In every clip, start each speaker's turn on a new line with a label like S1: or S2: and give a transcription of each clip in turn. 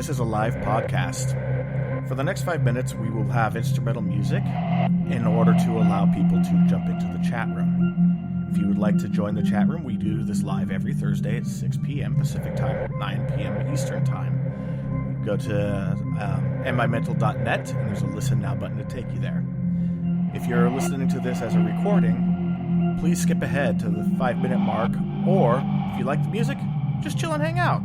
S1: This is a live podcast. For the next 5 minutes, we will have instrumental music in order to allow people to jump into the chat room. If you would like to join the chat room, we do this live every Thursday at 6 p.m. Pacific Time, 9 p.m. Eastern Time. Go to mymental.net, and there's a Listen Now button to take you there. If you're listening to this as a recording, please skip ahead to the 5-minute mark, or if you like the music, just chill and hang out.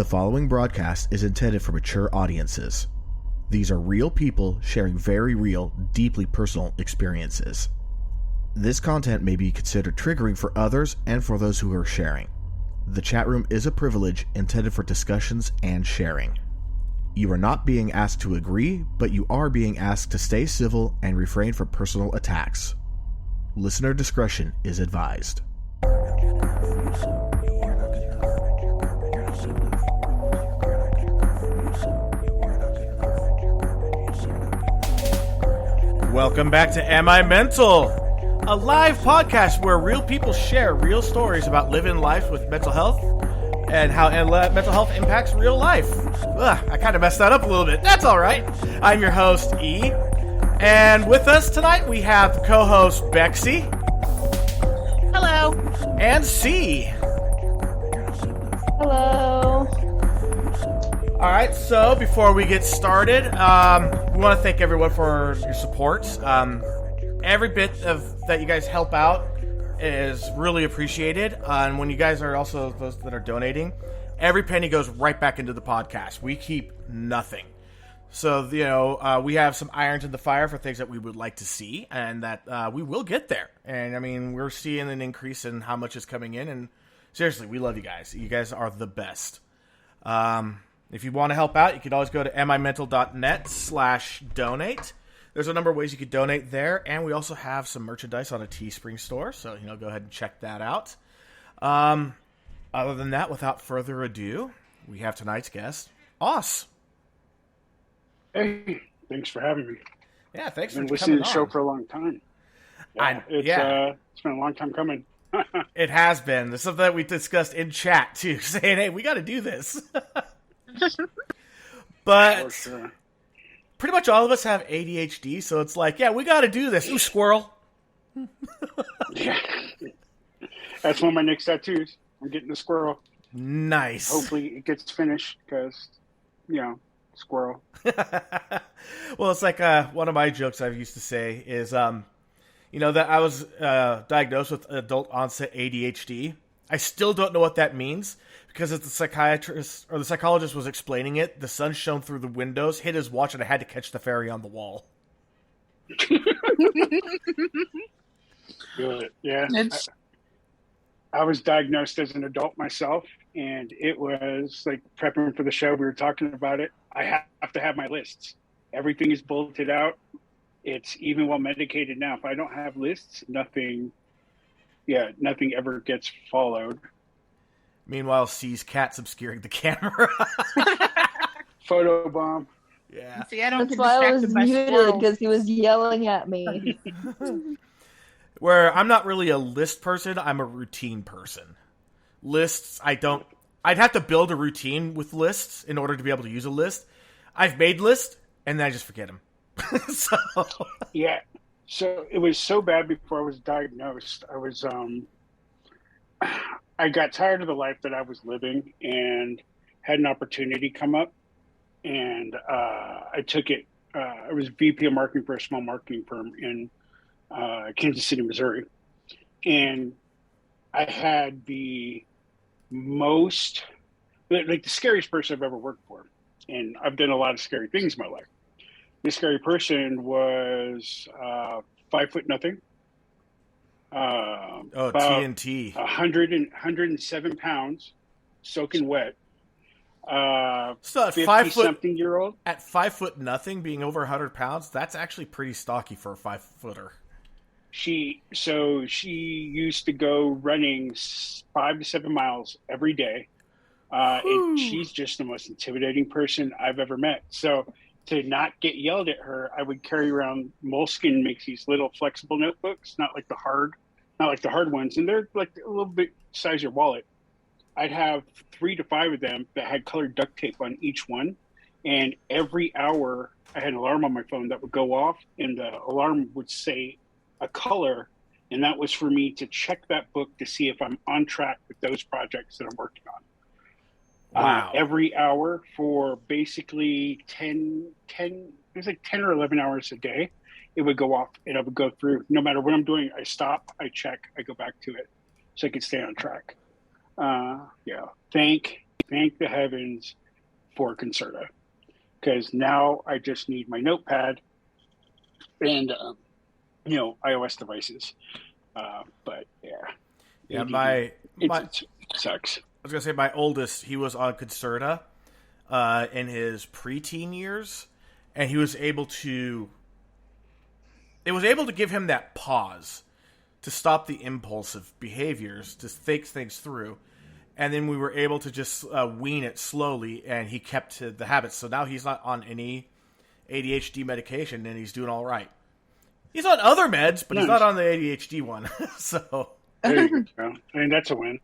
S1: The following broadcast is intended for mature audiences. These are real people sharing very real, deeply personal experiences. This content may be considered triggering for others and for those who are sharing. The chat room is a privilege intended for discussions and sharing. You are not being asked to agree, but you are being asked to stay civil and refrain from personal attacks. Listener discretion is advised. Welcome back to Am I Mental? A live podcast where real people share real stories about living life with mental health and how mental health impacts real life. I kind of messed that up a little bit. That's all right. I'm your host, E. And with us tonight, we have co-host Bexy.
S2: Hello.
S1: And C.
S2: Hello.
S1: All right, so before we get started, we want to thank everyone for your support. Every bit that you guys help out is really appreciated. And when you guys are also those that are donating, every penny goes right back into the podcast. We keep nothing. So, we have some irons in the fire for things that we would like to see, and that we will get there. And, I mean, we're seeing an increase in how much is coming in, and seriously, we love you guys. You guys are the best. If you want to help out, you can always go to mimental.net/donate. There's a number of ways you could donate there, and we also have some merchandise on a Teespring store, so go ahead and check that out. Other than that, without further ado, we have tonight's guest, Oss.
S3: Hey, thanks for having me.
S1: Yeah, thanks for coming on.
S3: I've been listening to the show for a long time. It's been a long time coming.
S1: It has been. It's something that we discussed in chat, too, saying, hey, we got to do this. But
S3: sure.
S1: Pretty much all of us have ADHD, so it's like, yeah, we got to do this. Ooh, squirrel.
S3: Yeah. That's one of my next tattoos. I'm getting the squirrel.
S1: Nice.
S3: Hopefully it gets finished because, squirrel.
S1: Well, it's like one of my jokes I used to say is, that I was diagnosed with adult onset ADHD. I still don't know what that means because as the psychiatrist or the psychologist was explaining it, the sun shone through the windows, hit his watch, and I had to catch the fairy on the wall.
S3: Good. Yeah. I was diagnosed as an adult myself, and it was like prepping for the show. We were talking about it. I have to have my lists. Everything is bulleted out. It's even while medicated now. If I don't have lists, nothing ever gets followed.
S1: Meanwhile, C's cat's obscuring the camera.
S3: Photo bomb.
S1: Yeah.
S2: See, I don't
S4: That's
S2: get
S4: why I was
S2: distracted by
S4: muted
S2: squirrels.
S4: because he was yelling at me.
S1: Where I'm not really a list person, I'm a routine person. Lists, I'd have to build a routine with lists in order to be able to use a list. I've made lists, and then I just forget them.
S3: Yeah. So it was so bad before I was diagnosed. I was, I got tired of the life that I was living and had an opportunity come up, and I took it. I was VP of marketing for a small marketing firm in Kansas City, Missouri. And I had the most, the scariest person I've ever worked for. And I've done a lot of scary things in my life. This scary person was 5'0".
S1: TNT.
S3: 107 pounds, soaking wet.
S1: So at
S3: 50-something-year-old.
S1: At 5'0", being over 100 pounds, that's actually pretty stocky for a 5-footer.
S3: She used to go running 5 to 7 miles every day. And she's just the most intimidating person I've ever met. So to not get yelled at her, I would carry around Moleskine makes these little flexible notebooks, not like the hard ones, and they're like a little bit size your wallet. I'd have 3 to 5 of them that had colored duct tape on each one, and every hour I had an alarm on my phone that would go off, and the alarm would say a color, and that was for me to check that book to see if I'm on track with those projects that I'm working on.
S1: Wow.
S3: Every hour for basically 10, it was like 10 or 11 hours a day, it would go off, and I would go through. No matter what I'm doing, I stop, I check, I go back to it so I could stay on track. Thank thank the heavens for Concerta, because now I just need my notepad and iOS devices. But
S1: Yeah,
S3: it sucks.
S1: I was gonna say my oldest, he was on Concerta in his preteen years, and it was able to give him that pause to stop the impulsive behaviors, to think things through, and then we were able to just wean it slowly, and he kept to the habits. So now he's not on any ADHD medication, and he's doing all right. He's on other meds, but he's not on the ADHD one. So
S3: there you go. I mean, that's a win.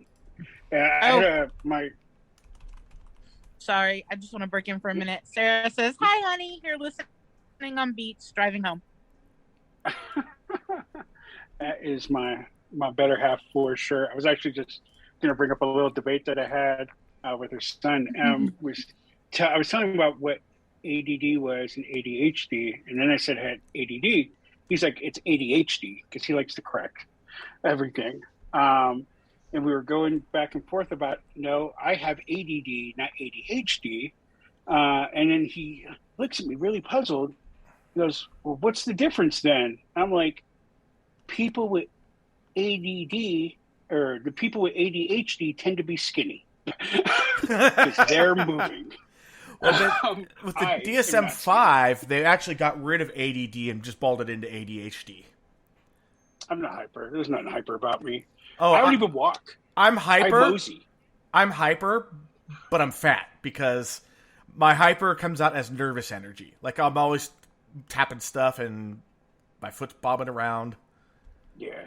S2: Sorry, I just want to break in for a minute. Sarah says, "Hi, honey. You're listening on Beats, driving home."
S3: That is my better half for sure. I was actually just going to bring up a little debate that I had with her son. I was telling him about what ADD was and ADHD, and then I said I had ADD. He's like, it's ADHD, because he likes to correct everything. And we were going back and forth about, no, I have ADD, not ADHD. And then he looks at me really puzzled. He goes, well, what's the difference then? I'm like, people with ADD or the people with ADHD tend to be skinny because they're moving.
S1: Well, with the DSM-5, they actually got rid of ADD and just balled it into ADHD.
S3: I'm not hyper. There's nothing hyper about me.
S1: Oh,
S3: I don't even walk.
S1: I'm hyper.
S3: I'm mosey.
S1: I'm hyper, but I'm fat because my hyper comes out as nervous energy. Like I'm always tapping stuff and my foot's bobbing around. Yeah.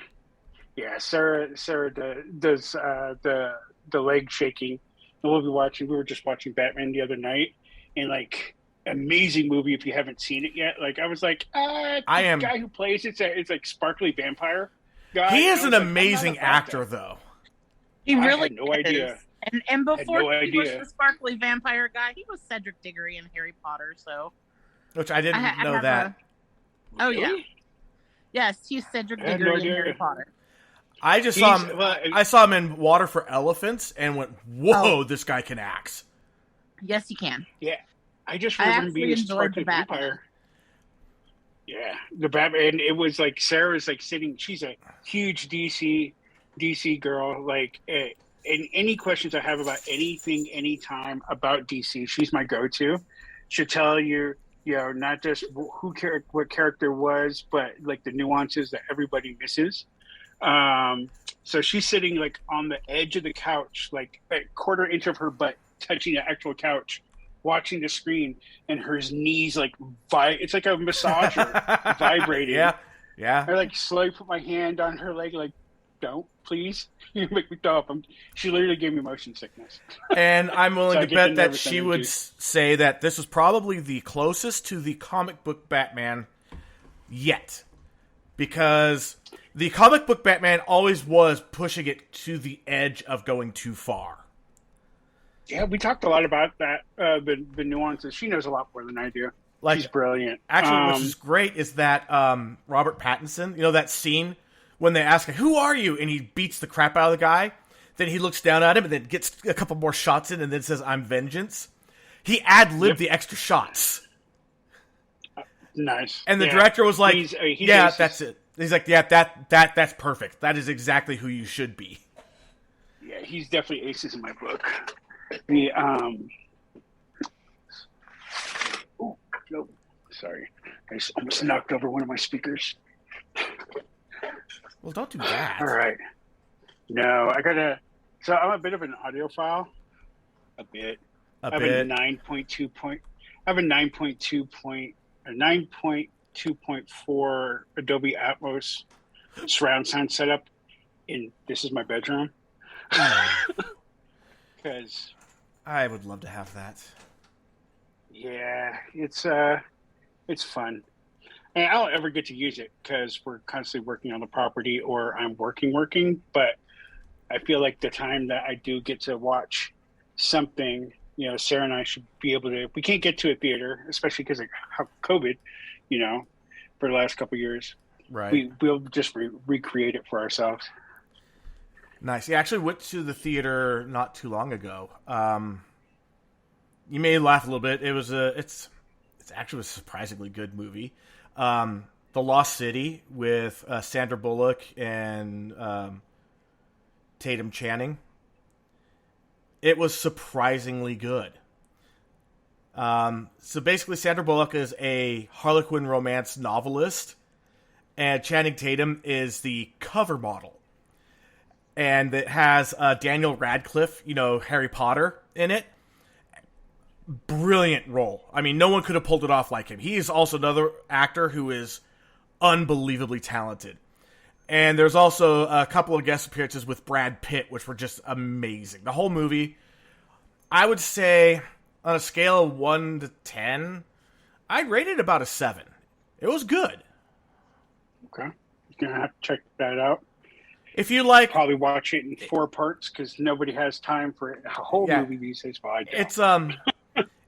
S1: Sarah
S3: does the leg shaking. And we were just watching Batman the other night, and like amazing movie if you haven't seen it yet. Like I was like, the guy who plays it's like sparkly vampire guy.
S1: He is an amazing actor, though.
S2: He really
S3: I had no idea.
S2: And before he was
S3: idea.
S2: the sparkly vampire guy, he was Cedric Diggory in Harry Potter. So,
S1: which I didn't know that.
S2: Oh yeah, yes, he's Cedric Diggory in Harry Potter.
S1: I just saw him. I saw him in Water for Elephants and went, "Whoa, this guy can act."
S2: Yes, he can.
S3: Yeah, I just remember him being a sparkly vampire. Yeah, the Batman. It was like Sarah's like sitting. She's a huge DC girl. Like, and any questions I have about anything, anytime about DC, she's my go-to. She'll tell you, not just what character was, but like the nuances that everybody misses. So she's sitting like on the edge of the couch, like a quarter inch of her butt touching the actual couch, watching the screen, and her knees like it's like a massager vibrating.
S1: Yeah.
S3: I like slowly put my hand on her leg, like, don't, please. You make me throw up. She literally gave me motion sickness.
S1: And I'm willing to bet that she would say that this was probably the closest to the comic book Batman yet. Because the comic book Batman always was pushing it to the edge of going too far.
S3: Yeah, we talked a lot about that, the nuances. She knows a lot more than I do.
S1: Like,
S3: she's brilliant.
S1: Actually, which is great is that Robert Pattinson, that scene when they ask him, "Who are you?" and he beats the crap out of the guy. Then he looks down at him and then gets a couple more shots in and then says, "I'm vengeance." He ad-libbed the extra shots.
S3: Nice.
S1: And the director was like, that's it. He's like, yeah, that's perfect. That is exactly who you should be.
S3: Yeah, he's definitely aces in my book. Oh, no, sorry. I just almost knocked over one of my speakers.
S1: Well, don't do that.
S3: All right. No, so I'm a bit of an audiophile. I have a 9.2.4 Adobe Atmos surround sound setup, and this is my bedroom. Because
S1: I would love to have that.
S3: Yeah, it's fun. And I don't ever get to use it because we're constantly working on the property or I'm working. But I feel like the time that I do get to watch something, Sarah and I should be able to. We can't get to a theater, especially because of COVID, for the last couple of years.
S1: Right.
S3: We'll just recreate it for ourselves.
S1: Nice. Yeah, I actually went to the theater not too long ago. You may laugh a little bit. It's actually a surprisingly good movie. The Lost City with Sandra Bullock and Tatum Channing. It was surprisingly good. So basically, Sandra Bullock is a Harlequin romance novelist, and Channing Tatum is the cover model. And it has Daniel Radcliffe, Harry Potter, in it. Brilliant role. I mean, no one could have pulled it off like him. He is also another actor who is unbelievably talented. And there's also a couple of guest appearances with Brad Pitt, which were just amazing. The whole movie, I would say, on a scale of 1 to 10, I'd rate it about a 7. It was good.
S3: Okay. You're going to have to check that out.
S1: If you like...
S3: Probably watch it in 4 parts, because nobody has time for a whole movie these days. Well, I don't.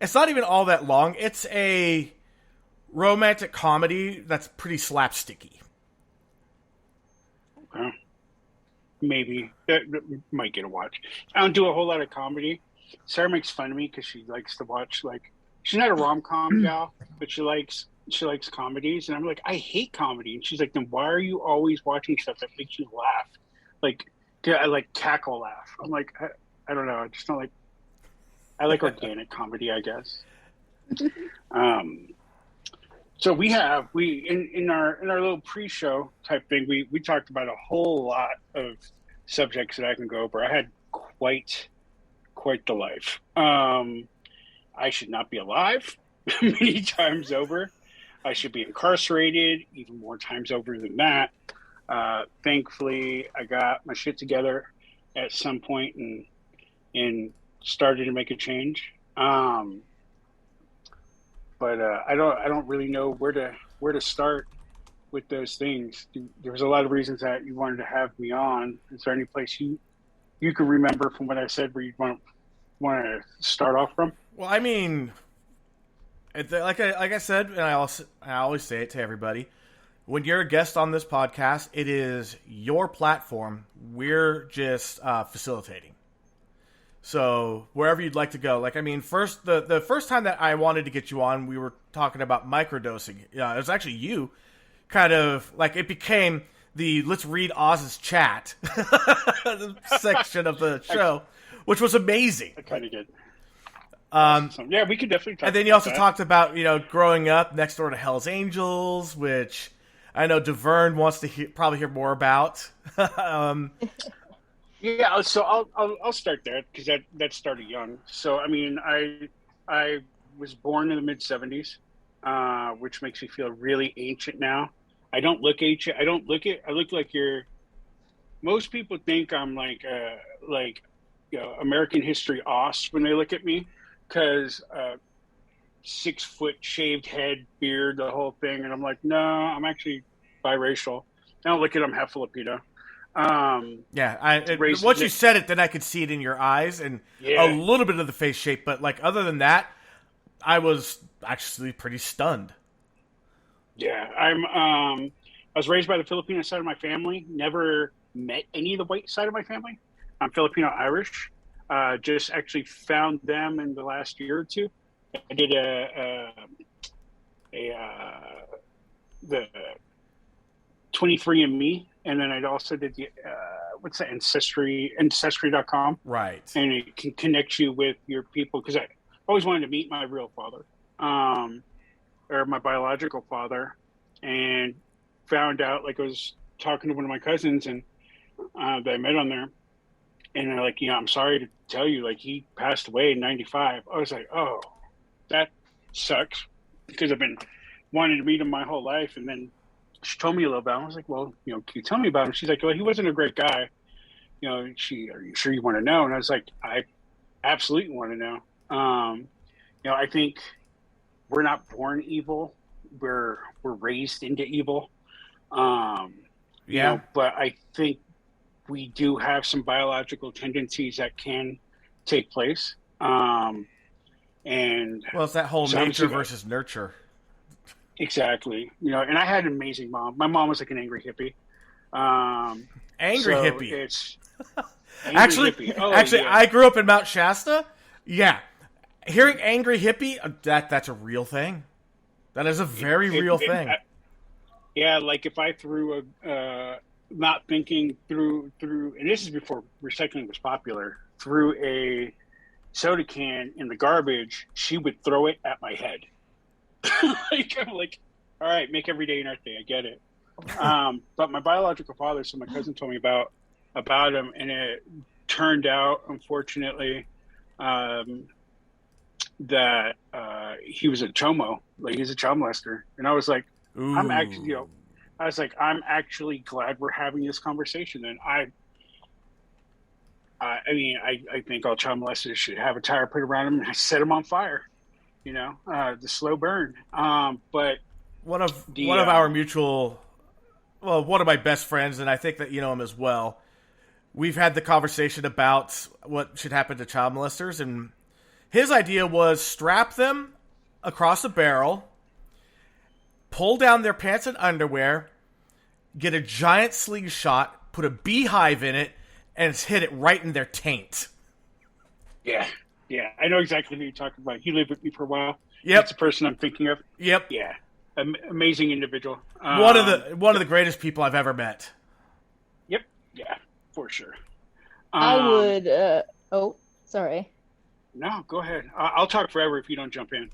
S1: It's not even all that long. It's a romantic comedy that's pretty slapsticky.
S3: Okay. Maybe. That might get a watch. I don't do a whole lot of comedy. Sarah makes fun of me because she likes to watch, she's not a rom-com gal, but she likes comedies. And I'm like, I hate comedy. And she's like, then why are you always watching stuff that makes you laugh? I cackle laugh. I'm like, I don't know. I just don't like... I like organic comedy, I guess. So we in our little pre-show type thing, we talked about a whole lot of subjects that I can go over. I had quite the life. I should not be alive many times over. I should be incarcerated even more times over than that. Thankfully, I got my shit together at some point and started to make a change. But I don't really know where to start with those things. There was a lot of reasons that you wanted to have me on. Is there any place you can remember from what I said where you want to start off from?
S1: Well, I mean, like I said, and I always say it to everybody, when you're a guest on this podcast, it is your platform. We're just facilitating. So wherever you'd like to go, the first time that I wanted to get you on, we were talking about microdosing. It was actually you, kind of it became the "Let's read Oz's chat" section of the show, which was amazing.
S3: I kind of did.
S1: Yeah,
S3: we could definitely talk.
S1: And then you also talked about growing up next door to Hell's Angels, which I know DeVern wants to probably hear more about.
S3: Yeah, so I'll start there because that started young. So I mean, I was born in the mid-'70s, which makes me feel really ancient now. I don't look ancient. I look like most people think I'm American history Oz when they look at me, because 6 foot shaved head, beard, the whole thing, and I'm like, no, I'm actually biracial. I don't look at them half Filipino.
S1: Once you said it, then I could see it in your eyes and a little bit of the face shape, but other than that, I was actually pretty stunned.
S3: Yeah, I was raised by the Filipino side of my family. Never met any of the white side of my family. I'm Filipino Irish. Just actually found them in the last year or two. I did the 23andMe. And then I also did the, what's that, Ancestry.com.
S1: Right.
S3: And it can connect you with your people. Because I always wanted to meet my real father, or my biological father. And found out, I was talking to one of my cousins and that I met on there. And they're like, I'm sorry to tell you, he passed away in 95. I was like, oh, that sucks. Because I've been wanting to meet him my whole life. And then she told me a little about him. I was like, well, can you tell me about him? She's like, well, he wasn't a great guy. Are you sure you want to know? And I was like, I absolutely want to know. I think we're not born evil. We're raised into evil. But I think we do have some biological tendencies that can take place. And
S1: it's that whole nature versus nurture.
S3: Exactly. And I had an amazing mom. My mom was an angry hippie.
S1: Hippie.
S3: It's
S1: hippie.
S3: Oh,
S1: actually,
S3: yeah.
S1: I grew up in Mount Shasta. Yeah. Hearing angry hippie, that's a real thing. That is a very real thing.
S3: Yeah, like if I threw not thinking through, and this is before recycling was popular, threw a soda can in the garbage, she would throw it at my head. Like, I'm like, all right, make every day an Earth Day. I get it. But my biological father, so my cousin told me about him, and it turned out, unfortunately, that he was a chomo, like he's a child molester. And I was like,
S1: Ooh.
S3: I'm actually glad we're having this conversation. And I think all child molesters should have a tire put around them and set them on fire. The slow burn. But
S1: one of our mutual, one of my best friends, and I think that you know him as well. We've had the conversation about what should happen to child molesters, and his idea was strap them across a barrel, pull down their pants and underwear, get a giant slingshot, put a beehive in it, and hit it right in their taint.
S3: Yeah, I know exactly who you're talking about. He lived with me for a while.
S1: Yep,
S3: that's the person I'm thinking of.
S1: Yep.
S3: Yeah, amazing individual.
S1: One of the greatest people I've ever met.
S3: Yep. Yeah, for sure.
S4: I would. Oh, sorry.
S3: No, go ahead. I'll talk forever if you don't jump in.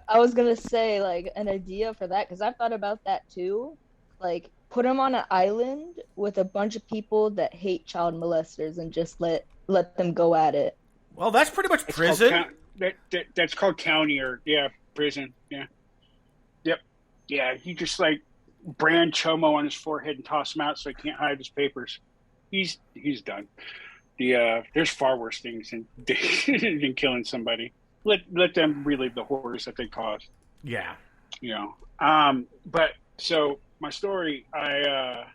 S4: I was gonna say, like, an idea for that, because I've thought about that too. Like, put them on an island with a bunch of people that hate child molesters and just let them go at it.
S1: Well, that's pretty much prison.
S3: That's called county, or prison. Yeah. Yep. Yeah, he just like brand chomo on his forehead and toss him out so he can't hide his papers. He's done. There's far worse things than killing somebody. Let them relive the horrors that they caused.
S1: Yeah.
S3: But so my story, the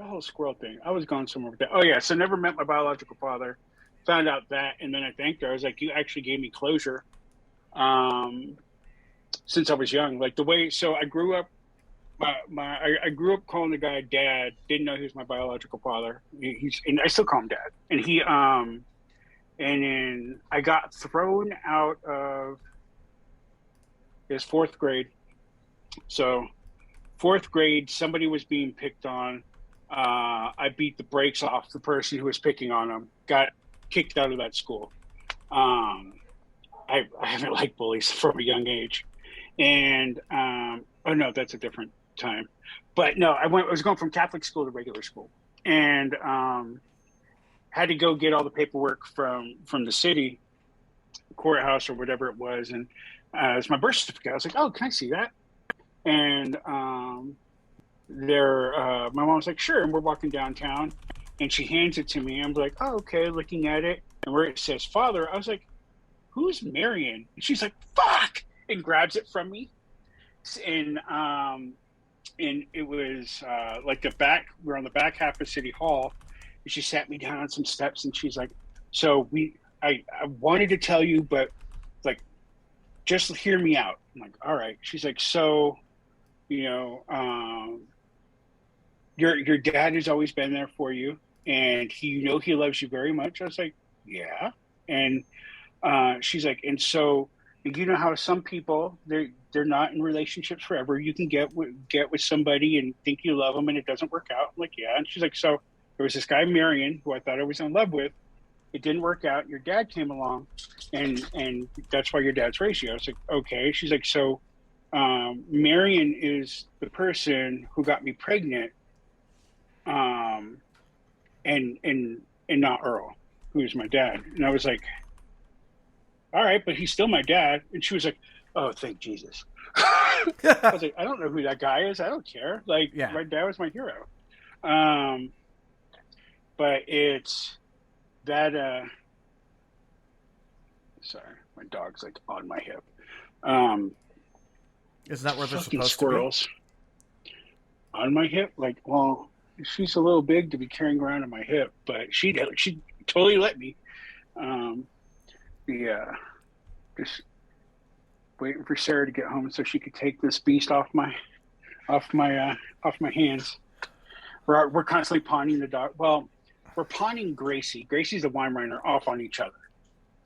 S3: whole squirrel thing, I was going somewhere with that. Oh yeah. So never met my biological father, found out that. And then I thanked her. I was like, you actually gave me closure. Since I was young, like the way, so I grew up, I grew up calling the guy dad, didn't know he was my biological father. And I still call him dad. And and then I got thrown out of his fourth grade. So fourth grade, somebody was being picked on. I beat the brakes off the person who was picking on him, got kicked out of that school. I haven't liked bullies from a young age. And, oh no, that's a different time. But no, I was going from Catholic school to regular school. And, had to go get all the paperwork from the city courthouse or whatever it was, and it's my birth certificate. I was like, "Oh, can I see that?" And my mom was like, "Sure." And we're walking downtown, and she hands it to me. I'm like, "Oh, okay." Looking at it, and where it says "father," I was like, "Who's Marion?" And she's like, "Fuck!" and grabs it from me. And it was like the back. We're on the back half of City Hall. She sat me down on some steps and she's like, so I wanted to tell you, but like, just hear me out. I'm like, all right. She's like, so, your dad has always been there for you and he loves you very much. I was like, yeah. And she's like, and so, you know how some people, they're not in relationships forever. You can get with somebody and think you love them and it doesn't work out. I'm like, yeah. And she's like, so there was this guy, Marion, who I thought I was in love with. It didn't work out. Your dad came along, and that's why your dad's raised you. I was like, okay. She's like, so Marion is the person who got me pregnant, and not Earl, who's my dad. And I was like, all right, but he's still my dad. And she was like, oh, thank Jesus. I was like, I don't know who that guy is. I don't care. Like, My dad was my hero. But it's that, sorry, my dog's like on my hip.
S1: Isn't that where they're supposed
S3: squirrels
S1: to
S3: be? On my hip? Like, well, she's a little big to be carrying around on my hip, but she totally let me. Just waiting for Sarah to get home so she could take this beast off my hands. We're constantly pawning the dog. Well, we're pawning Gracie. Gracie's the Weimaraner off on each other.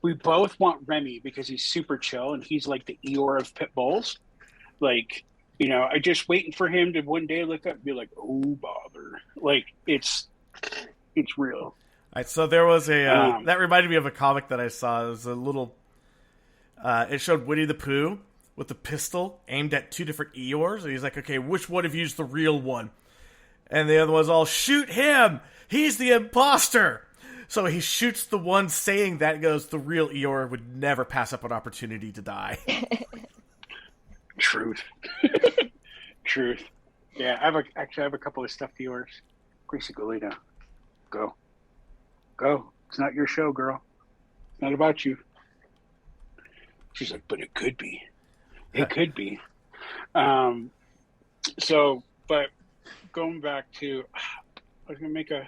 S3: we both want Remy because he's super chill and he's like the Eeyore of pit bulls. Like, I just waiting for him to one day look up and be like, oh, bother. Like, it's real.
S1: All right, so there was that reminded me of a comic that I saw. It was a little, it showed Winnie the Pooh with a pistol aimed at two different Eeyores. And he's like, okay, which one of you is the real one? And the other one's all, shoot him! He's the imposter! So he shoots the one saying that, goes, the real Eeyore would never pass up an opportunity to die.
S3: Truth. Truth. Yeah, I have a couple of stuffed Eeyores. Gracie Goleta. Go. It's not your show, girl. It's not about you. She's like, but it could be. It could be. But going back to, I was going to make a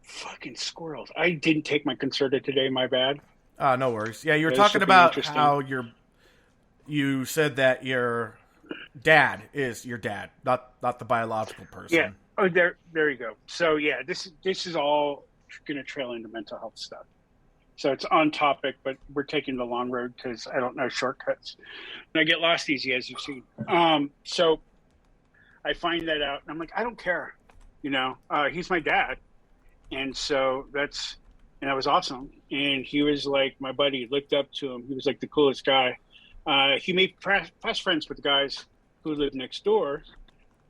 S3: fucking squirrels. I didn't take my Concerta today, my bad.
S1: No worries. Yeah, you were talking about how you said that your dad is your dad, not the biological person.
S3: Yeah. Oh, there you go. So yeah, this is all going to trail into mental health stuff. So it's on topic, but we're taking the long road because I don't know shortcuts. And I get lost easy, as you've seen. So I find that out, and I'm like, I don't care. He's my dad. And so that was awesome. And he was like my buddy, looked up to him. He was like the coolest guy. He made fast friends with the guys who lived next door.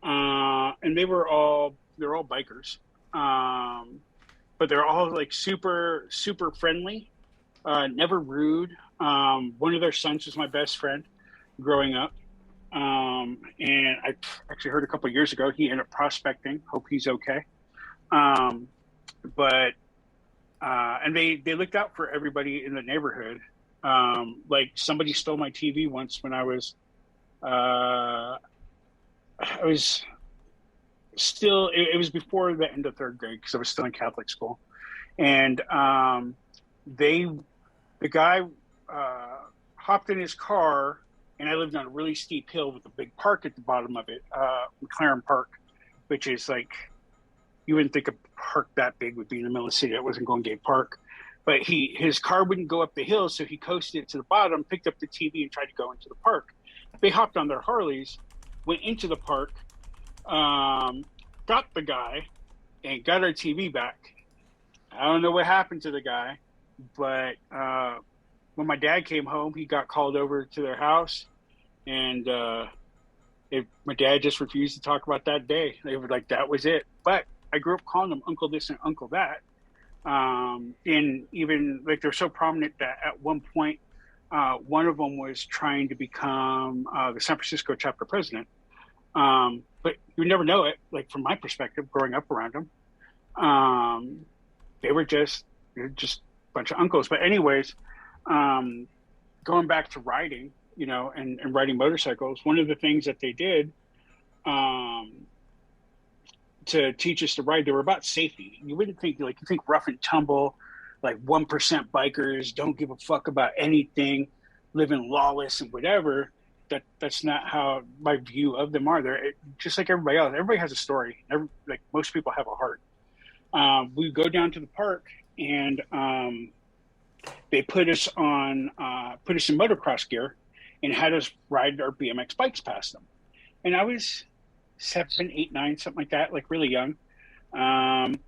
S3: And they're all bikers. But they're all like super, super friendly, never rude. One of their sons was my best friend growing up. And I actually heard a couple of years ago, he ended up prospecting. Hope he's okay. And they looked out for everybody in the neighborhood. Like somebody stole my TV once when I was still, it was before the end of third grade because I was still in Catholic school. And the guy hopped in his car, and I lived on a really steep hill with a big park at the bottom of it, McLaren Park, which is like, you wouldn't think a park that big would be in the middle of the city. That wasn't Golden Gate Park. But his car wouldn't go up the hill, so he coasted to the bottom, picked up the TV, and tried to go into the park. They hopped on their Harleys, went into the park, got the guy, and got our TV back. I don't know what happened to the guy, but when my dad came home, he got called over to their house, and my dad just refused to talk about that day. They were like, that was it. But I grew up calling them Uncle this and Uncle that. And even like they're so prominent that at one point, one of them was trying to become the San Francisco chapter president. But you never know it, like from my perspective, growing up around them. They were just a bunch of uncles. But anyways, going back to riding, and riding motorcycles, one of the things that they did to teach us to ride, they were about safety. You wouldn't think, you think rough and tumble, like 1% bikers, don't give a fuck about anything, living lawless and whatever. That's not how my view of them are. They're just like everybody else. Everybody has a story. Like most people have a heart. We go down to the park, and they put us in motocross gear and had us ride our BMX bikes past them. And I was 7, 8, 9, something like that, like really young. And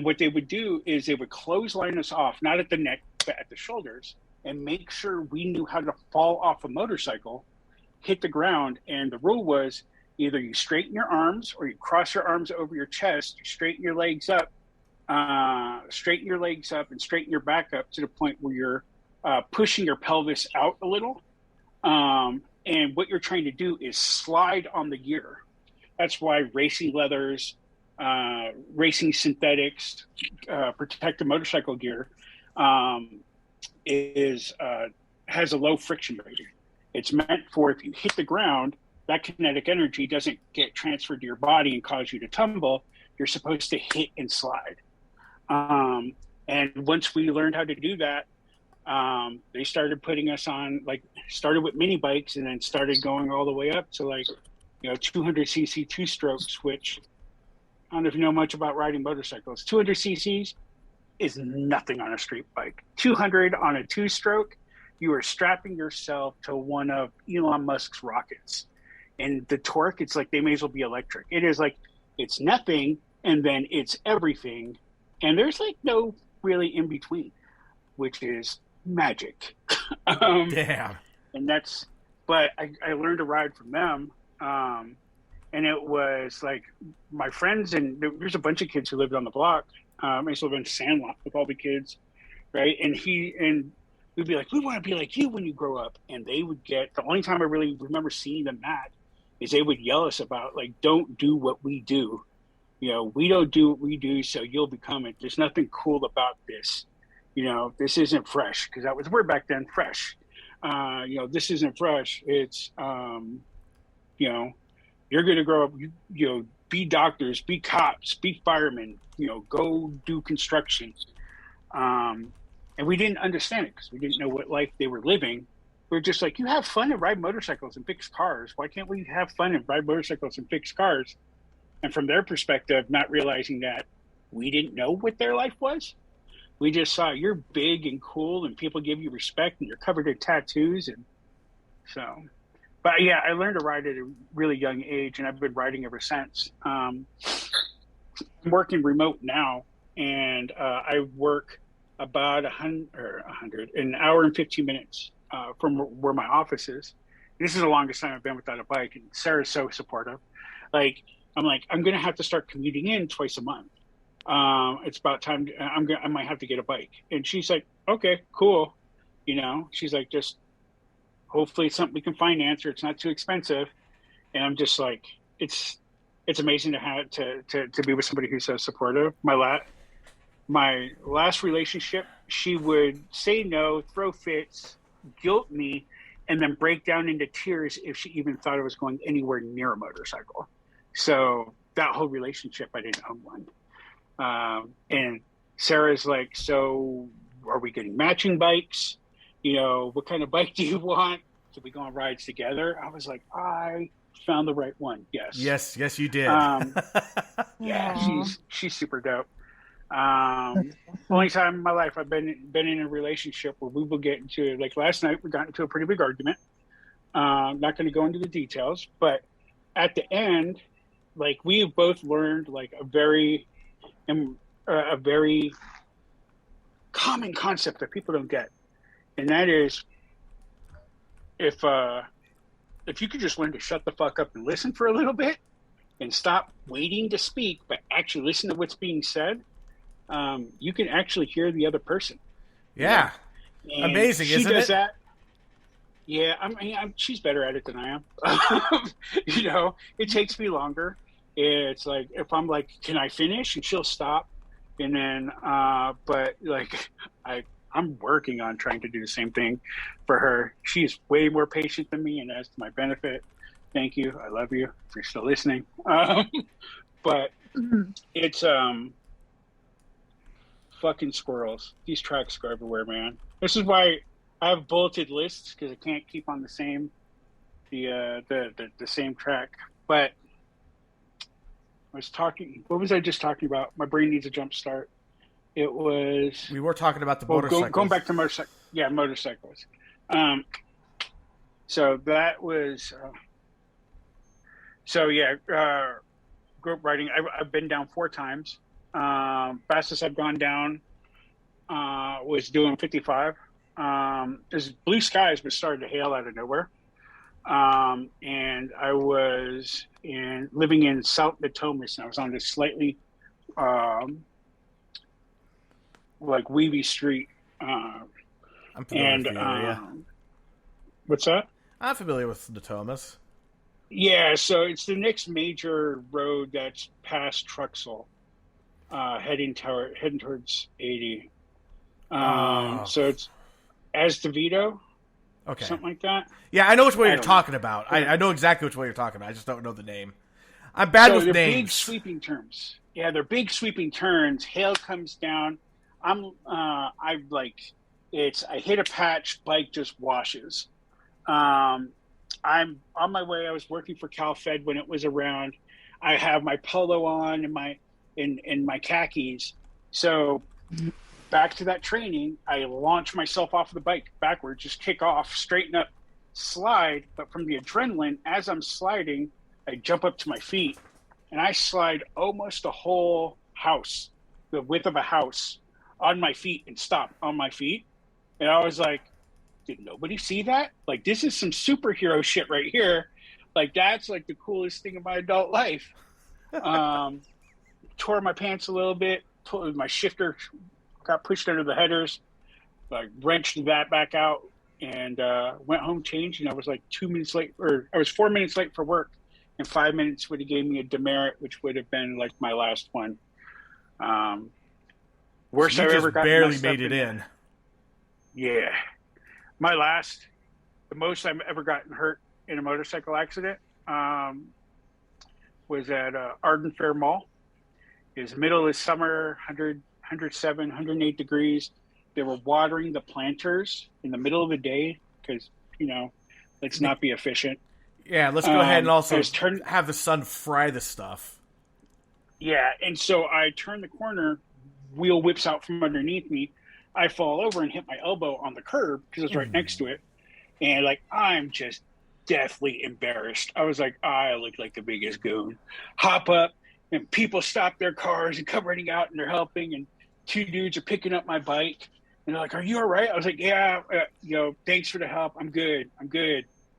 S3: what they would do is they would clothesline us off, not at the neck, but at the shoulders, and make sure we knew how to fall off a motorcycle, hit the ground. And the rule was either you straighten your arms or you cross your arms over your chest, you straighten your legs up, and straighten your back up to the point where you're pushing your pelvis out a little. And what you're trying to do is slide on the gear. That's why racing leathers, racing synthetics, protective motorcycle gear has a low friction rating. It's meant for if you hit the ground, that kinetic energy doesn't get transferred to your body and cause you to tumble. You're supposed to hit and slide. And once we learned how to do that, they started putting us on, started with mini bikes and then started going all the way up to 200cc 2-strokes, which I don't know if you know much about riding motorcycles. 200 cc's is nothing on a street bike. 200 on a two-stroke, you are strapping yourself to one of Elon Musk's rockets. And the torque, it's like they may as well be electric. It is like, it's nothing, and then it's everything. And there's like no really in between, which is magic.
S1: Damn.
S3: And that's, but I learned to ride from them. And it was like my friends, and there's a bunch of kids who lived on the block. I used to live in Sandlot with all the kids, right? And we'd be like, we want to be like you when you grow up. And they would get, the only time I really remember seeing them mad is they would yell us about, like, don't do what we do. You know, we don't do what we do, so you'll become it. There's nothing cool about this. You know, this isn't fresh, because that was the word back then, fresh. You know, this isn't fresh. It's, you know, you're going to grow up, you know, be doctors, be cops, be firemen, you know, go do construction. And we didn't understand it because we didn't know what life they were living. We were just like, you have fun and ride motorcycles and fix cars. Why can't we have fun and ride motorcycles and fix cars? And from their perspective, not realizing that we didn't know what their life was. We just saw you're big and cool and people give you respect and you're covered in tattoos. And so, but yeah, I learned to ride at a really young age and I've been riding ever since. I'm working remote now and I work about an hour and 15 minutes from where my office is. This is the longest time I've been without a bike, and Sarah's so supportive. Like, I'm going to have to start commuting in twice a month. It's about time. I might have to get a bike. And she's like, okay, cool. You know, she's like, just hopefully it's something we can finance or it's not too expensive. And I'm just like, it's amazing to have to be with somebody who's so supportive. My last relationship, she would say no, throw fits, guilt me, and then break down into tears if she even thought I was going anywhere near a motorcycle. So that whole relationship, I didn't own one. And Sarah's like, so are we getting matching bikes? You know, what kind of bike do you want? Should we go on rides together? I was like, I found the right one. Yes.
S1: Yes, you did.
S3: Yeah, she's super dope. Only time in my life I've been in a relationship where we will get into, like last night, we got into a pretty big argument. Not going to go into the details, but at the end, like we have both learned like a very common concept that people don't get, and that is if you could just learn to shut the fuck up and listen for a little bit and stop waiting to speak, but actually listen to what's being said. You can actually hear the other person.
S1: Yeah. Amazing, isn't it? She does that.
S3: Yeah, she's better at it than I am. You know, it takes me longer. It's like, if I'm like, can I finish? And she'll stop. And then, but like, I'm working on trying to do the same thing for her. She's way more patient than me, and that's to my benefit. Thank you. I love you if you're still listening. But it's, fucking squirrels. These tracks go everywhere, man. This is why I have bulleted lists, because I can't keep on the same same track. But what was I just talking about? My brain needs a jump start. It was,
S1: we were talking about the motorcycles.
S3: Going back to motorcycles. Yeah, motorcycles. So that was group riding. I've been down 4 times. Fastest I've gone down was doing 55. There's blue skies, but started to hail out of nowhere. And I was living in South Natomas, and I was on this slightly like weavy street.
S1: I'm familiar with the area.
S3: What's that?
S1: I'm familiar with Natomas.
S3: Yeah, so it's the next major road that's past Truxell. Heading towards 80. So it's Azdevito,
S1: okay,
S3: something like that.
S1: Yeah, I know which way you're talking about. I know exactly which way you're talking about. I just don't know the name. I'm bad with names.
S3: Big sweeping turns. Yeah, they're big sweeping turns. Hail comes down. I hit a patch. Bike just washes. I'm on my way. I was working for CalFed when it was around. I have my polo on and my khakis. So back to that training, I launch myself off the bike backwards, just kick off, straighten up, slide. But from the adrenaline, as I'm sliding, I jump up to my feet and I slide almost a whole house, the width of a house, on my feet and stop on my feet. And I was like, did nobody see that? Like, this is some superhero shit right here. Like, that's like the coolest thing in my adult life. Tore my pants a little bit. My shifter got pushed under the headers. I wrenched that back out and went home, changed, and I was like 2 minutes late, or I was 4 minutes late for work, and 5 minutes would have gave me a demerit, which would have been like my last one. Worst
S1: So you
S3: I've
S1: just
S3: ever got.
S1: barely made it in.
S3: Yeah, the most I've ever gotten hurt in a motorcycle accident was at Arden Fair Mall. It was middle of the summer, 107, 108 degrees. They were watering the planters in the middle of the day because, let's not be efficient.
S1: Yeah, let's go ahead and also
S3: have
S1: the sun fry the stuff.
S3: Yeah, and so I turn the corner, wheel whips out from underneath me. I fall over and hit my elbow on the curb because it's right next to it. And, I'm just deathly embarrassed. I was like, I look like the biggest goon. Hop up, and people stop their cars and come running out, and they're helping, and two dudes are picking up my bike. And they're like, are you all right? I was like, yeah, thanks for the help. I'm good.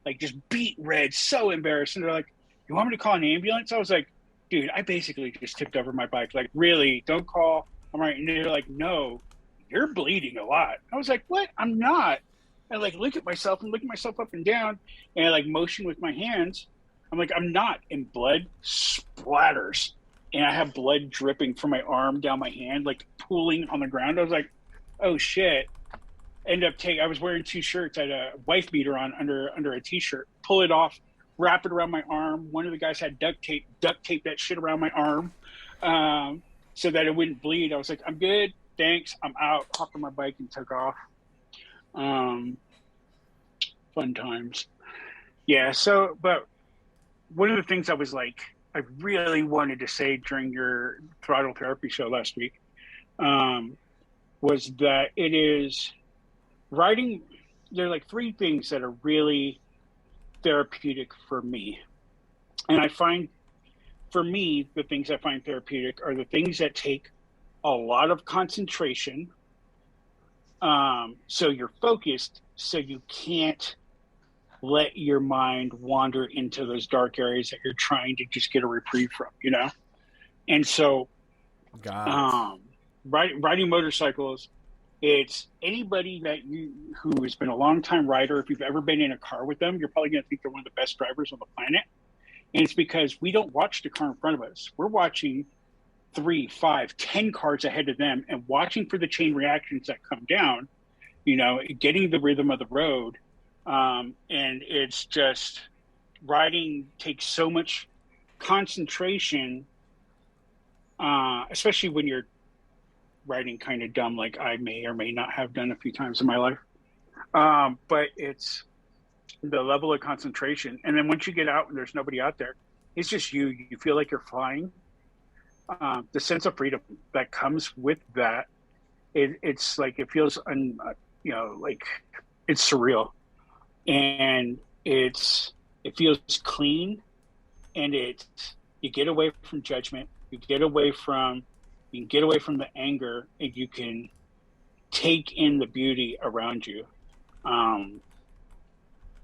S3: Like, just beat red, so embarrassed. And they're like, you want me to call an ambulance? I was like, dude, I basically just tipped over my bike. Like, really, don't call. I'm right. And they're like, no, you're bleeding a lot. I was like, what? I'm not. I look at myself and look at myself up and down, and I motion with my hands. I'm like, I'm not. And blood splatters. And I have blood dripping from my arm down my hand, pooling on the ground. I was like, oh shit. I was wearing two shirts. I had a wife beater on under a t-shirt. Pull it off, wrap it around my arm. One of the guys had duct tape that shit around my arm so that it wouldn't bleed. I was like, I'm good, thanks, I'm out. Hopped on my bike and took off. Fun times. Yeah, but one of the things I really wanted to say during your throttle therapy show last week was that it is riding. There are three things that are really therapeutic for me. And I find, for me, the things I find therapeutic are the things that take a lot of concentration. So you're focused, so you can't let your mind wander into those dark areas that you're trying to just get a reprieve from, And so riding motorcycles, it's anybody who has been a long time rider. If you've ever been in a car with them, you're probably going to think they're one of the best drivers on the planet. And it's because we don't watch the car in front of us. We're watching 3, 5, 10 cars ahead of them and watching for the chain reactions that come down, getting the rhythm of the road. And it's just, riding takes so much concentration, especially when you're riding kind of dumb, like I may or may not have done a few times in my life. But it's the level of concentration. And then once you get out and there's nobody out there, it's just you feel like you're flying. The sense of freedom that comes with that, it's it feels, it's surreal. And it feels clean, and you get away from judgment, you can get away from the anger, and you can take in the beauty around you. And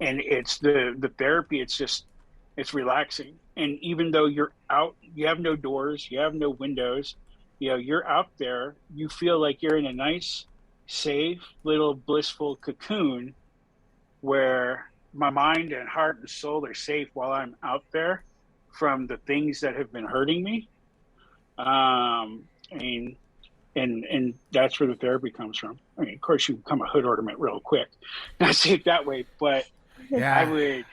S3: it's the therapy, it's relaxing. And even though you're out, you have no doors, you have no windows, you're out there, you feel like you're in a nice, safe, little blissful cocoon where my mind and heart and soul are safe while I'm out there from the things that have been hurting me. And that's where the therapy comes from. I mean, of course, you become a hood ornament real quick. Not say it that way, but
S1: yeah,
S3: I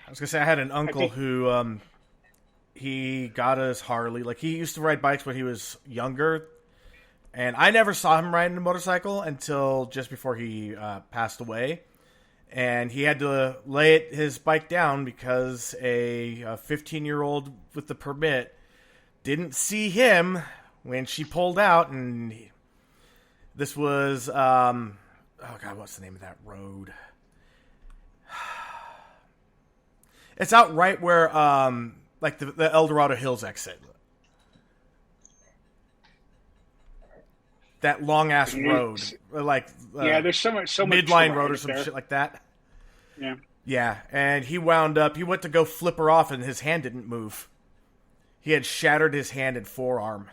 S1: was gonna say I had an uncle who he got his Harley. He used to ride bikes when he was younger, and I never saw him riding a motorcycle until just before he passed away. And he had to lay his bike down because a 15-year-old with the permit didn't see him when she pulled out, and This was, oh God, what's the name of that road? It's out right where, like the El Dorado Hills exit. That long ass road, like
S3: yeah, there's so much
S1: midline road or some shit like that.
S3: Yeah,
S1: yeah, and he wound up. He went to go flip her off, and his hand didn't move. He had shattered his hand and forearm.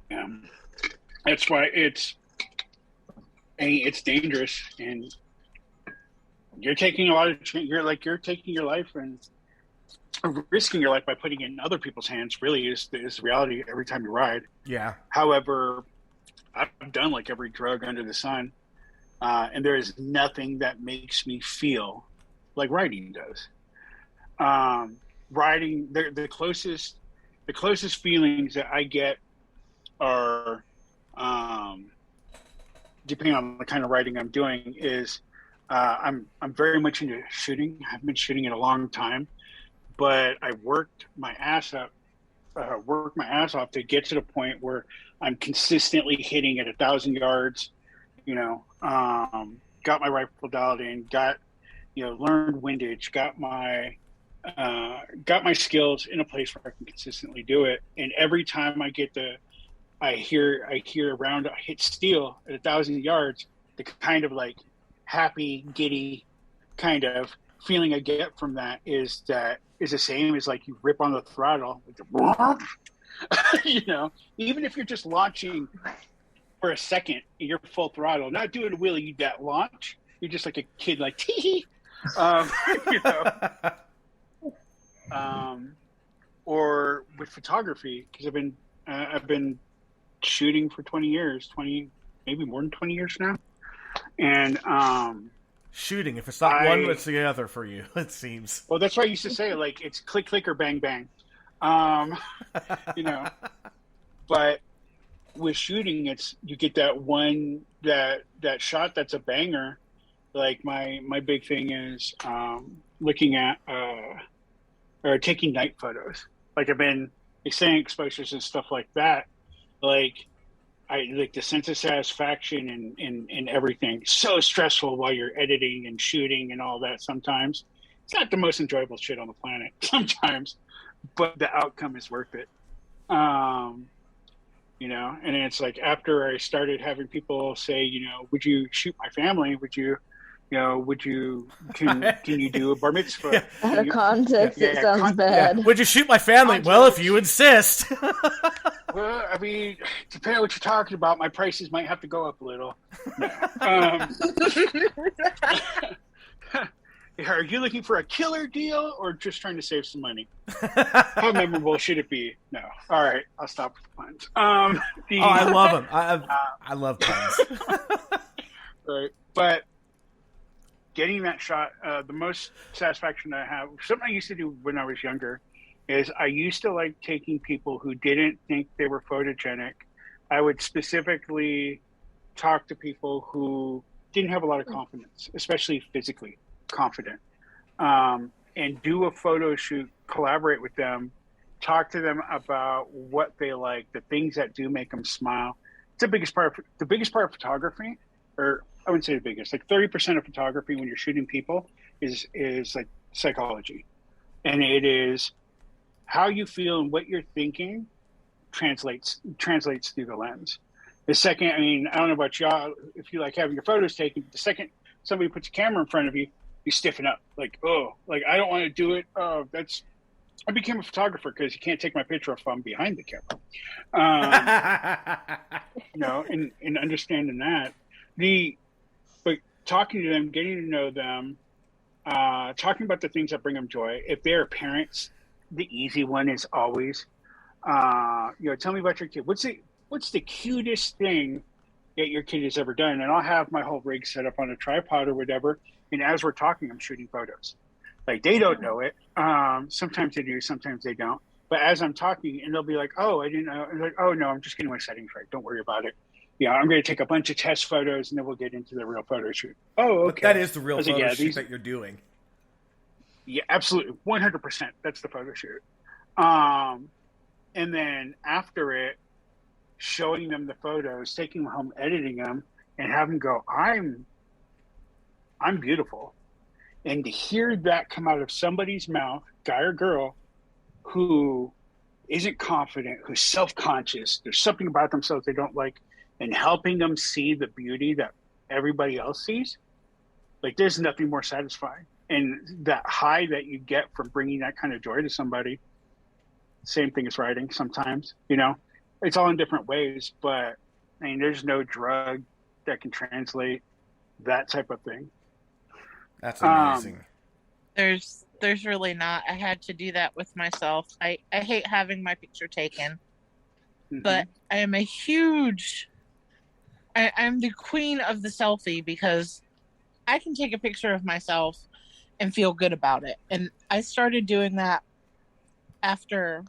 S3: Yeah, that's why it's dangerous, and you're taking a lot of you're taking your life and risking your life by putting it in other people's hands. Really is the reality every time you ride.
S1: Yeah.
S3: However, I've done like every drug under the sun, and there is nothing that makes me feel like riding does. Riding, the closest feelings that I get are, depending on the kind of riding I'm doing, is I'm very much into shooting. I've been shooting it a long time, but I worked my ass off to get to the point where I'm consistently hitting at 1,000 yards. Got my rifle dialed in, learned windage, got my skills in a place where I can consistently do it. And every time I hear a round, I hit steel at 1,000 yards, the kind of like happy, giddy kind of feeling I get from that is the same as like you rip on the throttle, even if you're just launching for a second, you're full throttle, not doing a wheelie that launch. You're just like a kid, like tee. Or with photography, because I've been shooting for 20 years, maybe more than 20 years now, and
S1: shooting. If it's not one, it's the other for you. It seems.
S3: Well, that's why I used to say like it's click click or bang bang, But with shooting, it's you get that one that shot that's a banger. Like my big thing is looking at or taking night photos. Like I've been extending exposures and stuff like that. Like I like the sense of satisfaction and everything. So stressful while you're editing and shooting and all that. Sometimes it's not the most enjoyable shit on the planet. Sometimes, but the outcome is worth it. And it's like after I started having people say, would you shoot my family? Would you can you do a bar mitzvah?
S4: Out of context, it sounds bad.
S1: Yeah. Would you shoot my family?
S3: Context.
S1: Well, if you insist.
S3: Well, I mean, depending on what you're talking about, my prices might have to go up a little. Are you looking for a killer deal or just trying to save some money? How memorable should it be? No. All right, I'll stop with the puns.
S1: I love them. I love puns.
S3: Right, but getting that shot, the most satisfaction I have, something I used to do when I was younger, is I used to like taking people who didn't think they were photogenic. I would specifically talk to people who didn't have a lot of confidence, especially physically confident, and do a photo shoot, collaborate with them, talk to them about what they like, the things that do make them smile. It's the biggest part of photography, or I wouldn't say the biggest, like 30% of photography when you're shooting people is like psychology. And it is how you feel and what you're thinking translates through the lens. The second, I mean, I don't know about y'all, if you like having your photos taken, the second somebody puts a camera in front of you, you stiffen up. Like, oh, like I don't want to do it. Oh, I became a photographer because you can't take my picture if I'm behind the camera. And understanding that. But talking to them, getting to know them, talking about the things that bring them joy. If they're parents, the easy one is always, tell me about your kid. What's the cutest thing that your kid has ever done? And I'll have my whole rig set up on a tripod or whatever. And as we're talking, I'm shooting photos. Like they don't know it. Sometimes they do, sometimes they don't. But as I'm talking, and they'll be like, "Oh, I didn't know." I'm like, "Oh no, I'm just getting my settings right. Don't worry about it. Yeah, I'm going to take a bunch of test photos, and then we'll get into the real photo shoot." Oh, okay.
S1: But that is the real photo
S3: like,
S1: shoot that you're doing.
S3: Yeah, absolutely, 100%. That's the photo shoot. And then after it, showing them the photos, taking them home, editing them, and have them go, I'm beautiful. And to hear that come out of somebody's mouth, guy or girl, who isn't confident, who's self-conscious, there's something about themselves they don't like, and helping them see the beauty that everybody else sees, like there's nothing more satisfying. And that high that you get from bringing that kind of joy to somebody, same thing as writing sometimes, it's all in different ways, but I mean, there's no drug that can translate that type of thing.
S1: That's amazing.
S2: There's really not. I had to do that with myself. I hate having my picture taken, but I am a huge, I'm the queen of the selfie because I can take a picture of myself and feel good about it. And I started doing that after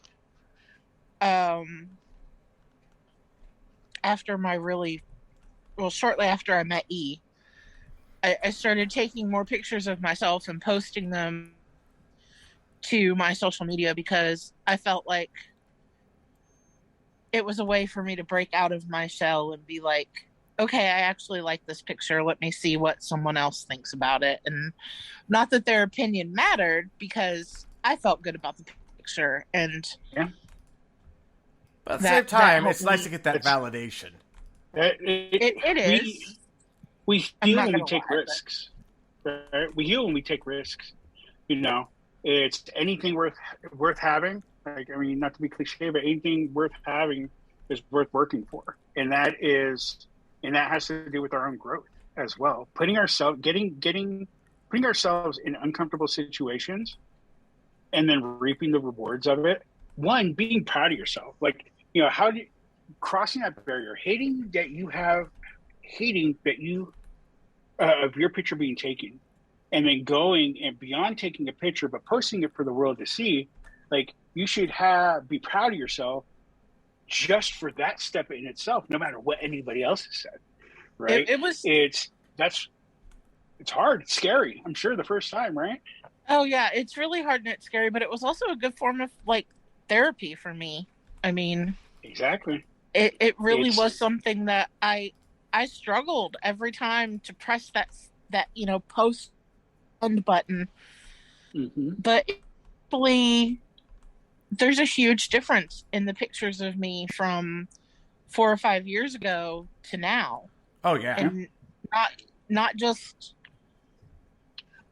S2: shortly after I met E. I started taking more pictures of myself and posting them to my social media because I felt like it was a way for me to break out of my shell and be like, okay, I actually like this picture. Let me see what someone else thinks about it. And not that their opinion mattered because I felt good about the picture. And
S1: but at the same time, it's nice to get that validation.
S2: It is.
S3: We heal when we take risks. Right? We heal when we take risks. It's anything worth having. Like, I mean, not to be cliche, but anything worth having is worth working for, and that has to do with our own growth as well. Putting ourselves in uncomfortable situations, and then reaping the rewards of it. One, being proud of yourself. Like, how do you, crossing that barrier, hating that you of your picture being taken, and then going and beyond taking a picture, but posting it for the world to see. Like, you should be proud of yourself just for that step in itself, no matter what anybody else has said. Right? It's hard. It's scary. I'm sure the first time, right?
S2: Oh yeah, it's really hard and it's scary, but it was also a good form of like therapy for me. I mean,
S3: exactly.
S2: It really was something that I struggled every time to press that post end button. But actually, there's a huge difference in the pictures of me from 4 or 5 years ago to now.
S1: Oh yeah.
S2: And not just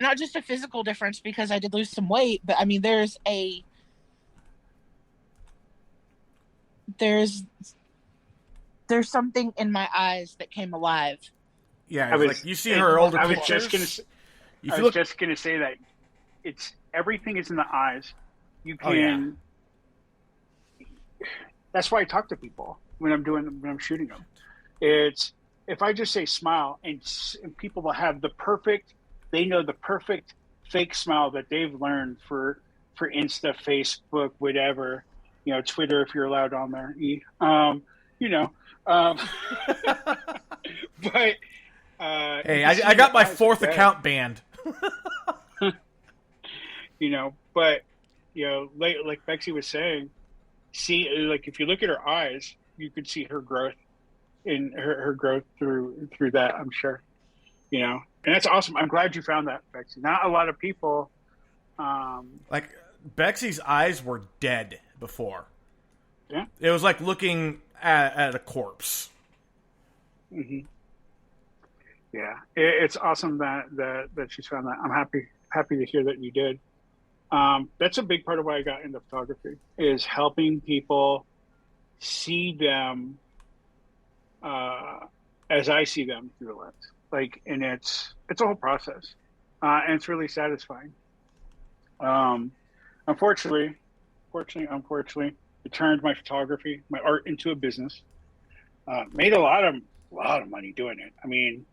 S2: a physical difference because I did lose some weight, but I mean there's something in my eyes that came alive.
S1: Yeah, like you see her older pictures.
S3: I was just gonna say that it's everything is in the eyes. You can. That's why I talk to people when I'm shooting them. It's if I just say smile and people will have the perfect fake smile that they've learned for Insta, Facebook, whatever, Twitter if you're allowed on there. But
S1: hey, I got my 4th account banned.
S3: But like Bexy was saying, like if you look at her eyes, you could see her growth in her growth through that. I'm sure, and that's awesome. I'm glad you found that, Bexy. Not a lot of people.
S1: Like Bexy's eyes were dead before.
S3: Yeah,
S1: it was like looking at a corpse.
S3: Mm-hmm. Yeah, it's awesome that she's found that. I'm happy to hear that you did. That's a big part of why I got into photography, is helping people see them as I see them through the lens. Like, and it's a whole process, and it's really satisfying. Unfortunately, it turned my photography, my art, into a business. Made a lot of money doing it. I mean,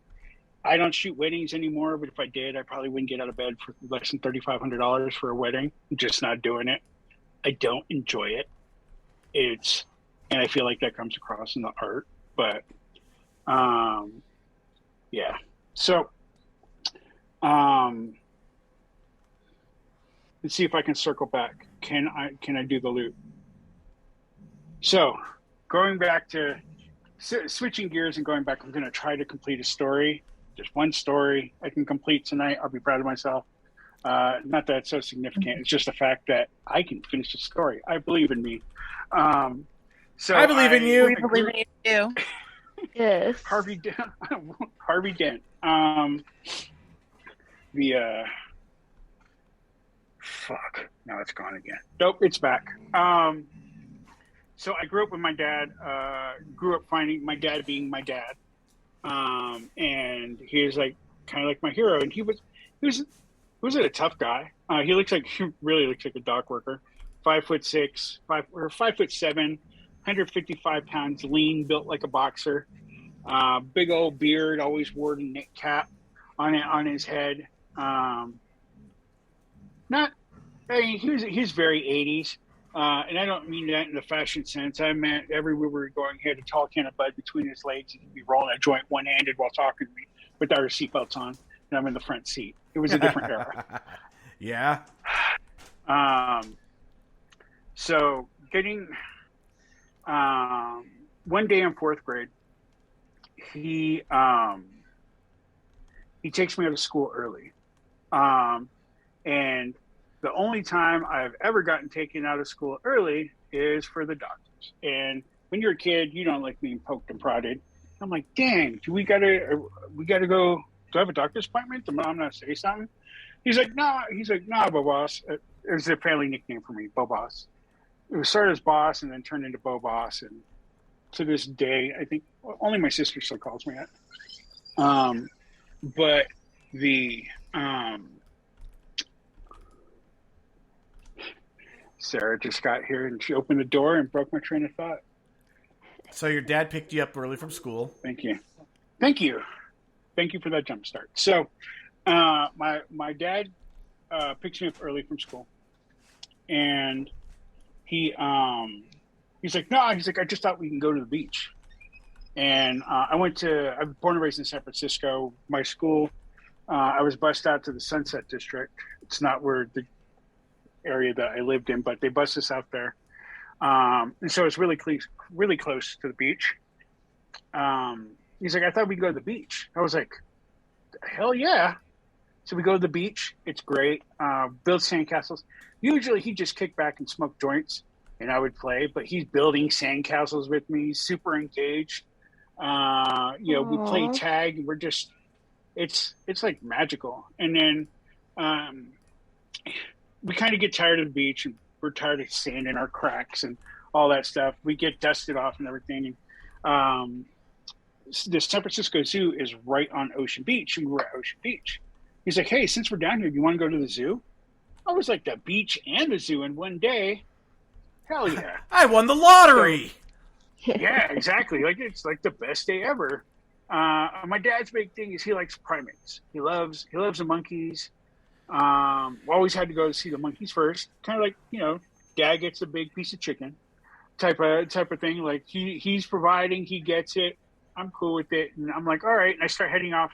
S3: I don't shoot weddings anymore, but if I did, I probably wouldn't get out of bed for less than $3,500 for a wedding. I'm just not doing it. I don't enjoy it. And I feel like that comes across in the art, but, yeah. So, let's see if I can circle back. Can I do the loop? So, going back to switching gears and going back, I'm going to try to complete a story. Just one story I can complete tonight. I'll be proud of myself. Not that it's so significant. It's just the fact that I can finish the story. I believe in me. So
S1: I believe in you.
S2: We believe in you.
S4: Yes.
S3: Harvey Dent. Harvey Dent. Fuck. Now it's gone again. Nope, it's back. So I grew up with my dad. Grew up finding my dad being my dad, and he was like kind of like my hero. And he was a tough guy. He really looks like a dock worker. 5'6", 5'7", 155 pounds, lean, built like a boxer. Big old beard, always wore a knit cap on his head. He was very 80s. And I don't mean that in the fashion sense. I meant everywhere we were going, he had a tall can of Bud between his legs, and he'd be rolling a joint one-handed while talking to me with our seatbelts on, and I'm in the front seat. It was a different era.
S1: Yeah.
S3: So getting one day in fourth grade, he takes me out of school early, and the only time I've ever gotten taken out of school early is for the doctors. And when you're a kid, you don't like being poked and prodded. I'm like, dang, we gotta go. Do I have a doctor's appointment? The mom not say something? He's like, nah, Bo-Boss. It was a family nickname for me, Bo-Boss. It was started as Boss and then turned into Bo-Boss. And to this day, I think only my sister still calls me that. But Sarah just got here and she opened the door and broke my train of thought.
S1: So your dad picked you up early from school.
S3: Thank you for that jump start. So my dad picks me up early from school, and he's like, no, I just thought we can go to the beach. And I'm born and raised in San Francisco. My school, I was bused out to the Sunset District. It's not where the area that I lived in, but they bused us out there. And so it's really close to the beach. He's like, I thought we'd go to the beach. I was like, hell yeah. So we go to the beach. It's great. Build sandcastles. Usually he just kicked back and smoked joints and I would play, but he's building sandcastles with me, super engaged. We play tag. We're just, it's like magical. And then we kind of get tired of the beach and we're tired of sand in our cracks and all that stuff. We get dusted off and everything. And the San Francisco Zoo is right on Ocean Beach, and we were at Ocean Beach. He's like, hey, since we're down here, do you want to go to the zoo? I was like, the beach and the zoo in one day? Hell yeah.
S1: I won the lottery.
S3: So, yeah, exactly. Like, it's like the best day ever. My dad's big thing is he likes primates. He loves the monkeys. Always had to go see the monkeys first. Kind of like, dad gets a big piece of chicken type of thing. Like he's providing, he gets it. I'm cool with it. And I'm like, all right. And I start heading off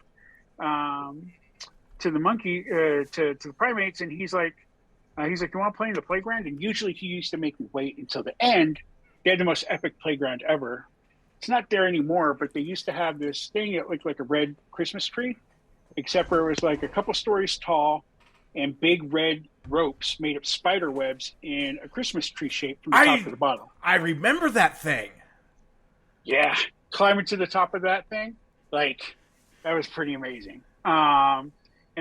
S3: to the monkey, to the primates. And he's like, do you want to play in the playground? And usually he used to make me wait until the end. They had the most epic playground ever. It's not there anymore, but they used to have this thing that looked like a red Christmas tree, except for it was like a couple stories tall and big red ropes made of spider webs in a Christmas tree shape from the top to the bottom.
S1: I remember that thing.
S3: Yeah. Climbing to the top of that thing, like, that was pretty amazing. And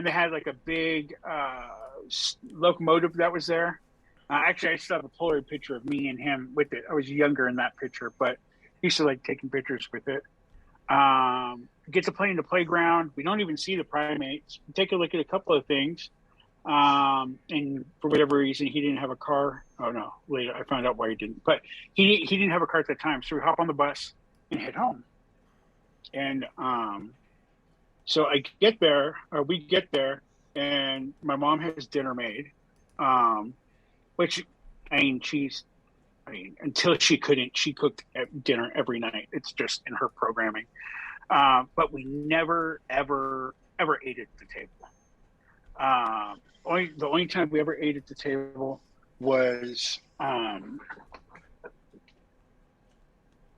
S3: they had like a big locomotive that was there. Actually, I still have a Polaroid picture of me and him with it. I was younger in that picture, but he used to like taking pictures with it. Get to play in the playground. We don't even see the primates. We take a look at a couple of things. And for whatever reason, he didn't have a car. Oh no, later I found out why he didn't. But he didn't have a car at that time, so we hop on the bus and head home. And so we get there, and my mom has dinner made. Which, until she couldn't, she cooked dinner every night. It's just in her programming. But we never, ever, ever ate at the table. The only time we ever ate at the table was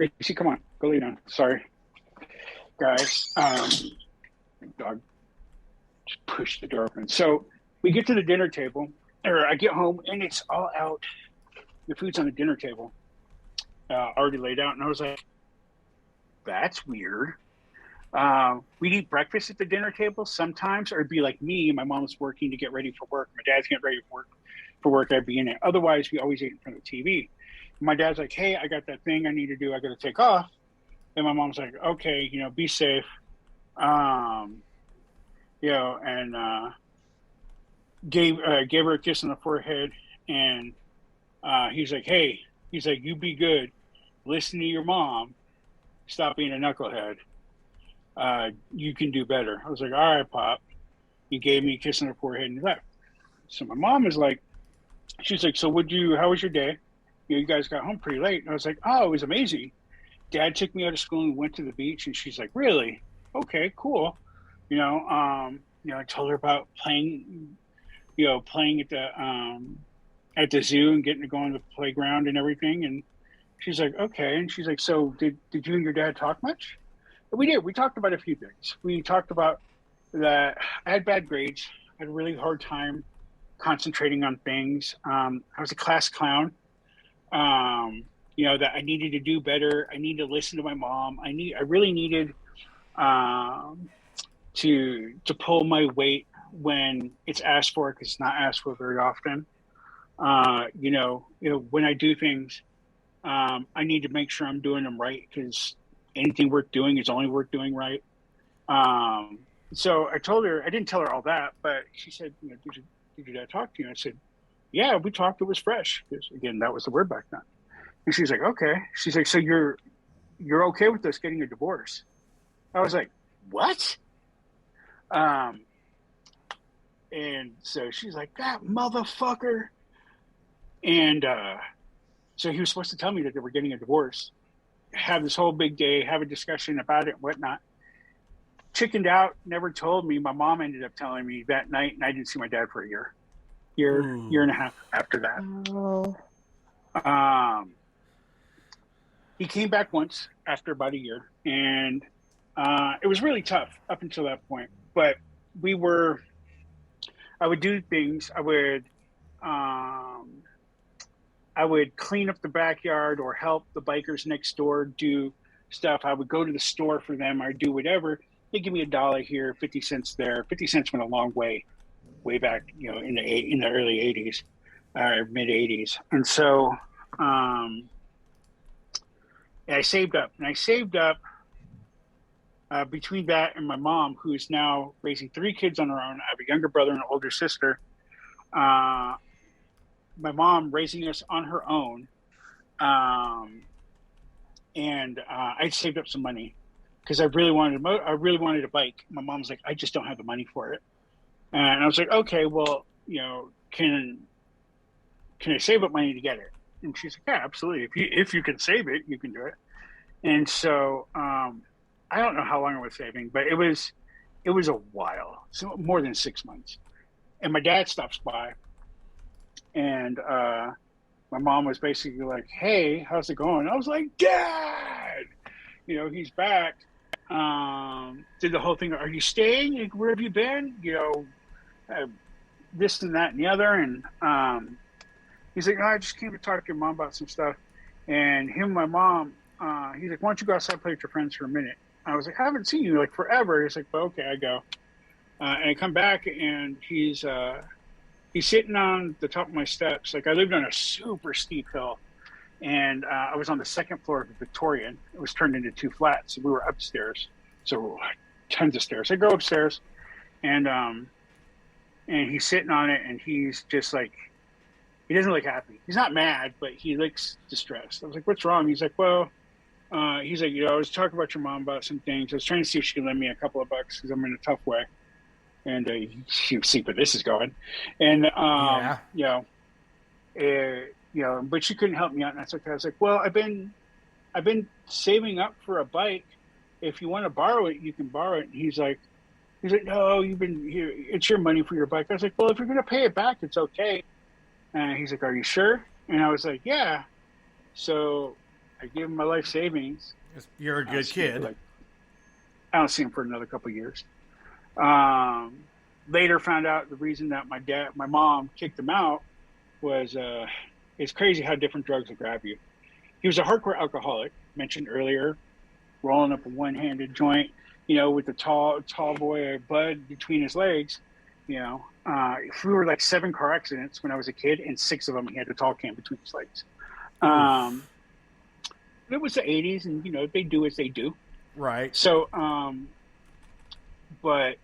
S3: Gracie, come on, go lay down. Sorry, guys. Dog just pushed the door open. So we get to the dinner table, or I get home, and it's all out. The food's on the dinner table, already laid out, and I was like, "That's weird." We'd eat breakfast at the dinner table sometimes, or it'd be like me. My mom's working to get ready for work. My dad's getting ready for work. I'd be in it. Otherwise, we always ate in front of the TV. My dad's like, "Hey, I got that thing I need to do. I got to take off." And my mom's like, "Okay, be safe." And gave her a kiss on the forehead, and he's like, "Hey," he's like, "You be good. Listen to your mom. Stop being a knucklehead. You can do better." I was like, "All right, Pop." He gave me a kiss on the forehead and he left. So my mom is like, she's like, "So how was your day? You guys got home pretty late." And I was like, "Oh, it was amazing. Dad took me out of school and went to the beach." And she's like, "Really? Okay, cool." I told her about playing at the zoo and getting to go on the playground and everything. And she's like, "Okay." And she's like, "So did you and your dad talk much?" And we did. We talked about a few things. We talked about that I had bad grades. I had a really hard time concentrating on things. I was a class clown. That I needed to do better. I needed to listen to my mom. I really needed to pull my weight when it's asked for, because it's not asked for very often. When I do things, I need to make sure I'm doing them right, because anything worth doing is only worth doing right. So I told her, I didn't tell her all that, but she said, "Did your dad talk to you?" I said, "Yeah, we talked. It was fresh." Because again, that was the word back then. And she's like, "Okay." She's like, "So you're okay with us getting a divorce?" I was like, "What?" And so she's like, "That motherfucker." And so he was supposed to tell me that they were getting a divorce, have this whole big day, have a discussion about it and whatnot. Chickened out, never told me. My mom ended up telling me that night, and I didn't see my dad for a year and a half after that.
S4: Oh.
S3: He came back once after about a year, and it was really tough up until that point. But I would do things. I would clean up the backyard or help the bikers next door do stuff. I would go to the store for them. I'd do whatever. They give me $1 here, 50 cents there. 50 cents went a long way back, in the early 80s, mid 80s. And so I saved up. Between that and my mom, who's now raising 3 kids on her own. I have a younger brother and an older sister. My mom raising us on her own. And I saved up some money because I really wanted a bike. My mom's like, "I just don't have the money for it." And I was like, "Okay, well, can I save up money to get it?" And she's like, "Yeah, absolutely. If you can save it, you can do it." And so I don't know how long I was saving, but it was a while, so more than 6 months. And my dad stops by, and my mom was basically like, "Hey, how's it going?" I was like, "Dad, he's back." Did the whole thing. "Are you staying? Like, where have you been?" This and that and the other. And he's like, "Oh, I just came to talk to your mom about some stuff." And him and my mom, he's like, "Why don't you go outside and play with your friends for a minute?" I was like, "I haven't seen you like forever." He's like, "Well, okay." I go. And I come back, and he's sitting on the top of my steps. Like, I lived on a super steep hill, and I was on the second floor of the Victorian. It was turned into 2 flats. We were upstairs, so tons of stairs. I go upstairs, and he's sitting on it, and he's just like, he doesn't look happy. He's not mad, but he looks distressed. I was like, "What's wrong?" He's like, "Well," he's like, "I was talking about your mom about some things. I was trying to see if she could lend me a couple of bucks because I'm in a tough way." And you see where this is going. And, but she couldn't help me out. And that's okay. I was like, "Well, I've been saving up for a bike. If you want to borrow it, you can borrow it." And he's like, "No, you've been here. It's your money for your bike." I was like, "Well, if you're going to pay it back, it's okay." And he's like, "Are you sure?" And I was like, "Yeah." So I gave him my life savings.
S1: You're a good kid.
S3: I don't see him for another couple of years. Later found out the reason that my mom kicked him out was it's crazy how different drugs will grab you. He was a hardcore alcoholic, mentioned earlier, rolling up a one-handed joint, with the tall boy bud between his legs. We were like 7 car accidents when I was a kid, and 6 of them he had the tall can between his legs. It was the 80s, and they do as they do.
S1: Right.
S3: So, but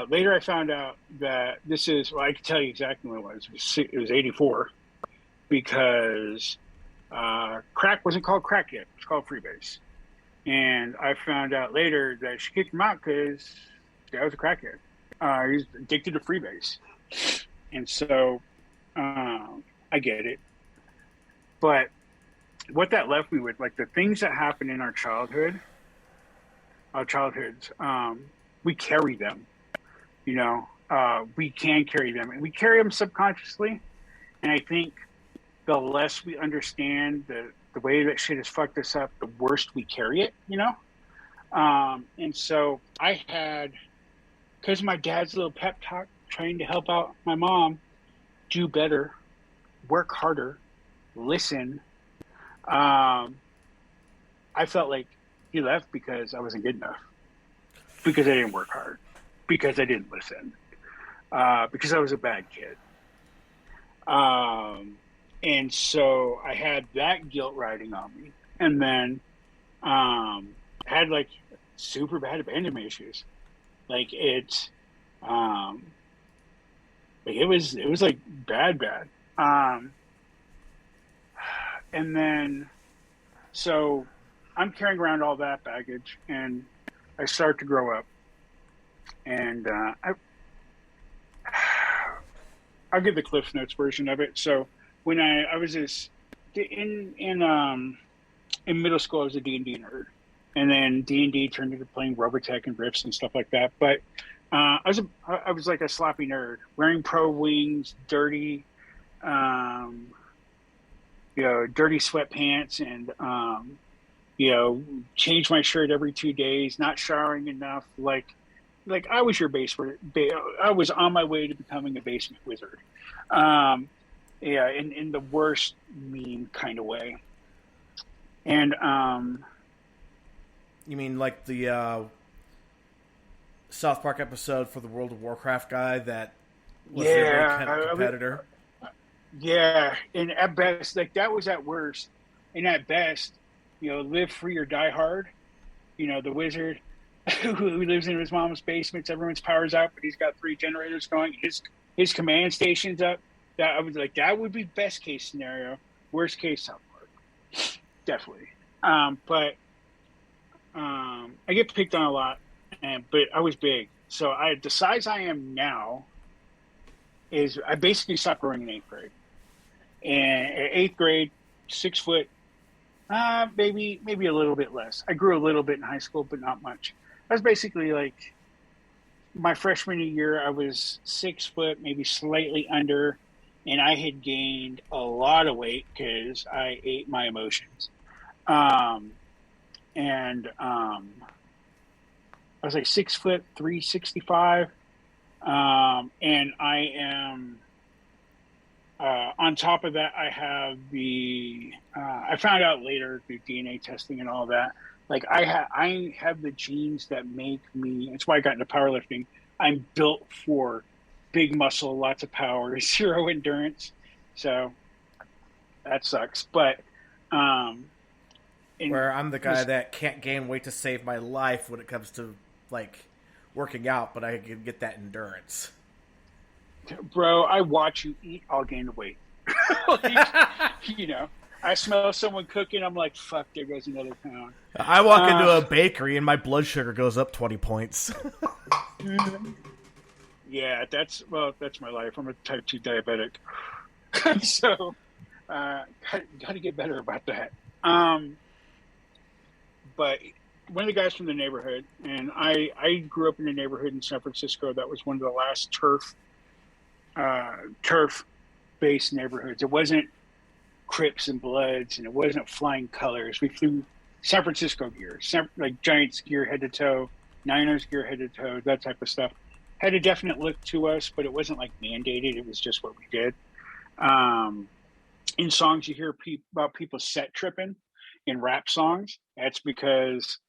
S3: later I found out that I can tell you exactly what it was. It was 84, because crack wasn't called crack yet. It was called freebase. And I found out later that she kicked him out because Dad was a crackhead. He was addicted to freebase. And so I get it. But what that left me with, like the things that happen in our childhoods, we carry them. We can carry them, and we carry them subconsciously. And I think the less we understand the way that shit has fucked us up, the worse we carry it, And so I had, because my dad's little pep talk trying to help out my mom do better, work harder, listen. I felt like he left because I wasn't good enough, because I didn't work hard, because I didn't listen, because I was a bad kid. And so I had that guilt riding on me, and then had like super bad abandonment issues. Like it was like bad. And then, so I'm carrying around all that baggage, and I start to grow up, and I'll give the Cliff Notes version of it. So when I was in middle school, I was a D&D nerd, and then D&D turned into playing Robotech and Riffs and stuff like that. But I was like a sloppy nerd, wearing pro wings, dirty sweatpants, and change my shirt every 2 days, not showering enough. Like I was your I was on my way to becoming a basement wizard. In the worst mean kind of way. And
S1: you mean like the South Park episode for the World of Warcraft guy that was a competitor?
S3: Yeah, and at best, like that was at worst, and at best, live free or die hard. The wizard who lives in his mom's basement, everyone's power's out, but he's got 3 generators going. His command station's up. That I was like, that would be best case scenario. Worst case, South Park, definitely. But I get picked on a lot, but I was big. So the size I am now is I basically stopped growing in 8th grade. And at 8th grade, 6 foot, maybe a little bit less. I grew a little bit in high school, but not much. I was basically like, my freshman year, I was 6 foot, maybe slightly under, and I had gained a lot of weight because I ate my emotions. I was like 6 foot, 365. And I am, on top of that, I have I found out later through DNA testing and all that, like I have the genes that make me, that's why I got into powerlifting. I'm built for big muscle, lots of power, 0 endurance. So that sucks. But,
S1: where I'm the guy that can't gain weight to save my life when it comes to like working out, but I can get that endurance.
S3: Bro, I watch you eat, I'll gain the weight. I smell someone cooking, I'm like, fuck, there goes another pound.
S1: I walk into a bakery and my blood sugar goes up 20 points.
S3: Yeah, that's my life. I'm a type 2 diabetic. So, got to get better about that. But one of the guys from the neighborhood, and I grew up in a neighborhood in San Francisco that was one of the last turf-based neighborhoods. It wasn't Crips and Bloods, and it wasn't flying colors. We flew San Francisco gear, like Giants gear head to toe, Niners gear head to toe, that type of stuff. Had a definite look to us, but it wasn't like mandated. It was just what we did. In songs, you hear about people set tripping in rap songs. That's because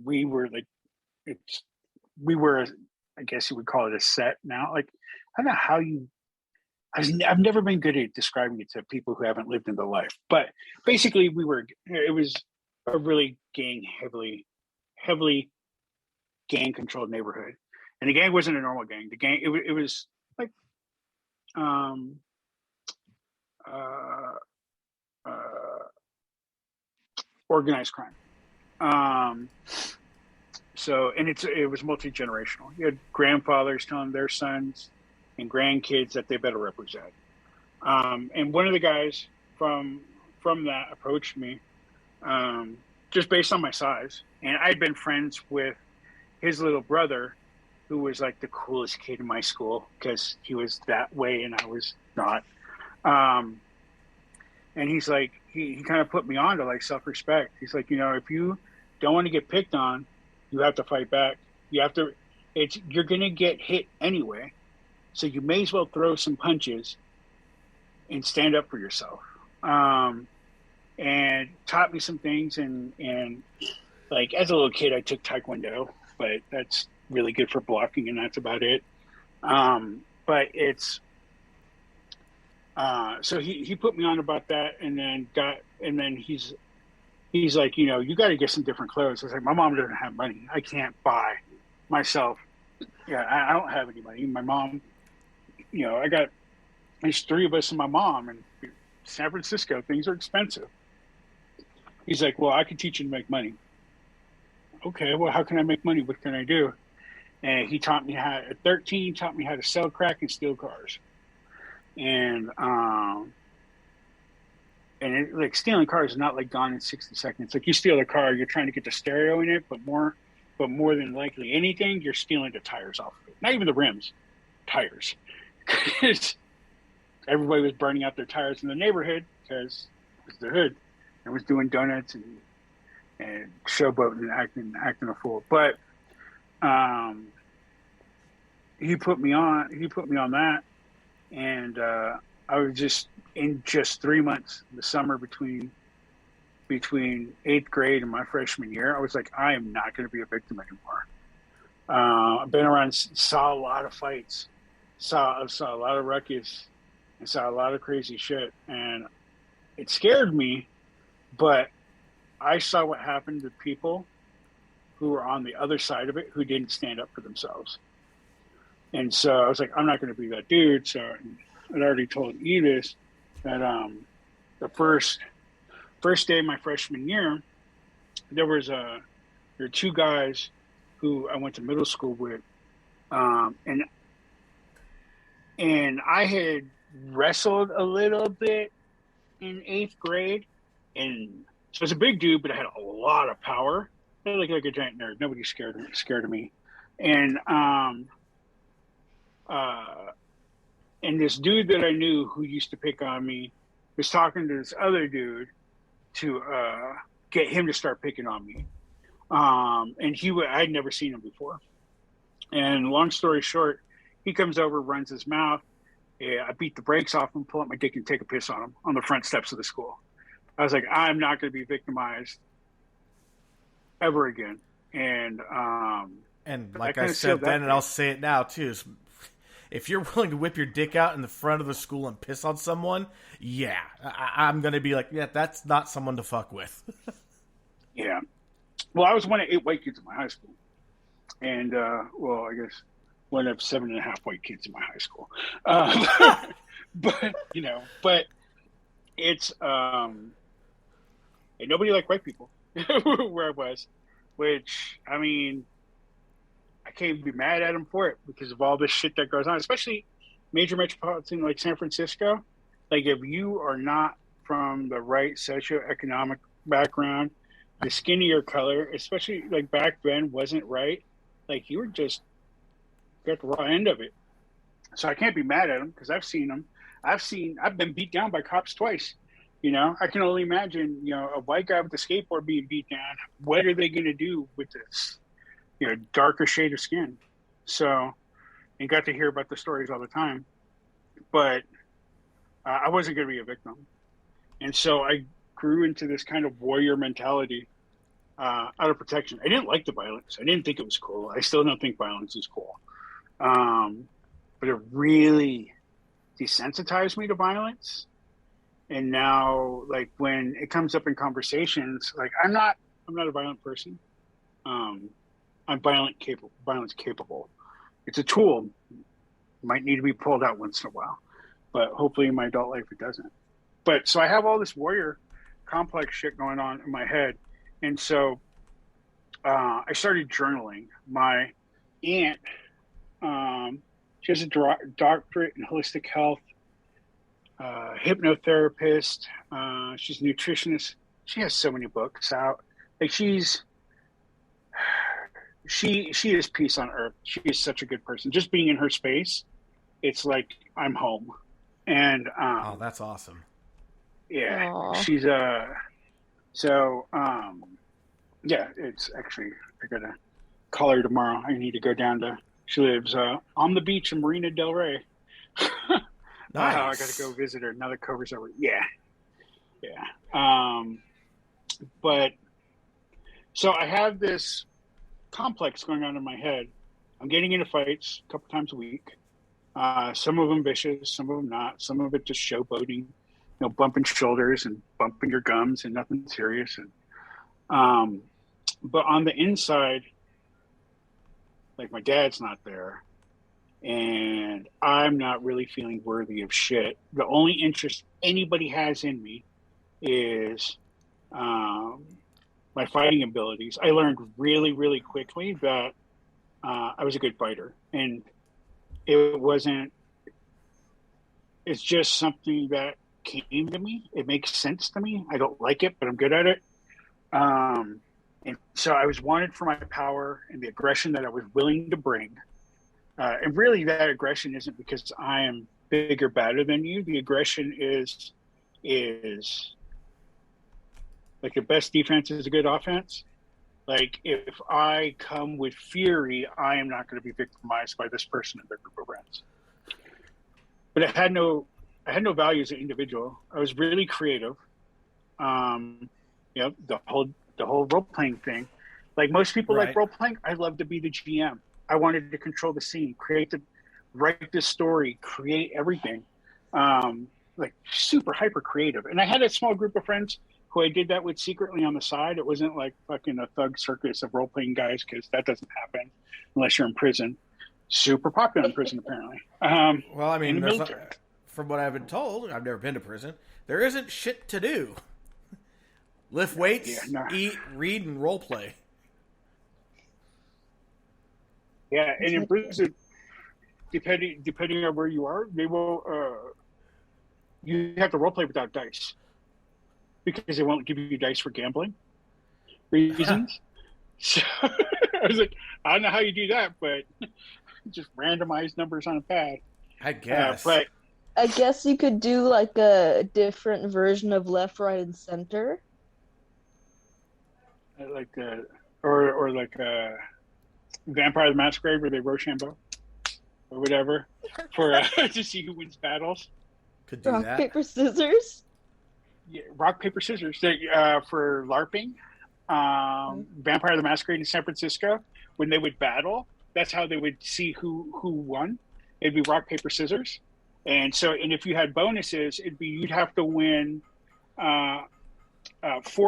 S3: we were like, I guess you would call it a set now. Like, I don't know how I've never been good at describing it to people who haven't lived in the life, but basically it was a really heavily gang controlled neighborhood. And the gang wasn't a normal gang. The gang, it was like, organized crime. So, and it was multi-generational. You had grandfathers telling their sons and grandkids that they better represent. And one of the guys from that approached me, just based on my size. And I'd been friends with his little brother, who was like the coolest kid in my school because he was that way and I was not. And he's like, he kind of put me on to like self-respect. He's like, if you don't want to get picked on, you have to fight back. You're going to get hit anyway. So you may as well throw some punches and stand up for yourself. And taught me some things. And like, as a little kid, I took Taekwondo, but that's really good for blocking and that's about it. But it's, so he put me on about that and then he's like, you got to get some different clothes. I was like, my mom doesn't have money. I can't buy myself. Yeah. I don't have any money. My mom, there's three of us and my mom, and San Francisco, things are expensive. He's like, well, I can teach you to make money. Okay. Well, how can I make money? What can I do? And he taught me at 13, taught me how to sell crack and steal cars. And like stealing cars is not like gone in 60 seconds. Like you steal a car, you're trying to get the stereo in it, but more than likely anything, you're stealing the tires off of it. Not even the rims, tires. Because everybody was burning out their tires in the neighborhood because it was the hood and was doing donuts and showboating and acting a fool. But he put me on that. And I was just in 3 months, the summer between 8th grade and my freshman year, I was like, I am not going to be a victim anymore. I've been around, saw a lot of fights, saw a lot of ruckus, and saw a lot of crazy shit. And it scared me, but I saw what happened to people who were on the other side of it who didn't stand up for themselves. And so I was like, I'm not going to be that dude. So I'd already told Edith that the first day of my freshman year, there were two guys who I went to middle school with, and I had wrestled a little bit in 8th grade, and so I was a big dude, but I had a lot of power. I looked like a giant nerd. Nobody's scared of me, and this dude that I knew who used to pick on me was talking to this other dude to get him to start picking on me. And I'd never seen him before. And long story short, he comes over, runs his mouth. Yeah, I beat the brakes off him, pull up my dick and take a piss on him on the front steps of the school. I was like, I'm not going to be victimized ever again. And
S1: like I said then, and I'll say it now too, if you're willing to whip your dick out in the front of the school and piss on someone, yeah, I'm going to be like, yeah, that's not someone to fuck with.
S3: Yeah. Well, I was one of 8 white kids in my high school. And, well, I guess one of 7.5 white kids in my high school. But it's, and nobody liked white people where I was, which, I mean, I can't even be mad at them for it because of all this shit that goes on, especially major metropolitan like San Francisco. Like, if you are not from the right socioeconomic background, the skin of your color, especially like back then, wasn't right. Like, you were just got the raw end of it. So I can't be mad at them because I've seen them. I've been beat down by cops twice. You know, I can only imagine, you know, a white guy with a skateboard being beat down. What are they going to do with this, you know, darker shade of skin? So, and got to hear about the stories all the time, but I wasn't going to be a victim. And so I grew into this kind of warrior mentality out of protection. I didn't like the violence. I didn't think it was cool. I still don't think violence is cool. But it really desensitized me to violence. And now, like, when it comes up in conversations, like, I'm not a violent person. I'm violence capable. It's a tool. Might need to be pulled out once in a while, but hopefully in my adult life it doesn't. But so I have all this warrior complex shit going on in my head, and so I started journaling. My aunt, she has a doctorate in holistic health, hypnotherapist. She's a nutritionist. She has so many books out. Like she is peace on earth. She is such a good person. Just being in her space, it's like I'm home. And
S1: oh, that's awesome.
S3: Yeah,
S4: Aww.
S3: she's yeah. It's actually I gotta call her tomorrow. I need to go down to. She lives on the beach in Marina Del Rey.
S1: Nice.
S3: I gotta go visit her now that COVID's over. Yeah. But so I have this complex going on in my head. I'm getting into fights a couple times a week. Some of them vicious, some of them not. Some of it just showboating, you know, bumping shoulders and bumping your gums and nothing serious. And but on the inside, like my dad's not there, and I'm not really feeling worthy of shit. The only interest anybody has in me is my fighting abilities. I learned really, really quickly that I was a good fighter, and it's just something that came to me. It makes sense to me. I don't like it, but I'm good at it. And so I was wanted for my power and the aggression that I was willing to bring. And really that aggression isn't because I am bigger, better than you. The aggression is like the best defense is a good offense. Like if I come with fury, I am not going to be victimized by this person and their group of friends. But I had no value as an individual. I was really creative. You know, the whole role playing thing. Like most people
S1: Right.
S3: like role playing, I love to be the GM. I wanted to control the scene, write the story, create everything. Like super hyper creative. And I had a small group of friends who I did that with secretly on the side. It wasn't like fucking a thug circus of role-playing guys, because that doesn't happen unless you're in prison. Super popular in prison, apparently.
S1: Well, I mean,
S3: in the
S1: there's not,
S3: military.
S1: from what I've been told, I've never been to prison, there isn't shit to do. Lift weights, eat, read, and role play.
S3: Yeah, and in prison, depending on where you are, they will you have to role play without dice, because they won't give you dice for gambling reasons. So I was like, I don't know how you do that, but just randomize numbers on a pad.
S1: I guess.
S3: But
S4: I guess you could do like a different version of left, right, and center.
S3: like or like Vampire the Masquerade, where they Rochambeau or whatever for to see who wins battles.
S1: Could do
S4: Rock,
S1: that.
S4: paper, scissors.
S3: Yeah, rock, paper, scissors. For LARPing, Vampire the Masquerade in San Francisco, when they would battle, that's how they would see who won. It'd be rock, paper, scissors. And if you had bonuses, you'd have to win 4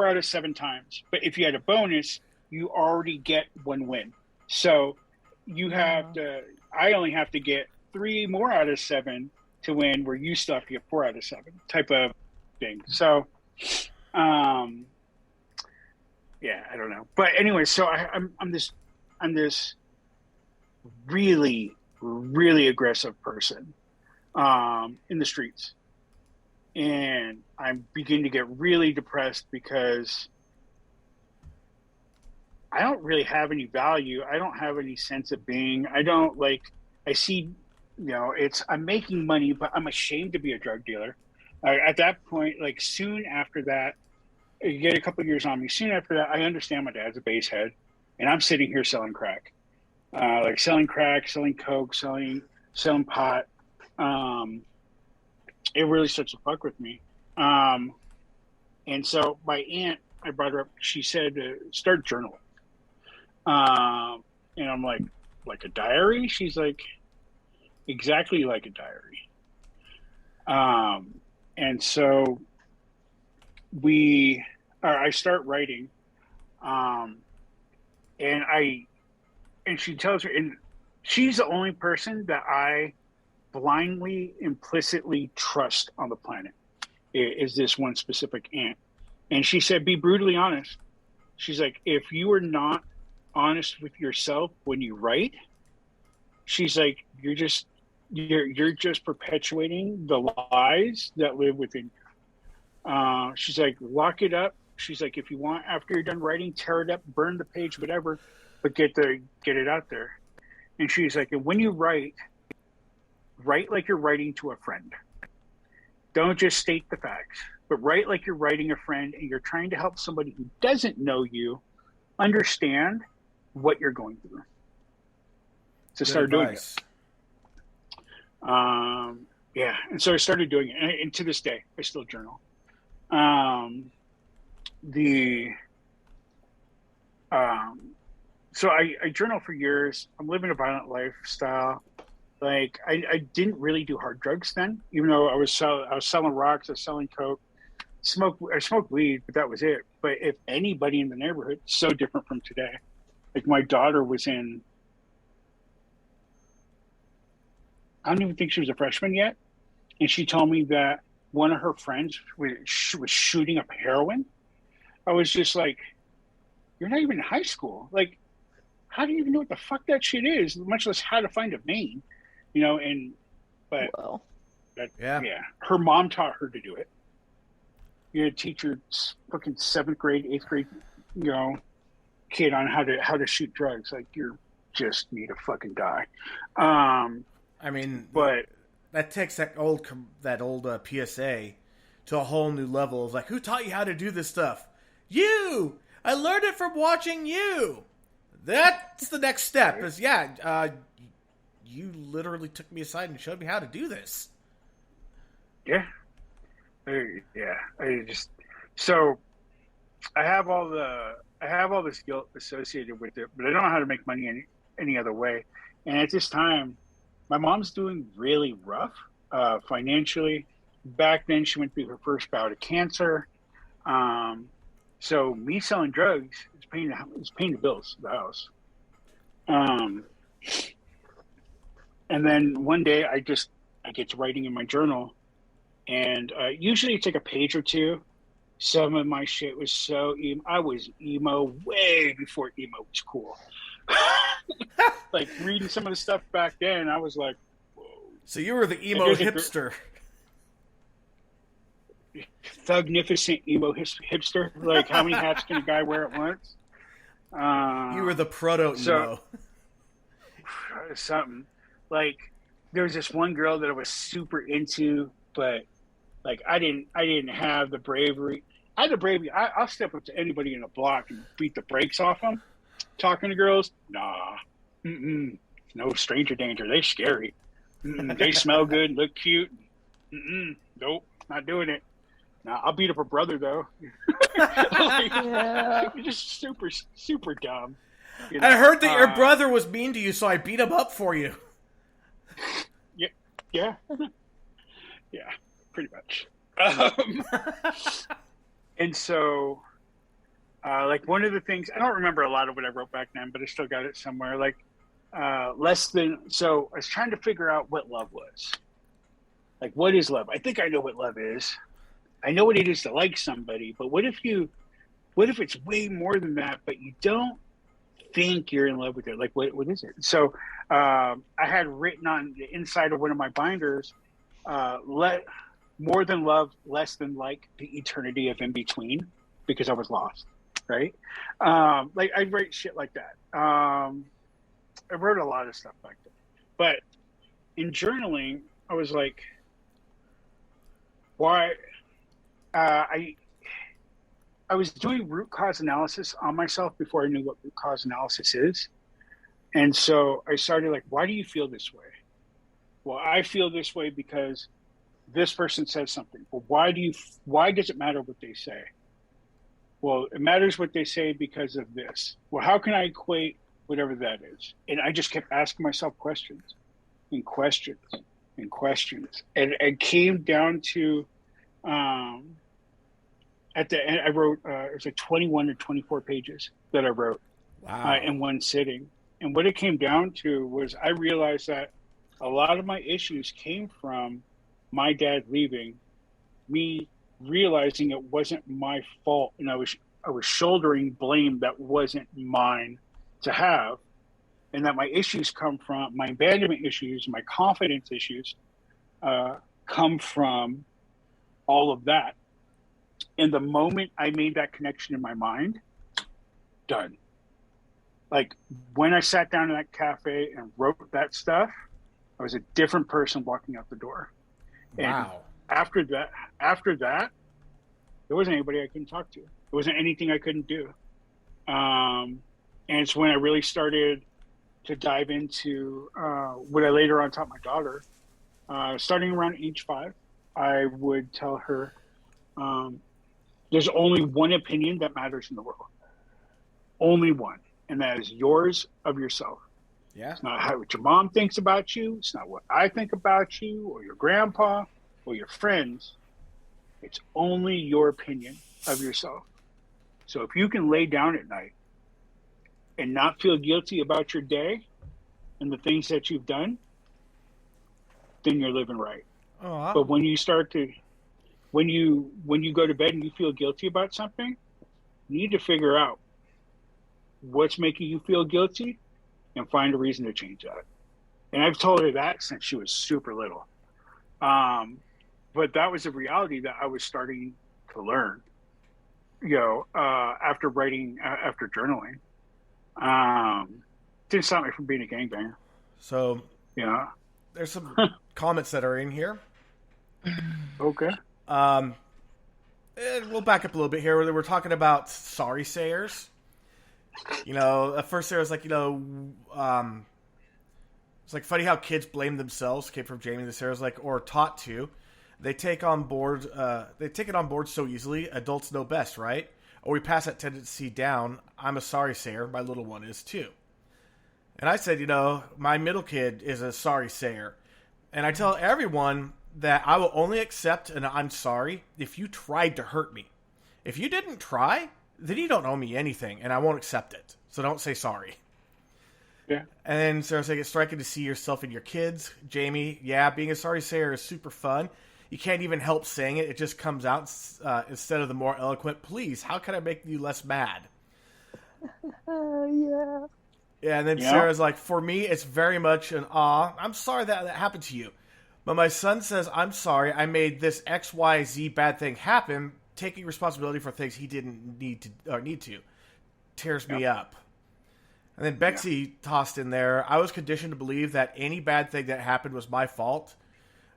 S3: out of 7 times. But if you had a bonus, you already get 1 win. So you have to. I only have to get 3 more out of 7 to win, where you still have to get 4 out of 7 type of thing. So, yeah, I don't know. But anyway, so I'm this really, really aggressive person in the streets. And I'm beginning to get really depressed because I don't really have any value. I don't have any sense of being. I see, I'm making money, but I'm ashamed to be a drug dealer. At that point, like soon after that, you get a couple of years on me. Soon after that, I understand my dad's a basehead, and I'm sitting here selling crack, like selling crack, selling coke, selling pot. It really starts to fuck with me. And so my aunt, I brought her up. She said, "Start journaling." And I'm like a diary? She's like, exactly like a diary. And so I start writing, and she tells her, and she's the only person that I blindly, implicitly trust on the planet, is this one specific aunt. And she said, be brutally honest. She's like, if you are not honest with yourself when you write, she's like, you're just perpetuating the lies that live within you. She's like, lock it up. She's like, if you want, after you're done writing, tear it up, burn the page, whatever, but get it out there. And she's like, and when you write like you're writing to a friend. Don't just state the facts, but write like you're writing a friend and you're trying to help somebody who doesn't know you understand what you're going through. So start doing it. Yeah. And so I started doing it. And to this day, I still journal. So I journal for years. I'm living a violent lifestyle. Like I didn't really do hard drugs then, even though I was selling rocks, I was selling coke, I smoked weed, but that was it. But if anybody in the neighborhood, so different from today. Like my daughter was I don't even think she was a freshman yet, and she told me that one of her friends was shooting up heroin. I was just like, you're not even in high school. Like, how do you even know what the fuck that shit is, much less how to find a vein?
S4: Wow.
S3: Yeah. Her mom taught her to do it. You teach your fucking 7th grade, 8th grade, kid on how to shoot drugs. Like, you just need to fucking die.
S1: I mean,
S3: but
S1: that takes that old PSA to a whole new level of like, who taught you how to do this stuff? You! I learned it from watching you! That's the next step. You literally took me aside and showed me how to do this.
S3: Yeah. So I have all this guilt associated with it, but I don't know how to make money any other way. And at this time, my mom's doing really rough financially. Back then, she went through her first bout of cancer. So me selling drugs is paying the bills of the house. And then one day I get to writing in my journal, and usually it's like a page or two. Some of my shit was so emo. I was emo way before emo was cool. Like reading some of the stuff back then, I was like, whoa.
S1: So you were the emo hipster.
S3: Thugnificent emo hipster. Like, how many hats can a guy wear at once?
S1: You were the proto emo.
S3: Something. Like, there was this one girl that I was super into, but like I didn't have the bravery. I had the bravery. I'll step up to anybody in a block and beat the brakes off them. Talking to girls, nah, no stranger danger. They scary. They smell good, look cute. Nope, not doing it. Nah, I'll beat up her brother though. Just super, super dumb.
S1: I heard that your brother was mean to you, so I beat him up for you.
S3: Yeah, pretty much. And so, like one of the things, I don't remember a lot of what I wrote back then, but I still got it somewhere. Like so I was trying to figure out what love was. Like, what is love? I think I know what love is. I know what it is to like somebody, but what if it's way more than that, but you don't think you're in love with it? Like, what is it? So I had written on the inside of one of my binders, more than love, less than like, the eternity of in between, because I was lost, right? Like, I write shit like that. I wrote a lot of stuff like that. But in journaling, I was like, why I was doing root cause analysis on myself before I knew what root cause analysis is. And so I started like, why do you feel this way? Well, I feel this way because this person says something. Well, why does it matter what they say? Well, it matters what they say because of this. Well, how can I equate whatever that is? And I just kept asking myself questions and questions and questions. And it came down to, at the end, I wrote, it was like 21 or 24 pages that I wrote in one sitting. And what it came down to was I realized that a lot of my issues came from my dad leaving, me realizing it wasn't my fault, and I was shouldering blame that wasn't mine to have, and that my issues come from my abandonment issues, my confidence issues come from all of that. And the moment I made that connection in my mind, done. Like when I sat down in that cafe and wrote that stuff, I was a different person walking out the door.
S1: Wow.
S3: And after that, there wasn't anybody I couldn't talk to. There wasn't anything I couldn't do. And it's when I really started to dive into what I later on taught my daughter. Starting around age 5, I would tell her, there's only one opinion that matters in the world. Only one. And that is yours of yourself.
S1: Yeah.
S3: It's not what your mom thinks about you. It's not what I think about you or your grandpa or your friends. It's only your opinion of yourself. So if you can lay down at night and not feel guilty about your day and the things that you've done, then you're living right.
S1: Aww.
S3: But when you start to, when you go to bed and you feel guilty about something, you need to figure out what's making you feel guilty and find a reason to change that. And I've told her that since she was super little. But that was a reality that I was starting to learn, after writing, after journaling. Didn't stop me from being a gangbanger.
S1: So,
S3: Yeah.
S1: there's some comments that are in here.
S3: Okay.
S1: And we'll back up a little bit here. We're talking about sorry sayers. At first there was like, it's like funny how kids blame themselves. Came from Jamie. This was like, or taught to. They take it on board so easily. Adults know best, right? Or we pass that tendency down. I'm a sorry sayer. My little one is too. And I said, my middle kid is a sorry sayer. And I tell everyone that I will only accept an I'm sorry if you tried to hurt me. If you didn't try, then you don't owe me anything, and I won't accept it. So don't say sorry.
S3: Yeah.
S1: And then Sarah's like, it's striking to see yourself in your kids. Jamie, yeah, being a sorry sayer is super fun. You can't even help saying it. It just comes out instead of the more eloquent, please, how can I make you less mad?
S4: Yeah.
S1: Yeah, and then Sarah's like, for me, it's very much an I'm sorry that happened to you. But my son says, I'm sorry, I made this XYZ bad thing happen, taking responsibility for things he didn't need to. Tears me up. And then Bexy tossed in there, I was conditioned to believe that any bad thing that happened was my fault.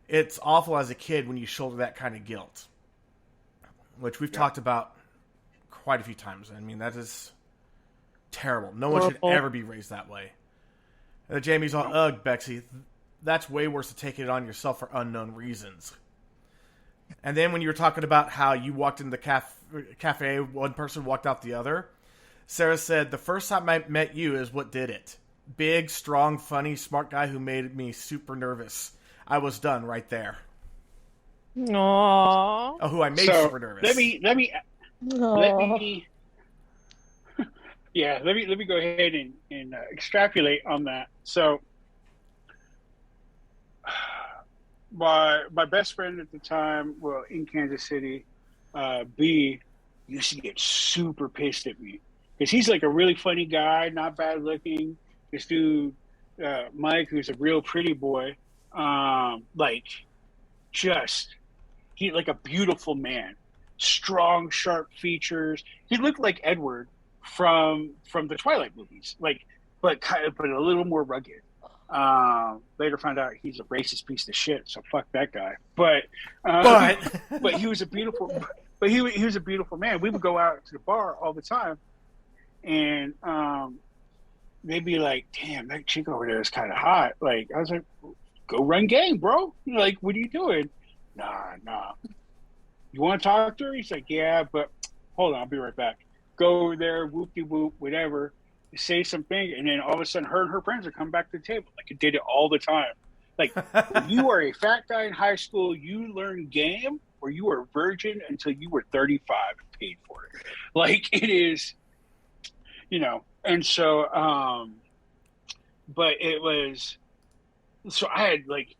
S1: It's awful as a kid when you shoulder that kind of guilt. Which we've talked about quite a few times. I mean, that is terrible. No one should ever be raised that way. And then Jamie's all, ugh, Bexy, that's way worse to take it on yourself for unknown reasons. And then when you were talking about how you walked in the cafe, one person walked out the other, Sarah said, the first time I met you is what did it. Big, strong, funny, smart guy who made me super nervous. I was done right there.
S2: Aww.
S1: Oh, who I made super nervous.
S3: Let me let me go ahead and extrapolate on that. So my best friend at the time, well, in Kansas City, B, used to get super pissed at me because he's like a really funny guy, not bad looking. This dude, Mike, who's a real pretty boy, he like a beautiful man, strong, sharp features. He looked like Edward from the Twilight movies, but a little more rugged. Later found out he's a racist piece of shit, so fuck that guy. But he was a beautiful, but he was a beautiful man. We would go out to the bar all the time, and they'd be like, "Damn, that chick over there is kind of hot." Like I was like, "Go run game, bro." Like, what are you doing? Nah. You want to talk to her? He's like, "Yeah, but hold on, I'll be right back." Go over there, whoop-de-whoop, whatever. Say something, and then all of a sudden her and her friends would come back to the table. Like it did it all the time. Like if you are a fat guy in high school, you learn game, or you are a virgin until you were 35 and paid for it. Like it is, and so but it was, so I had like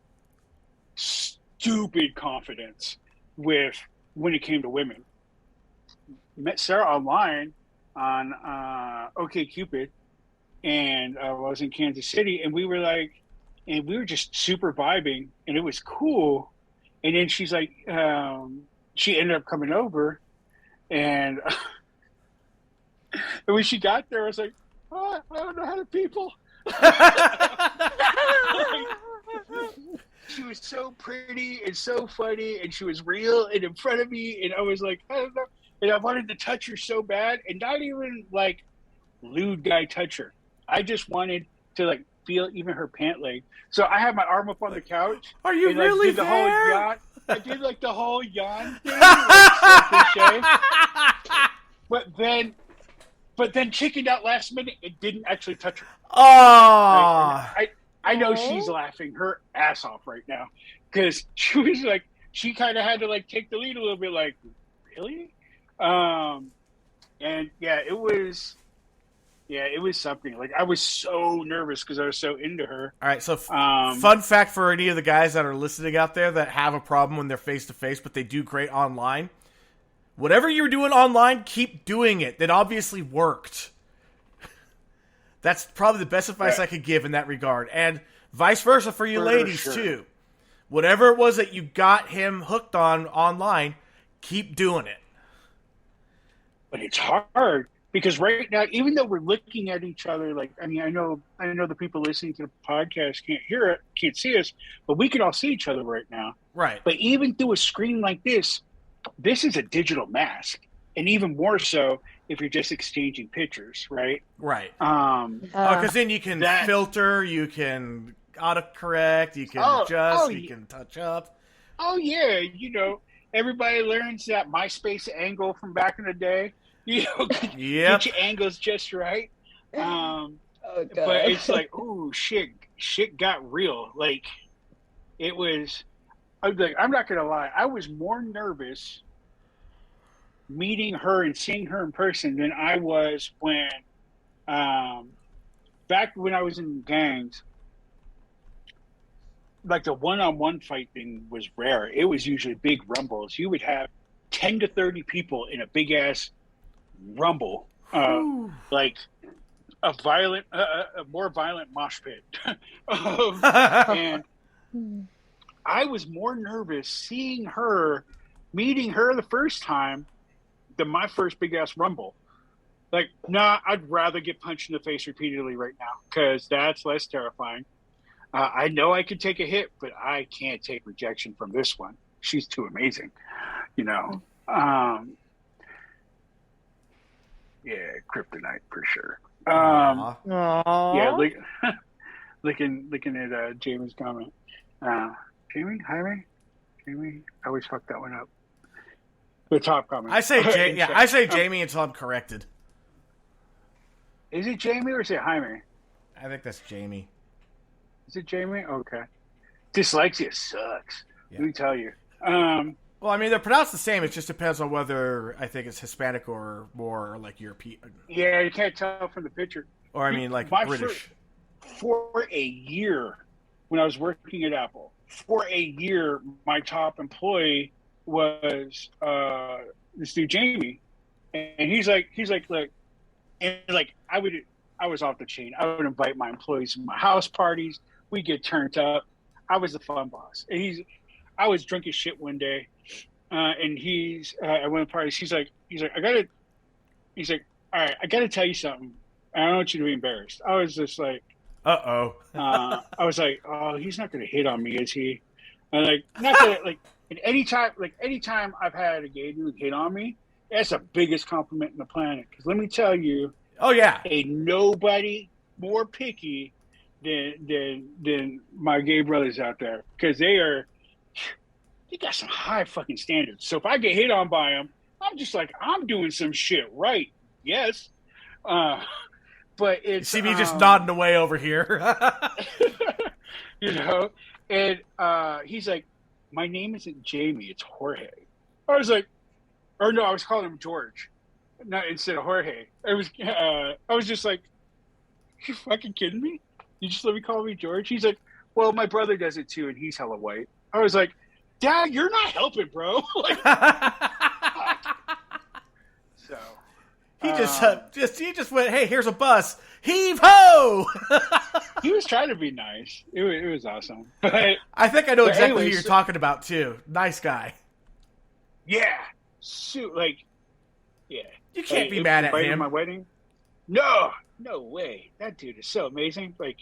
S3: stupid confidence with when it came to women. Met Sarah online on OkCupid, and I was in Kansas City, and we were just super vibing, and it was cool. And then she's like, she ended up coming over, and when she got there, I was like, oh, I don't know how to people. She was so pretty and so funny, and she was real and in front of me, and I was like, I don't know. And I wanted to touch her so bad, and not even like lewd guy touch her. I just wanted to like feel even her pant leg. So I had my arm up on the couch.
S1: Are you
S3: and,
S1: really
S3: did the
S1: there?
S3: whole yawn. I did like the whole yawn thing, like, so cliche. But then chickened out last minute and didn't actually touch her.
S1: Oh,
S3: I know she's laughing her ass off right now because she was like, she kind of had to like take the lead a little bit. Like, really? And it was something. Like I was so nervous because I was so into her.
S1: All right, so fun fact for any of the guys that are listening out there that have a problem when they're face to face, but they do great online. Whatever you're doing online, keep doing it. That obviously worked. That's probably the best advice I could give in that regard, and vice versa for you ladies too. Whatever it was that you got him hooked on online, keep doing it.
S3: But it's hard because right now, even though we're looking at each other, like, I mean, I know the people listening to the podcast can't hear it, can't see us, but we can all see each other right now.
S1: Right.
S3: But even through a screen like this is a digital mask. And even more so if you're just exchanging pictures, right?
S1: Right. Because then you can filter, you can autocorrect, you can adjust, you can touch up.
S3: Oh, yeah. Everybody learns that MySpace angle from back in the day. Get your angles just right. But it's like, oh shit got real. Like it was. I'm not gonna lie. I was more nervous meeting her and seeing her in person than I was when, back when I was in gangs. Like the one-on-one fight thing was rare. It was usually big rumbles. You would have 10 to 30 people in a big ass rumble, like a more violent mosh pit. And I was more nervous meeting her the first time than my first big ass rumble. Like, nah, I'd rather get punched in the face repeatedly right now because that's less terrifying. I know I could take a hit, but I can't take rejection from this one. She's too amazing, Yeah, kryptonite for sure. Yeah, looking at Jamie's comment. Jamie, Jaime, I always fuck that one up. The top comment.
S1: I say Jamie until I'm corrected.
S3: Is it Jamie or is it Jaime?
S1: I think that's Jamie.
S3: Is it Jamie? Okay. Dyslexia sucks.
S1: Yeah.
S3: Let me tell you.
S1: Well, I mean, they're pronounced the same. It just depends on whether I think it's Hispanic or more like European.
S3: Yeah, you can't tell from the picture.
S1: Or I mean, like British.
S3: For a year, when I was working at Apple, my top employee was this dude Jamie, and he's like, look, and like I was off the chain. I would invite my employees to my house parties. We get turned up. I was the fun boss. And I was drunk as shit one day, and he's at one of the parties. He's like, all right, I gotta tell you something. I don't want you to be embarrassed. I was just like,
S1: Uh-oh.
S3: I was like, oh, he's not going to hit on me, is he? And like, not that, like, anytime I've had a gay dude hit on me, that's the biggest compliment in the planet. Because let me tell you,
S1: Oh, yeah.
S3: ain't nobody more picky than my gay brothers out there. Because they got some high fucking standards. So if I get hit on by them, I'm just like, I'm doing some shit right. Yes. But
S1: You
S3: it's
S1: see me just nodding away over here.
S3: you know, and he's like, my name isn't Jamie, it's Jorge. I was like, or no, I was calling him George, not instead of Jorge. I was just like, you fucking kidding me? You just let me call me George? He's like, well, my brother does it too, and he's hella white. I was like, Dad, you're not helping, bro. Like, so.
S1: He just went, hey, here's a bus. Heave ho!
S3: He was trying to be nice. It was awesome. But
S1: I think I know exactly
S3: anyway,
S1: who you're talking about, too. Nice guy.
S3: Yeah. Yeah.
S1: You can't be mad at him.
S3: My wedding? No way. That dude is so amazing. Like,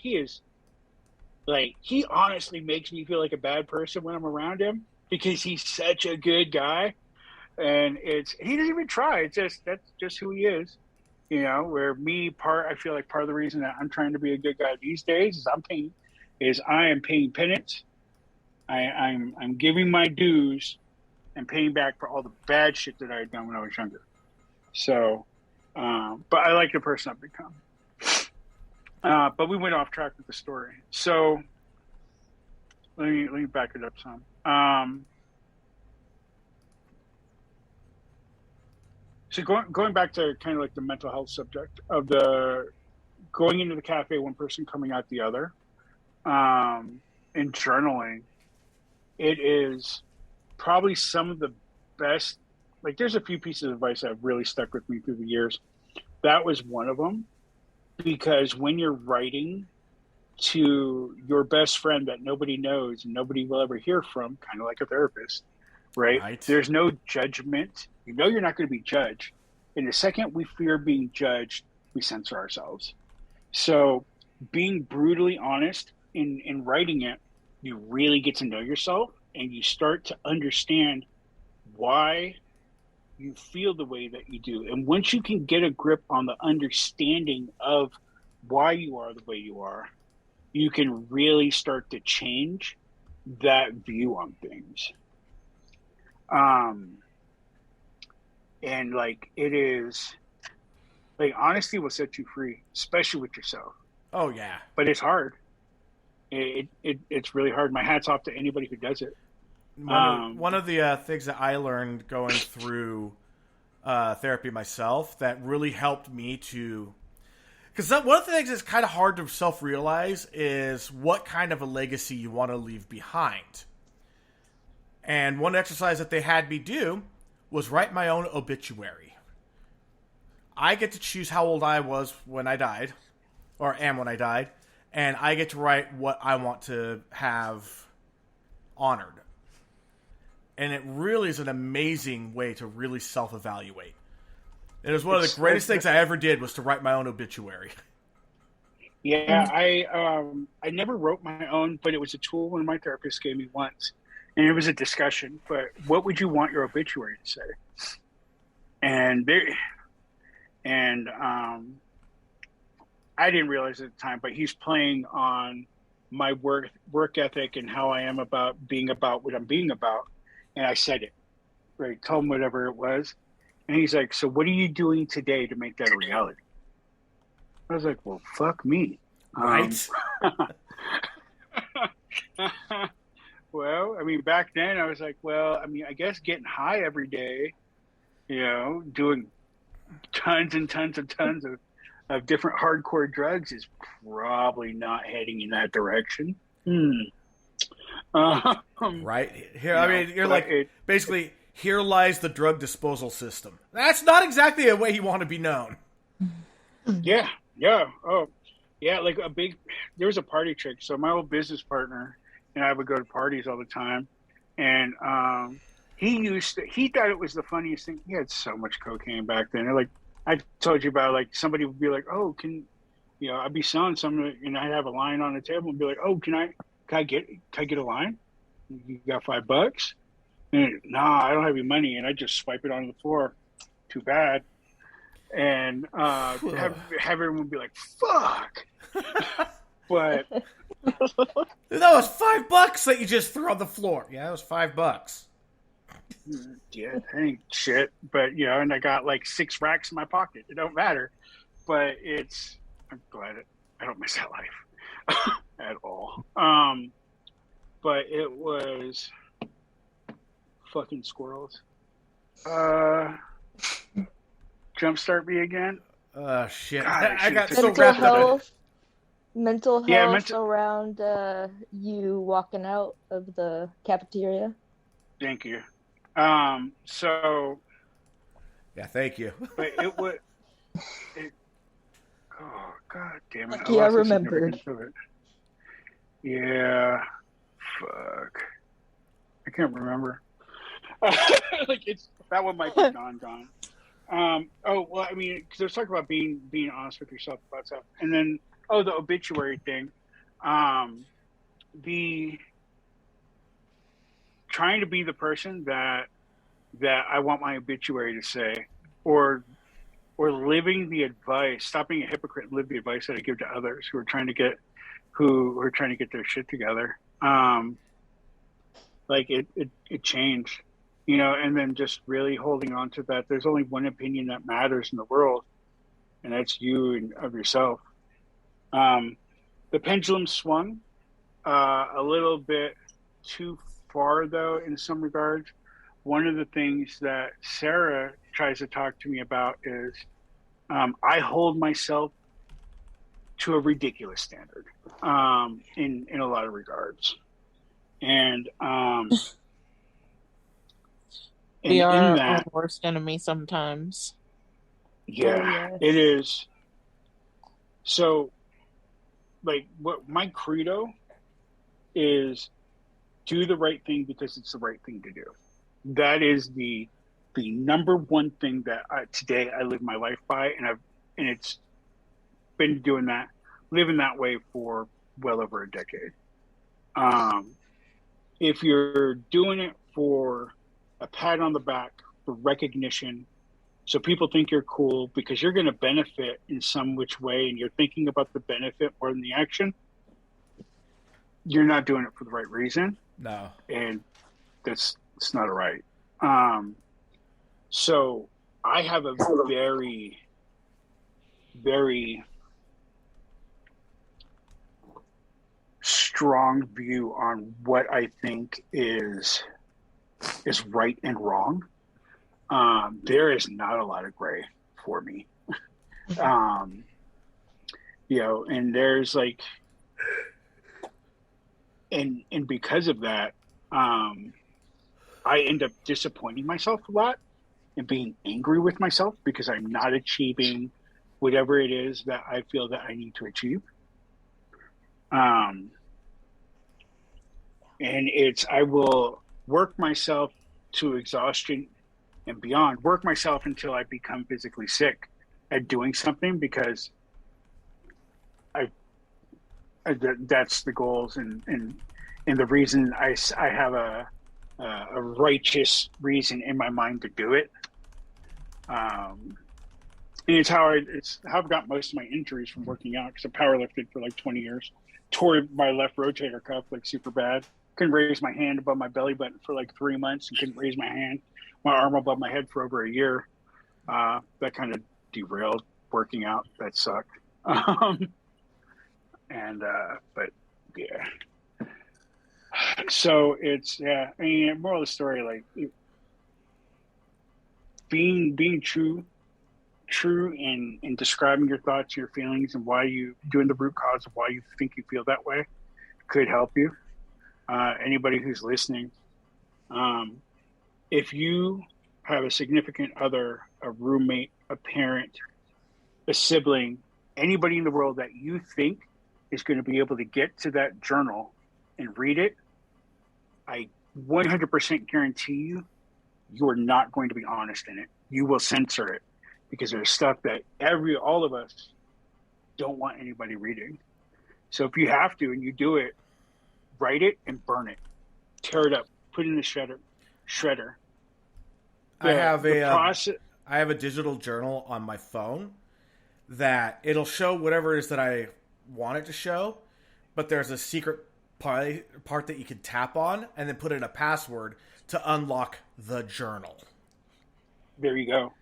S3: he honestly makes me feel like a bad person when I'm around him because he's such a good guy. And he doesn't even try. That's just who he is. You know, where I feel like part of the reason that I'm trying to be a good guy these days is I am paying penance. I'm giving my dues and paying back for all the bad shit that I had done when I was younger. So, but I like the person I've become. But we went off track with the story. So let me back it up some. So going back to kind of like the mental health subject of the going into the cafe, one person coming out the other, and journaling, it is probably some of the best. Like, there's a few pieces of advice that have really stuck with me through the years. That was one of them, because when you're writing to your best friend that nobody knows and nobody will ever hear from, kind of like a therapist, right? There's no judgment. You know you're not going to be judged. And the second we fear being judged, we censor ourselves. So being brutally honest in writing it, you really get to know yourself and you start to understand why you feel the way that you do. And once you can get a grip on the understanding of why you are the way you are, you can really start to change that view on things. And like, it is like, honesty will set you free, especially with yourself.
S1: Oh yeah.
S3: But it's hard. It's really hard. My hat's off to anybody who does it.
S1: One of the things that I learned going through therapy myself that really helped me to, because one of the things that's kind of hard to self-realize is what kind of a legacy you want to leave behind. And one exercise that they had me do was write my own obituary. I get to choose how old I was when I died, or am when I died, and I get to write what I want to have honored. And it really is an amazing way to really self-evaluate. It was one of the greatest things I ever did was to write my own obituary.
S3: Yeah, I never wrote my own, but it was a tool one of my therapists gave me once. And it was a discussion, but what would you want your obituary to say? And I didn't realize at the time, but he's playing on my work ethic and how I am about being about what I'm being about. And I said it, right? Told him whatever it was. And he's like, so what are you doing today to make that a reality? I was like, well, fuck me.
S1: Right.
S3: Well, I mean, back then I was like, well, I mean, I guess getting high every day, you know, doing tons and tons and tons of different hardcore drugs is probably not heading in that direction.
S1: Right. Here, I mean, you're like, basically, here lies the drug disposal system. That's not exactly a way you want to be known.
S3: Yeah. Oh, yeah, like there was a party trick. So my old business partner and I would go to parties all the time. And he thought it was the funniest thing. He had so much cocaine back then. Like, I told you about, like, somebody would be like, oh, I'd be selling something, and I'd have a line on the table and be like, "Oh, can I get a line? You got $5?" And nah, I don't have any money, and I just swipe it on the floor. Too bad. And have everyone be like, "Fuck!" But
S1: that was $5 that you just threw on the floor. Yeah, it was $5.
S3: yeah, that ain't shit. But and I got like 6 racks in my pocket. It don't matter. But I'm glad I don't miss that life at all. But it was fucking squirrels. Jumpstart me again.
S1: Shit.
S3: God,
S1: I got
S3: so
S4: mental
S1: wrapped up in it.
S4: health. Mental health
S3: Yeah,
S4: around you walking out of the cafeteria.
S3: Thank you. So.
S1: Yeah, thank you.
S3: But it would. Oh God damn it!
S4: Lucky I remembered.
S3: Yeah. Fuck. I can't remember. Like that one might be gone. Oh well, I mean, because there's talk about being honest with yourself about stuff, and then the obituary thing, the trying to be the person that I want my obituary to say, or living the advice, stop being a hypocrite and live the advice that I give to others who are trying to get their shit together. Like it changed, and then just really holding on to that. There's only one opinion that matters in the world, and that's you and of yourself. The pendulum swung a little bit too far, though, in some regards. One of the things that Sarah tries to talk to me about is I hold myself to a ridiculous standard in a lot of regards. And
S2: we are
S3: in
S2: our
S3: that,
S2: own worst enemy sometimes.
S3: Yeah,
S4: Oh, yes.
S3: It is. So, like, what my credo is: do the right thing because it's the right thing to do. That is the number one thing that today I live my life by, and it's been living that way for well over a decade. If you're doing it for a pat on the back, for recognition, so people think you're cool because you're going to benefit in some which way, and you're thinking about the benefit more than the action, you're not doing it for the right reason.
S1: No.
S3: And it's not right. So I have a very, very strong view on what I think is right and wrong. There is not a lot of gray for me. And there's like, and because of that, I end up disappointing myself a lot and being angry with myself because I'm not achieving whatever it is that I feel that I need to achieve. And I will work myself to exhaustion and beyond, work myself until I become physically sick at doing something because that's the goals and the reason I have a righteous reason in my mind to do it. And it's how I've got most of my injuries from working out because I powerlifted for like 20 years, tore my left rotator cuff like super bad. Couldn't raise my hand above my belly button for like 3 months and couldn't raise my arm above my head for over a year. That kind of derailed working out. That sucked. But yeah. So it's, I mean, moral of the story, like being true in describing your thoughts, your feelings, and why you doing the root cause of why you think you feel that way could help you. Anybody who's listening, if you have a significant other, a roommate, a parent, a sibling, anybody in the world that you think is going to be able to get to that journal and read it, I 100% guarantee you are not going to be honest in it. You will censor it because there's stuff that all of us don't want anybody reading. So if you have to and you do it, write it and burn it, tear it up, put it in the shredder.
S1: I have a digital journal on my phone that it'll show whatever it is that I want it to show, but there's a secret part that you can tap on and then put in a password to unlock the journal.
S3: There you go.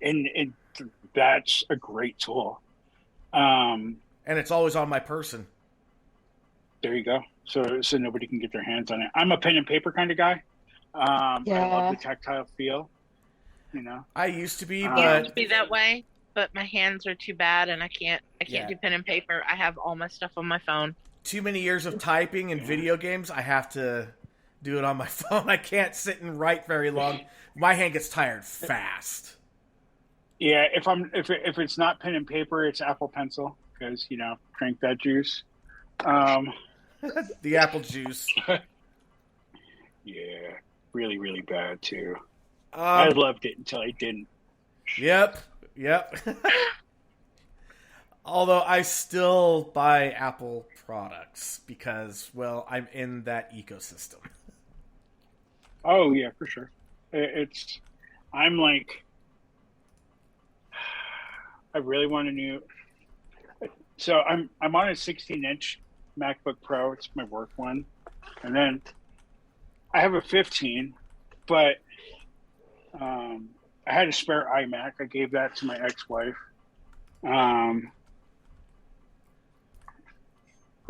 S3: And that's a great tool.
S1: And it's always on my person.
S3: There you go. So nobody can get their hands on it. I'm a pen and paper kind of guy. I love the tactile feel. You know,
S1: I used to be,
S2: I
S1: but
S2: used to be that way. But my hands are too bad, and I can't do pen and paper. I have all my stuff on my phone.
S1: Too many years of typing and video games. I have to do it on my phone. I can't sit and write very long. My hand gets tired fast.
S3: Yeah, if it's not pen and paper, it's Apple Pencil because drink that juice.
S1: The apple juice.
S3: Yeah, really, really bad too. I loved it until I didn't.
S1: Yep. Although I still buy Apple products because, well, I'm in that ecosystem.
S3: Oh yeah, for sure. I'm like, I really want a new. So I'm on a 16-inch MacBook Pro. It's my work one, and then I have a 15, but I had a spare iMac. I gave that to my ex-wife. We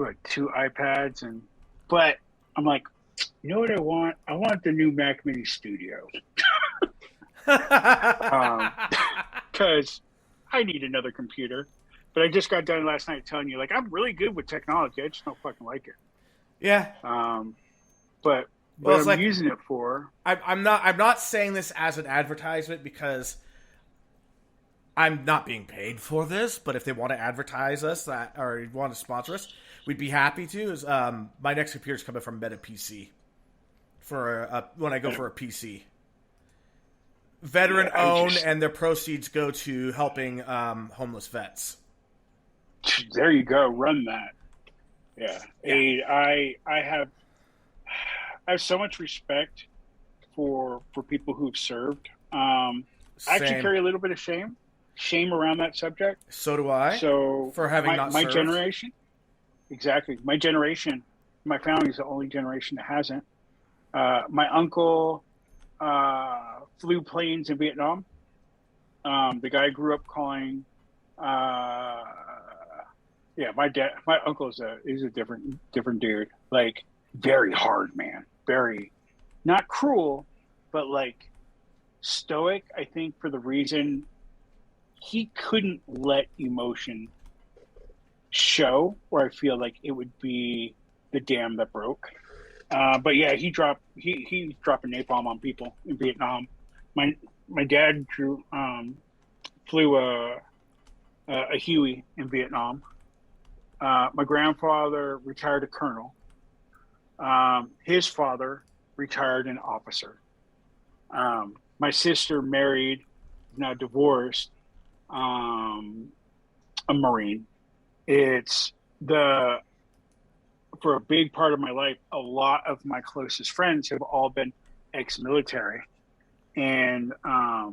S3: had 2 iPads, but I'm like, you know what I want? I want the new Mac Mini Studio. Because I need another computer. But I just got done last night telling you, like, I'm really good with technology. I just don't fucking like it.
S1: Yeah.
S3: But what I'm using it for.
S1: I'm not saying this as an advertisement because I'm not being paid for this. But if they want to advertise us or want to sponsor us, we'd be happy to. My next computer's coming from Meta PC when I go for a PC. Veteran owned, and their proceeds go to helping homeless vets.
S3: There you go. Run that. Yeah. I have so much respect for people who've served. I actually carry a little bit of shame around that subject.
S1: So do I.
S3: So
S1: for having not served.
S3: My generation, exactly. My generation, my family is the only generation that hasn't. My uncle flew planes in Vietnam. The guy I grew up calling. My uncle is a different dude. Like very hard man, very not cruel, but like stoic. I think for the reason he couldn't let emotion show, or I feel like it would be the dam that broke. But yeah, he dropped a napalm on people in Vietnam. My dad flew a Huey in Vietnam. My grandfather retired a colonel. His father retired an officer. My sister married, now divorced, a Marine. For a big part of my life, a lot of my closest friends have all been ex-military. And I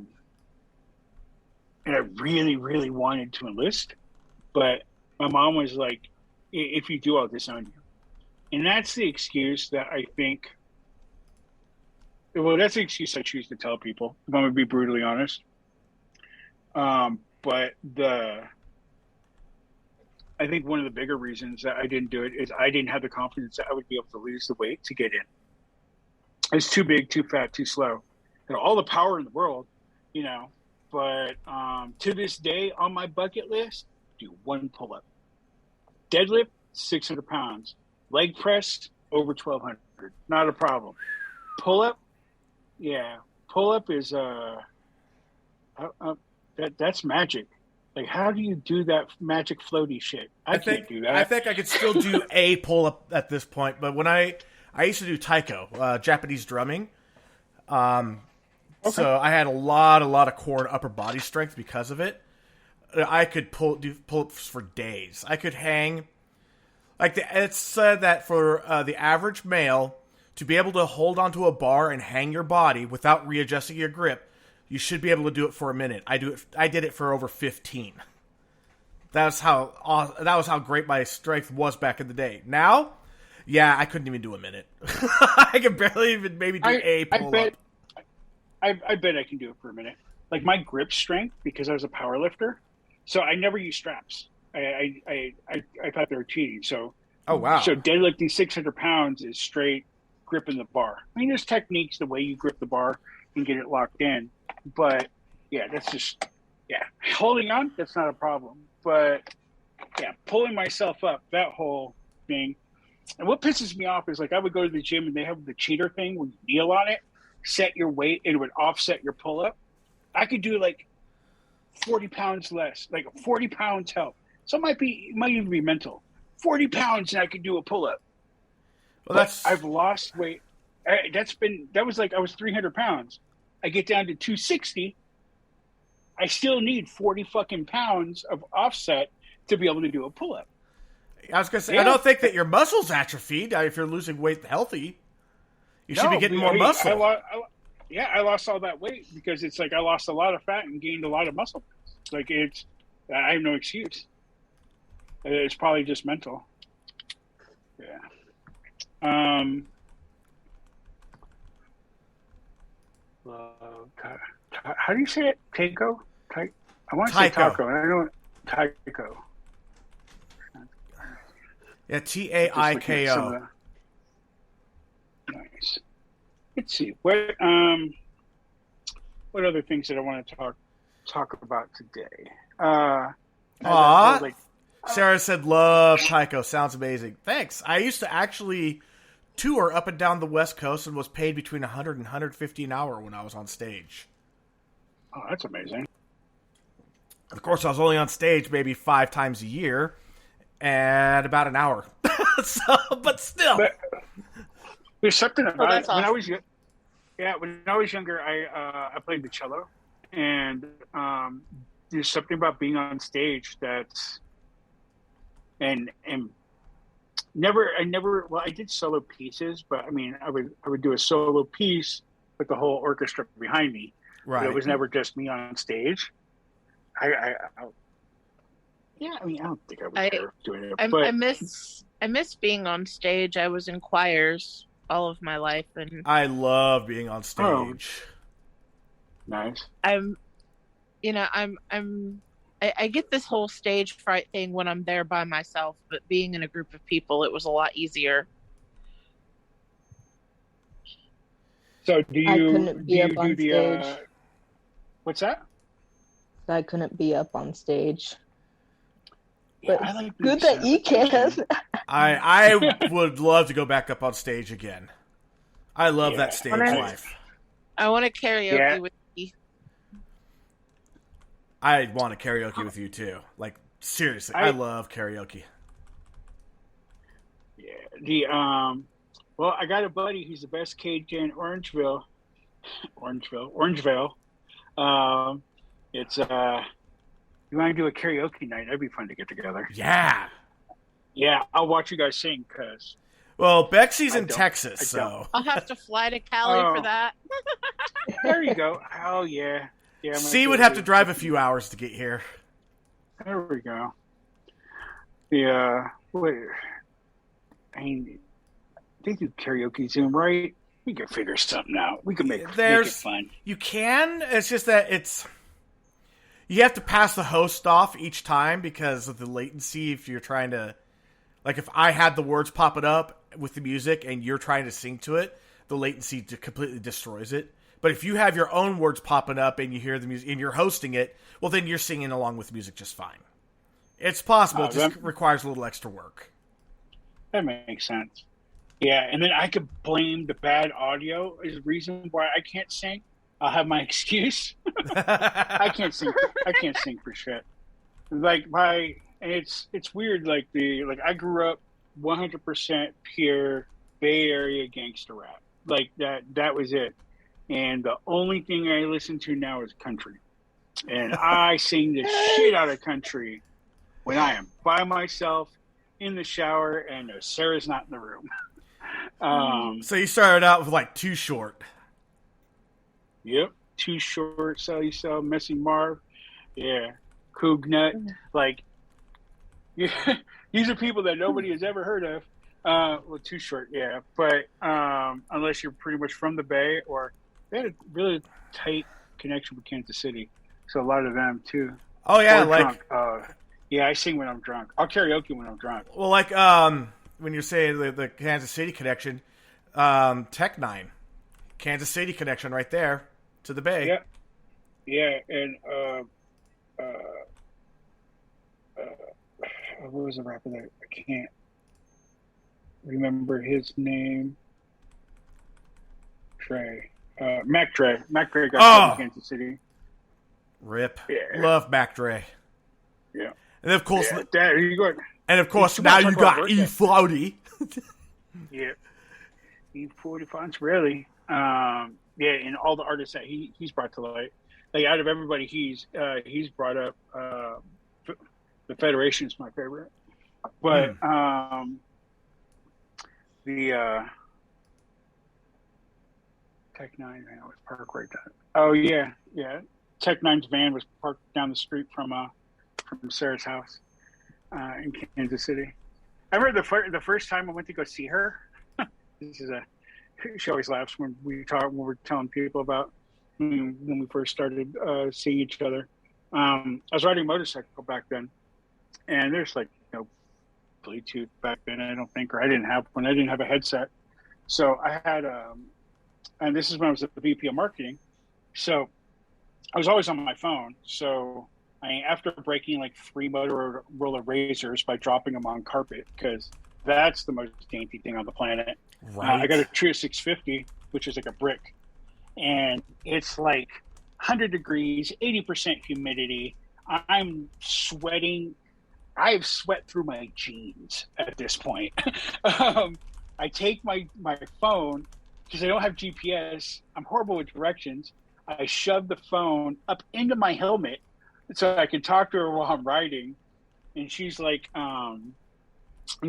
S3: really, really wanted to enlist, but my mom was like, if you do, I'll disown you. And that's the excuse that I think, that's the excuse I choose to tell people, if I'm going to be brutally honest. But I think one of the bigger reasons that I didn't do it is I didn't have the confidence that I would be able to lose the weight to get in. It's too big, too fat, too slow. All the power in the world, but to this day on my bucket list, do 1 pull-up. Deadlift, 600 pounds. Leg press, over 1,200. Not a problem. Pull-up, yeah. Pull-up is, that's magic. Like, how do you do that magic floaty shit? I can't do that.
S1: I think I could still do a pull-up at this point, but when I used to do taiko, Japanese drumming, okay. So I had a lot of core and upper body strength because of it. I could do pull-ups for days. I could hang. It's said that for the average male to be able to hold onto a bar and hang your body without readjusting your grip, you should be able to do it for a minute. I did it for over 15. That was how great my strength was back in the day. Now, yeah, I couldn't even do a minute. I could barely even maybe do a pull-up.
S3: I bet I can do it for a minute. Like my grip strength, because I was a power lifter, so I never use straps. I thought they were cheating. So,
S1: oh wow.
S3: So deadlifting 600 pounds is straight gripping the bar. I mean, there's techniques the way you grip the bar and get it locked in, but yeah, that's just holding on. That's not a problem, but yeah, pulling myself up, that whole thing. And what pisses me off is like I would go to the gym and they have the cheater thing where you kneel on it, set your weight, and it would offset your pull up. I could do like 40 pounds less, like 40 pounds help. So it might even be mental. 40 pounds and I could do a pull up. Well, I've lost weight. That was like I was 300 pounds. I get down to 260. I still need 40 fucking pounds of offset to be able to do a pull up.
S1: I was gonna say, I don't think that your muscles atrophied if you're losing weight healthy. You should be getting more muscle.
S3: I lost all that weight because it's like I lost a lot of fat and gained a lot of muscle. Like I have no excuse. It's probably just mental. Yeah. How do you say it? Taco? I want to say taco. I don't know. Taiko.
S1: Yeah, Taiko.
S3: Nice. Let's see. What other things did I want to talk about today?
S1: Sarah said, love Taiko. Sounds amazing. Thanks. I used to actually tour up and down the West Coast and was paid between $100 and $150 an hour when I was on stage.
S3: Oh, that's amazing.
S1: Of course, I was only on stage maybe 5 times a year and about an hour. But still.
S3: But there's something about it.
S2: Awesome.
S3: When I was younger, I played the cello. And there's something about being on stage that's and I did solo pieces, but I mean I would do a solo piece with the whole orchestra behind me.
S1: Right.
S3: But it was never just me on stage. I don't think I would care doing it. But
S2: I miss being on stage. I was in choirs all of my life, and
S1: I love being on stage.
S3: Oh, nice.
S2: I get this whole stage fright thing when I'm there by myself, but being in a group of people, it was a lot easier.
S3: So do you do the what's that?
S4: I couldn't be up on stage.
S3: Yeah,
S4: But
S3: I like
S4: good that you can.
S1: I would love to go back up on stage again. I love that stage life.
S2: I want to karaoke with you.
S1: I want to karaoke with you too. Like seriously, I love karaoke.
S3: Yeah. Well, I got a buddy who's the best KJ in Orangevale. It's you want to do a karaoke night? That'd be fun to get together.
S1: Yeah.
S3: Yeah, I'll watch you guys sing because.
S1: Well, Bexy's in Texas, so
S2: I'll have to fly to Cali for that.
S3: There you go. Oh yeah. Yeah.
S1: C would have to drive a few hours to get here.
S3: There we go. Yeah. Wait. I mean, they do karaoke Zoom, right? We can figure something out. We can make it fun.
S1: You can. It's just that you have to pass the host off each time because of the latency. If you're trying to, like, if I had the words popping up with the music and you're trying to sing to it, the latency completely destroys it. But if you have your own words popping up and you hear the music and you're hosting it, well, then you're singing along with the music just fine. It's possible. It just requires a little extra work.
S3: That makes sense. Yeah, and then I could blame the bad audio as a reason why I can't sing. I'll have my excuse. I can't sing. I can't sing for shit. Like and it's weird. Like I grew up 100% pure Bay Area gangster rap. Like that was it. And the only thing I listen to now is country. And I sing the shit out of country when I am by myself in the shower and Sarah's not in the room.
S1: So you started out with like Too Short.
S3: Yep. Too Short, Sell Yourself, Messy Marv. Yeah. Coog Nut. Like, yeah, these are people that nobody has ever heard of. Well, Too Short, yeah. But unless you're pretty much from the Bay, or they had a really tight connection with Kansas City. So a lot of them, too.
S1: Oh, yeah.
S3: Or
S1: like,
S3: drunk. Yeah, I sing when I'm drunk. I'll karaoke when I'm drunk.
S1: Well, like when you're saying the Kansas City connection, Tech Nine. Kansas City connection right there to the Bay.
S3: Yeah. Yeah, and what was the rapper that I can't remember his name? Mac Dre. Mac Dre got in Kansas City.
S1: Rip.
S3: Yeah.
S1: Love Mac Dre.
S3: Yeah.
S1: And of course,
S3: now
S1: you got E40.
S3: Yeah. E40 fonts, really. Yeah, and all the artists that he's brought to light. Like, out of everybody he's brought up, the Federation's my favorite. But the Tech Nine van was parked right there. Oh yeah. Tech Nine's van was parked down the street from Sarah's house in Kansas City. I remember the first time I went to go see her. She always laughs when we're telling people about when we first started seeing each other. I was riding a motorcycle back then, and there's like Bluetooth back then. I don't think, or I didn't have one. I didn't have a headset, so I had and this is when I was at the VP of marketing. So I was always on my phone. So after breaking like 3 Motorola Razors by dropping them on carpet, because that's the most dainty thing on the planet.
S1: Right.
S3: I got a Trio 650, which is like a brick, and it's like 100 degrees, 80% humidity. I'm sweating. I have sweat through my jeans at this point. I take my phone, because I don't have GPS. I'm horrible with directions. I shove the phone up into my helmet so I can talk to her while I'm riding. And she's like, I'm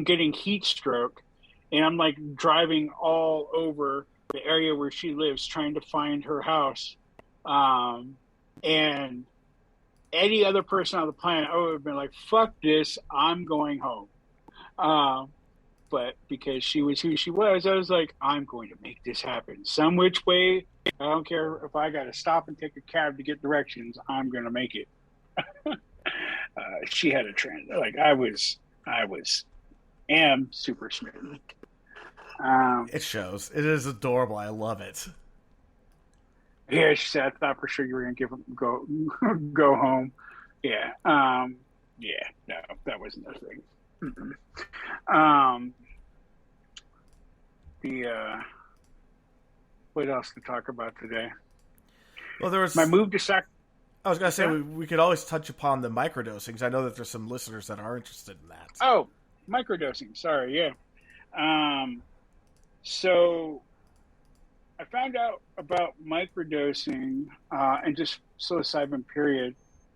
S3: getting heat stroke. And I'm like driving all over the area where she lives, trying to find her house. And any other person on the planet, I would have been like, fuck this, I'm going home. But because she was who she was, I was like, I'm going to make this happen. Some which way, I don't care if I got to stop and take a cab to get directions, I'm going to make it. She had a trend. Like, am super smitten.
S1: It shows. It is adorable. I love it.
S3: Yeah, she said, I thought for sure you were going to go home. Yeah. Yeah, no, that wasn't a thing. What else to talk about today?
S1: Well, there was
S3: my move to Sac.
S1: I was going to say we could always touch upon the microdosing, because I know that there's some listeners that are interested in that.
S3: Oh, microdosing. Sorry, yeah. So I found out about microdosing and just psilocybin period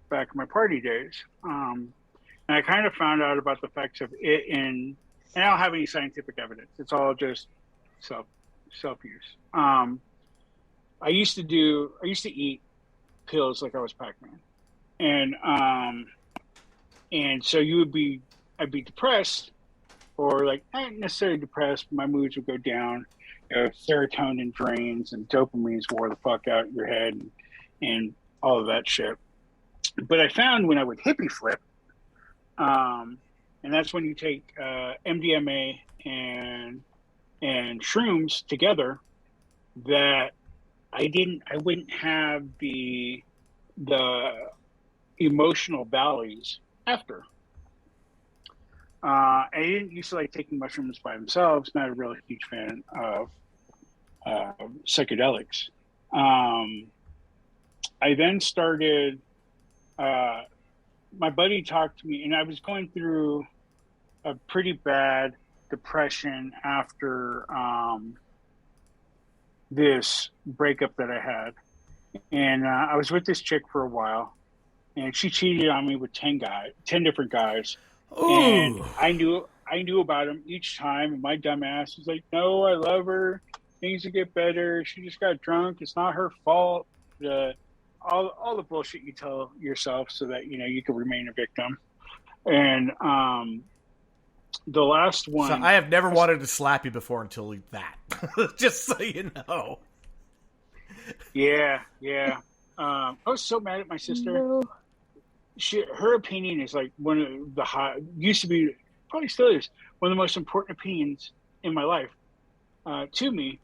S3: back in my party days. And I kind of found out about the effects of it and I don't have any scientific evidence. It's all just self-use. I used to eat pills like I was Pac-Man. And so I'd be depressed, or like not necessarily depressed, but my moods would go down. Serotonin drains and dopamines wore the fuck out of your head and all of that shit. But I found when I would hippie flip, and that's when you take MDMA and shrooms together, that I wouldn't have the emotional valleys after. I didn't used to like taking mushrooms by themselves. Not a really huge fan of psychedelics. I then started. My buddy talked to me, and I was going through a pretty bad depression after this breakup that I had, and I was with this chick for a while, and she cheated on me with 10 different guys. And
S1: Ooh.
S3: I knew about them each time. And my dumb ass was like, no, I love her. Things will get better. She just got drunk. It's not her fault. All the bullshit you tell yourself so that, you can remain a victim. And the last one.
S1: So I have never wanted to slap you before until that. Just so you know.
S3: Yeah. I was so mad at my sister.
S4: No.
S3: Her opinion is like one of the used to be, probably still is, one of the most important opinions in my life to me.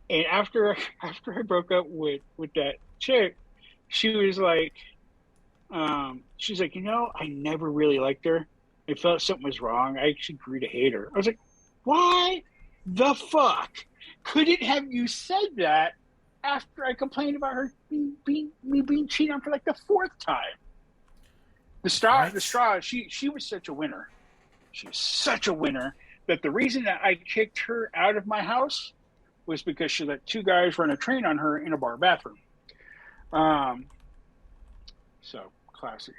S3: And after I broke up with that chick, she was like, I never really liked her. I felt something was wrong. I actually grew to hate her. I was like, why the fuck couldn't have you said that after I complained about her being cheated on for like the fourth time? The straw. She was such a winner. She was such a winner that the reason that I kicked her out of my house was because she let two guys run a train on her in a bar bathroom. So classy.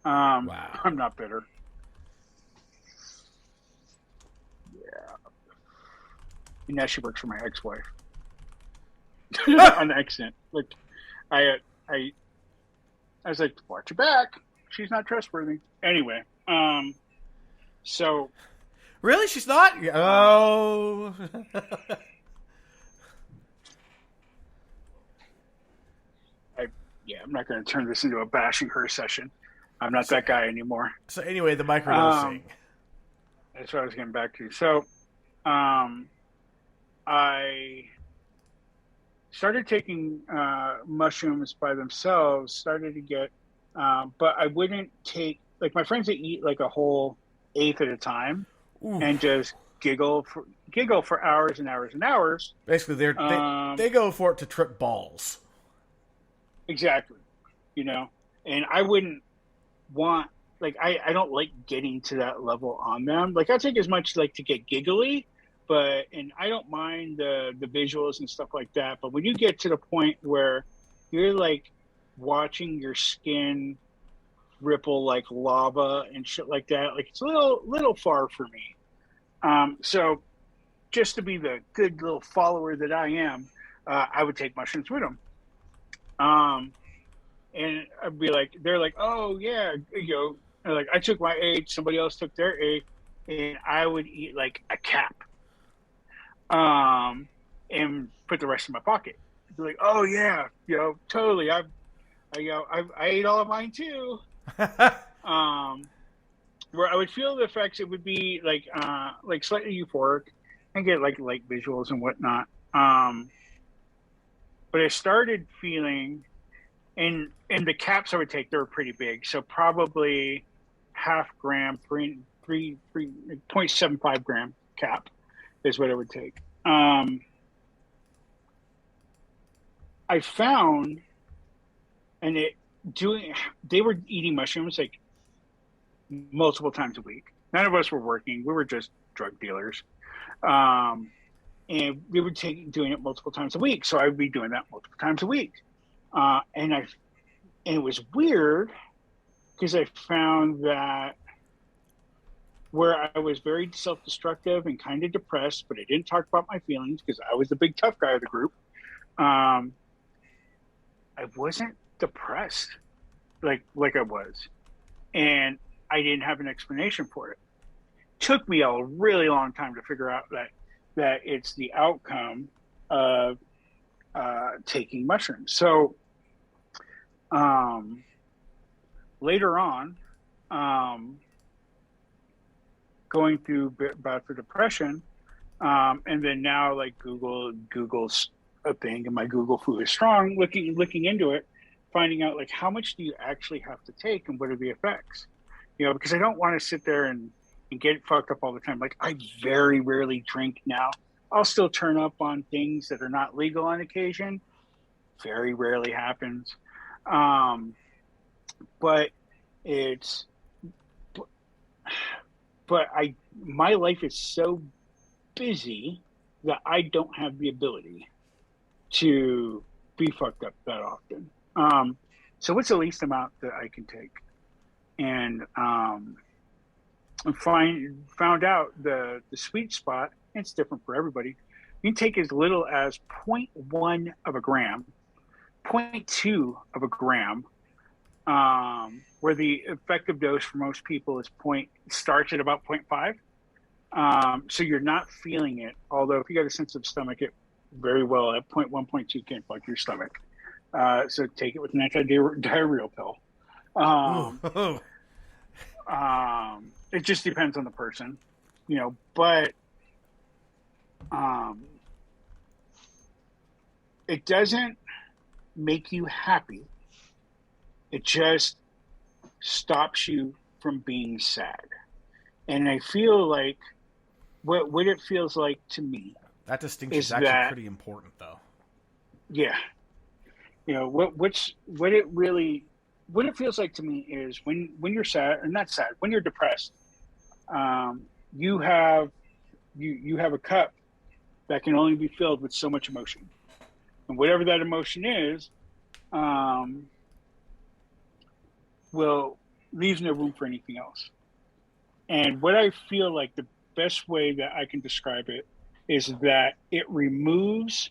S1: Wow.
S3: I'm not bitter. Yeah. And now she works for my ex-wife. On accident. Like, I was like, watch your back. She's not trustworthy. Anyway, so.
S1: Really? She's not? Oh.
S3: I'm not going to turn this into a bashing her session. I'm not that guy anymore.
S1: So anyway, the microdosing.
S3: That's what I was getting back to. So, I started taking mushrooms by themselves, started to get, but I wouldn't take, like my friends that eat like a whole eighth at a time. Ooh. And just giggle for hours and hours and hours.
S1: Basically, they go for it to trip balls.
S3: Exactly. And I wouldn't want, like, I don't like getting to that level on them. Like, I'll take as much, like, to get giggly, and I don't mind the visuals and stuff like that. But when you get to the point where you're, like, watching your skin ripple like lava and shit like that, like, it's a little far for me. So just to be the good little follower that I am, I would take mushrooms with them. And I'd be like, they're like, oh yeah, like I took my 8, somebody else took their 8, and I would eat like a cap, and put the rest in my pocket. They're like, oh yeah, totally. I ate all of mine too. Where I would feel the effects, it would be like slightly euphoric and get like visuals and whatnot. But I started feeling, and the caps I would take, they were pretty big. So probably half gram, 0.75 gram cap is what I would take. I found, they were eating mushrooms like multiple times a week. None of us were working. We were just drug dealers. And we would doing it multiple times a week. So I would be doing that multiple times a week. And it was weird because I found that where I was very self-destructive and kind of depressed, but I didn't talk about my feelings because I was the big tough guy of the group. I wasn't depressed like I was. And I didn't have an explanation for it. Took me a really long time to figure out that it's the outcome of taking mushrooms. So later on, going through bouts of depression, and then now like Google's a thing, and my Google foo is strong. Looking into it, finding out like how much do you actually have to take and what are the effects? Because I don't want to sit there and get fucked up all the time. Like I very rarely drink now. I'll still turn up on things that are not legal on occasion. Very rarely happens. But my life is so busy that I don't have the ability to be fucked up that often. So what's the least amount that I can take? And found out the sweet spot. It's different for everybody. You can take as little as 0.1 of a gram, 0.2 of a gram, where the effective dose for most people starts at about 0.5. So you're not feeling it. Although if you got a sensitive stomach, it very well at 0.1, 0.2 can fuck your stomach. So take it with an anti-diarrheal pill. It just depends on the person, but it doesn't make you happy. It just stops you from being sad. And I feel like what it feels like to me.
S1: That distinction is actually pretty important, though. Yeah.
S3: What it feels like to me is when you're sad, or not sad, when you're depressed, you have a cup that can only be filled with so much emotion, and whatever that emotion is, leaves no room for anything else. And what I feel like the best way that I can describe it is that it removes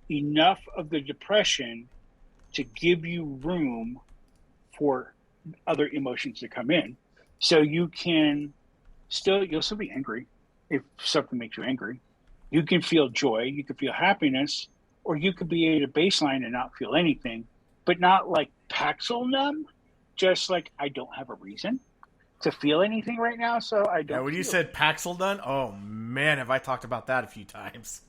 S3: enough of the depression to give you room for other emotions to come in. So you'll still be angry if something makes you angry. You can feel joy, you can feel happiness, or you could be at a baseline and not feel anything, but not like Paxil numb, just like I don't have a reason to feel anything right now, so I don't.
S1: Yeah, when you said Paxil done, oh man, have I talked about that a few times.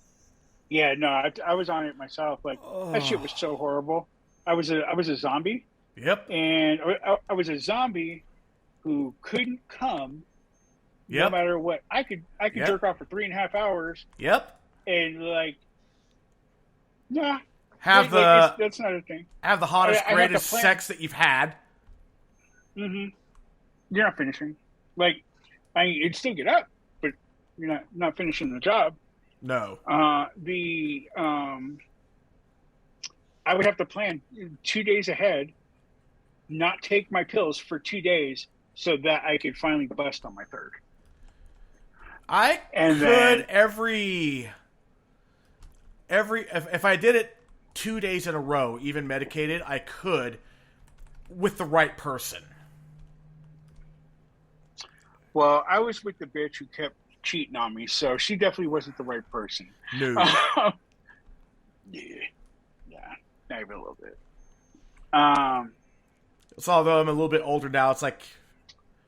S3: Yeah, no, I was on it myself. Like, that shit was so horrible. I was a zombie.
S1: Yep.
S3: And I was a zombie who couldn't come no matter what. I could jerk off for 3.5 hours.
S1: Yep.
S3: And nah.
S1: That's
S3: not a thing.
S1: Have the hottest, greatest sex that you've had.
S3: Mm-hmm. You're not finishing. Like, you'd still get up, but you're not finishing the job.
S1: No.
S3: I would have to plan 2 days ahead, not take my pills for 2 days so that I could finally bust on my third.
S1: If I did it 2 days in a row, even medicated, I could with the right person.
S3: Well, I was with the bitch who kept cheating on me, so she definitely wasn't the right person.
S1: No.
S3: Yeah, not even a little bit.
S1: So although I'm a little bit older now, it's like,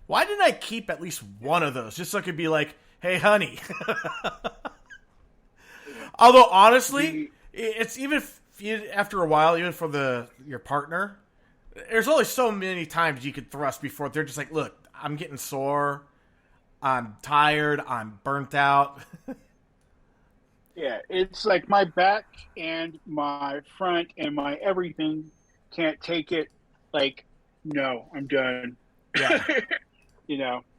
S1: why didn't I keep at least one of those? Just so I could be like, hey, honey. Although, honestly, it's even after a while, even for your partner, there's only so many times you could thrust before they're just like, look, I'm getting sore. I'm tired. I'm burnt out.
S3: Yeah, it's like my back and my front and my everything can't take it. Like, no, I'm done.
S1: Yeah.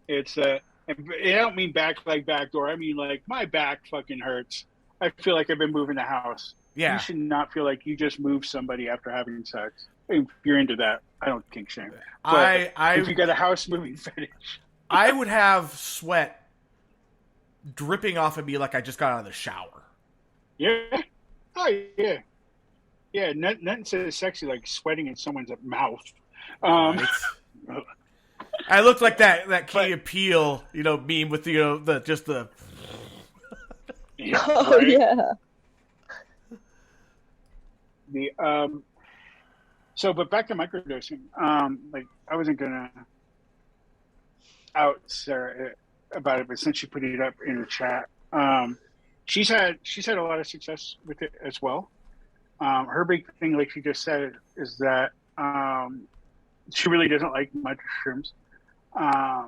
S3: It's I don't mean back like back door. I mean like my back fucking hurts. I feel like I've been moving the house.
S1: Yeah.
S3: You should not feel like you just moved somebody after having sex. If you're into that, I don't kink shame. But if you got a house moving fetish,
S1: I would have sweat dripping off of me like I just got out of the shower.
S3: Yeah. Oh, yeah. Yeah, nothing so sexy like sweating in someone's mouth.
S1: Right. I looked like that Key Appeal, meme with the
S3: Yeah,
S4: Oh
S3: right?
S4: yeah.
S3: But back to microdosing. Like I wasn't gonna out Sarah about it, but since she put it up in the chat, she's had a lot of success with it as well. Her big thing, like she just said, is that she really doesn't like mushrooms.
S1: I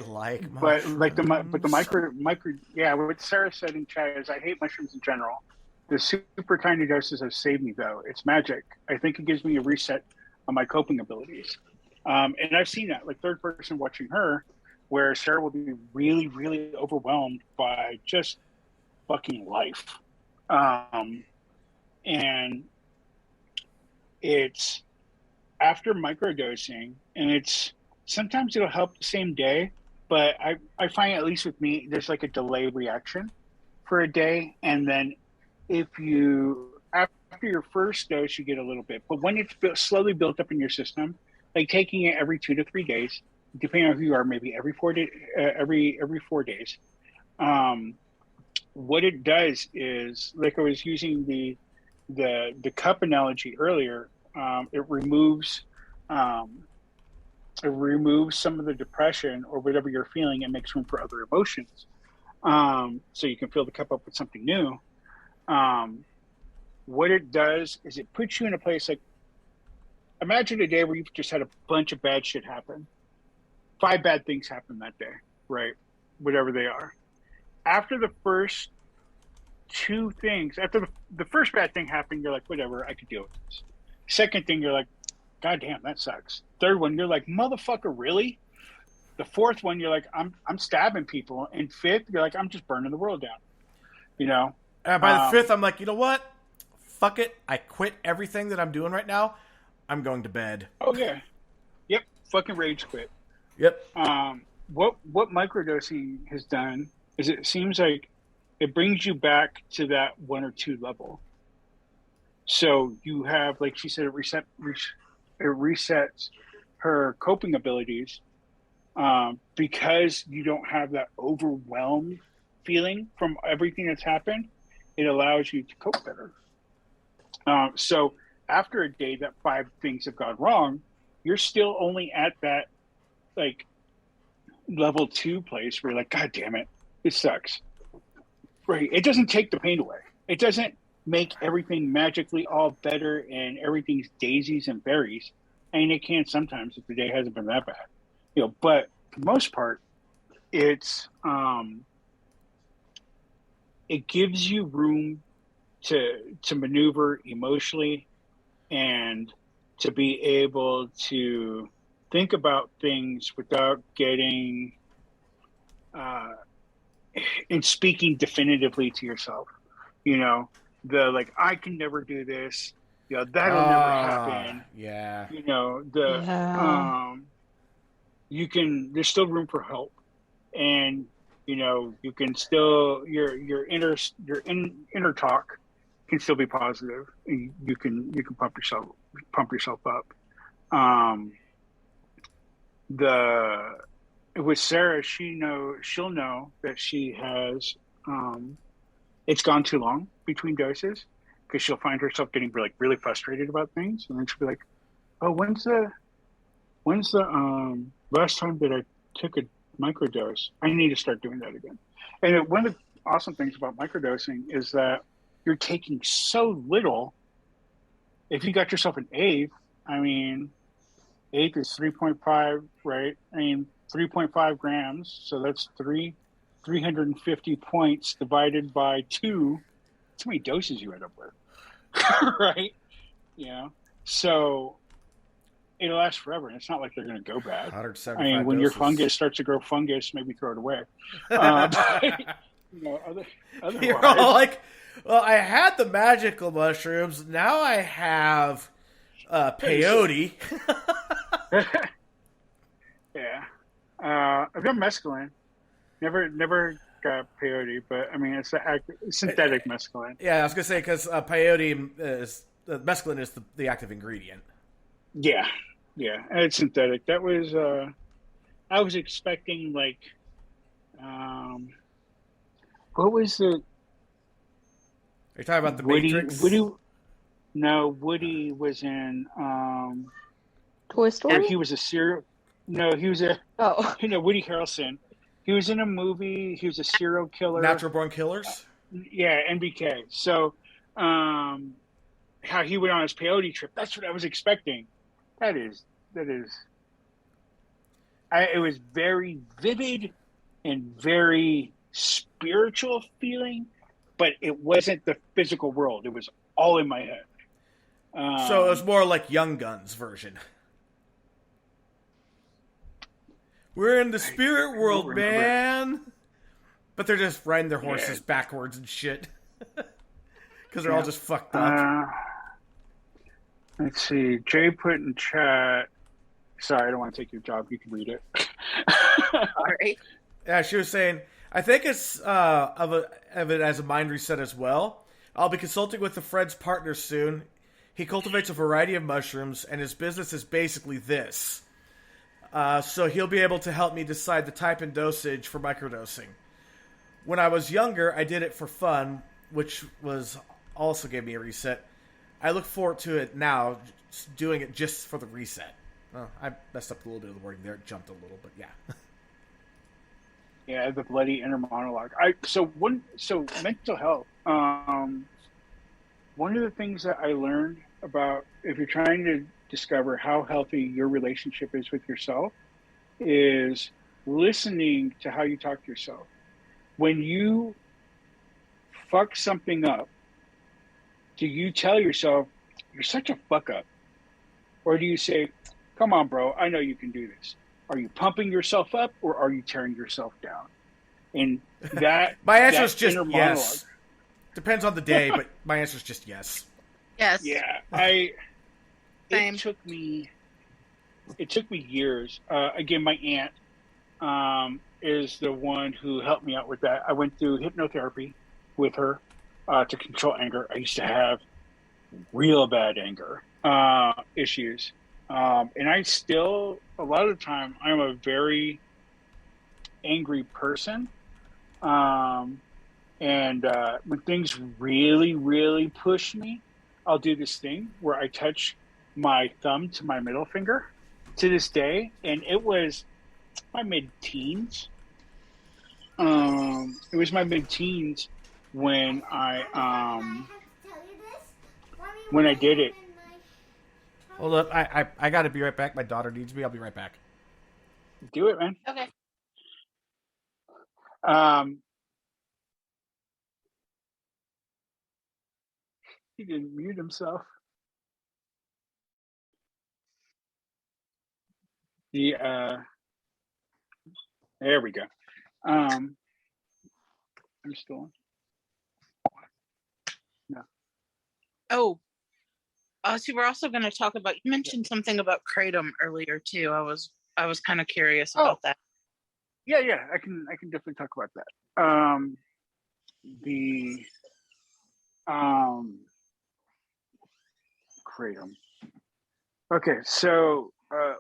S1: like
S3: mushrooms. But the micro yeah, what Sarah said in chat is I hate mushrooms in general. The super tiny doses have saved me though. It's magic. I think it gives me a reset on my coping abilities. And I've seen that, like third person watching her, where Sarah will be really, really overwhelmed by just fucking life. And it's after microdosing, and it's sometimes it'll help the same day, but I find, at least with me, there's like a delay reaction for a day, and then if you after your first dose you get a little bit, but when it's slowly built up in your system, like taking it every 2 to 3 days, depending on who you are, maybe every 4 day, every 4 days. What it does is, like I was using the cup analogy earlier, it removes some of the depression or whatever you're feeling and makes room for other emotions. So you can fill the cup up with something new. What it does is it puts you in a place like, imagine a day where you've just had a bunch of bad shit happen. 5 bad things happen that day, right? Whatever they are. After the first 2 things, after the first bad thing happened, you're like, whatever, I could deal with this. Second thing, you're like, God damn, that sucks. Third one, you're like, motherfucker, really? The fourth one, you're like, I'm stabbing people. And fifth, you're like, I'm just burning the world down. You know?
S1: By the fifth, I'm like, you know what? Fuck it. I quit everything that I'm doing right now. I'm going to bed.
S3: Oh, yeah. Yep. Fucking rage quit.
S1: Yep.
S3: What microdosing has done is, it seems like it brings you back to that 1 or 2 level. So you have, like she said, it resets her coping abilities, because you don't have that overwhelmed feeling from everything that's happened. It allows you to cope better. So after a day that 5 things have gone wrong, you're still only at that like level 2 place where you're like, God damn it, this sucks. Right? It doesn't take the pain away. It doesn't make everything magically all better and everything's daisies and berries. And it can sometimes if the day hasn't been that bad. You know, but for the most part, it's it gives you room to maneuver emotionally and to be able to think about things without getting and speaking definitively to yourself. You know, the like, I can never do this. You know, that'll never happen.
S1: Yeah.
S3: You know, you can. There's still room for help, and you know, you can still your inner talk can still be positive. And you can pump yourself up. With Sarah, she'll know that she has it's gone too long between doses, because she'll find herself getting really frustrated about things, and then she'll be like, oh, when's the last time that I took a microdose? I need to start doing that again. And one of the awesome things about microdosing is that you're taking so little. If you got yourself an eighth, I mean, eighth is 3.5, right? I mean, 3.5 grams. So that's 350 points divided by 2. That's how many doses you end up with, right? You know, so it'll last forever, and it's not like they're going to go bad.
S1: 175
S3: I mean, when
S1: doses.
S3: your fungus starts to grow fungus, maybe throw it away. You know, otherwise,
S1: you're all like, well, I had the magical mushrooms. Now I have peyote.
S3: Yeah. I've done mescaline. Never got peyote, but I mean, it's synthetic mescaline.
S1: Yeah, I was gonna say, because peyote is mescaline is the active ingredient.
S3: Yeah, and it's synthetic. That was I was expecting like what was the?
S1: Are you talking about the
S3: Woody?
S1: Matrix?
S3: Woody was in
S4: Toy Story?
S3: he was a serial. No, he was a.
S4: Oh.
S3: Woody Harrelson. He was in a movie. He was a serial killer.
S1: Natural Born Killers.
S3: Yeah, NBK. So, how he went on his peyote trip. That's what I was expecting. It was very vivid and very spiritual feeling, but it wasn't the physical world. It was all in my head.
S1: So it was more like Young Guns version. We're in the spirit world, man. But they're just riding their horses backwards and shit. Because they're all just fucked up.
S3: Let's see. Jay put in chat. Sorry, I don't want to take your job. You can read it.
S2: Sorry.
S1: Yeah, she was saying, I think it's of it as a mind reset as well. I'll be consulting with a friend's partner soon. He cultivates a variety of mushrooms, and his business is basically this. So he'll be able to help me decide the type and dosage for microdosing. When I was younger, I did it for fun, which was also gave me a reset. I look forward to it now, doing it just for the reset. Oh, I messed up a little bit of the wording there. It jumped a little, but yeah.
S3: Yeah, the bloody inner monologue. So mental health. One of the things that I learned about if you're trying to discover how healthy your relationship is with yourself is listening to how you talk to yourself. When you fuck something up, do you tell yourself, you're such a fuck up? Or do you say, come on, bro, I know you can do this? Are you pumping yourself up or are you tearing yourself down? And that
S1: my answer is just
S3: inner
S1: yes.
S3: monologue.
S1: Depends on the day, but my answer is just yes.
S2: Yes.
S3: Yeah,
S2: Same.
S3: it took me years. Again, my aunt is the one who helped me out with that. I went through hypnotherapy with her to control anger. I used to have real bad anger issues. And I still, a lot of the time, I'm a very angry person. And when things really, really push me, I'll do this thing where I touch my thumb to my middle finger to this day. And it was my mid-teens. It was my mid-teens when I did it.
S1: Hold up, I gotta be right back. My daughter needs me. I'll be right back.
S3: Do it, man.
S2: Okay.
S3: He didn't mute himself. There we go. I'm still on. No.
S2: Oh, so we're also going to talk about. You mentioned something about kratom earlier too. I was kind of curious about that.
S3: Yeah, I can definitely talk about that. Kratom. Okay, so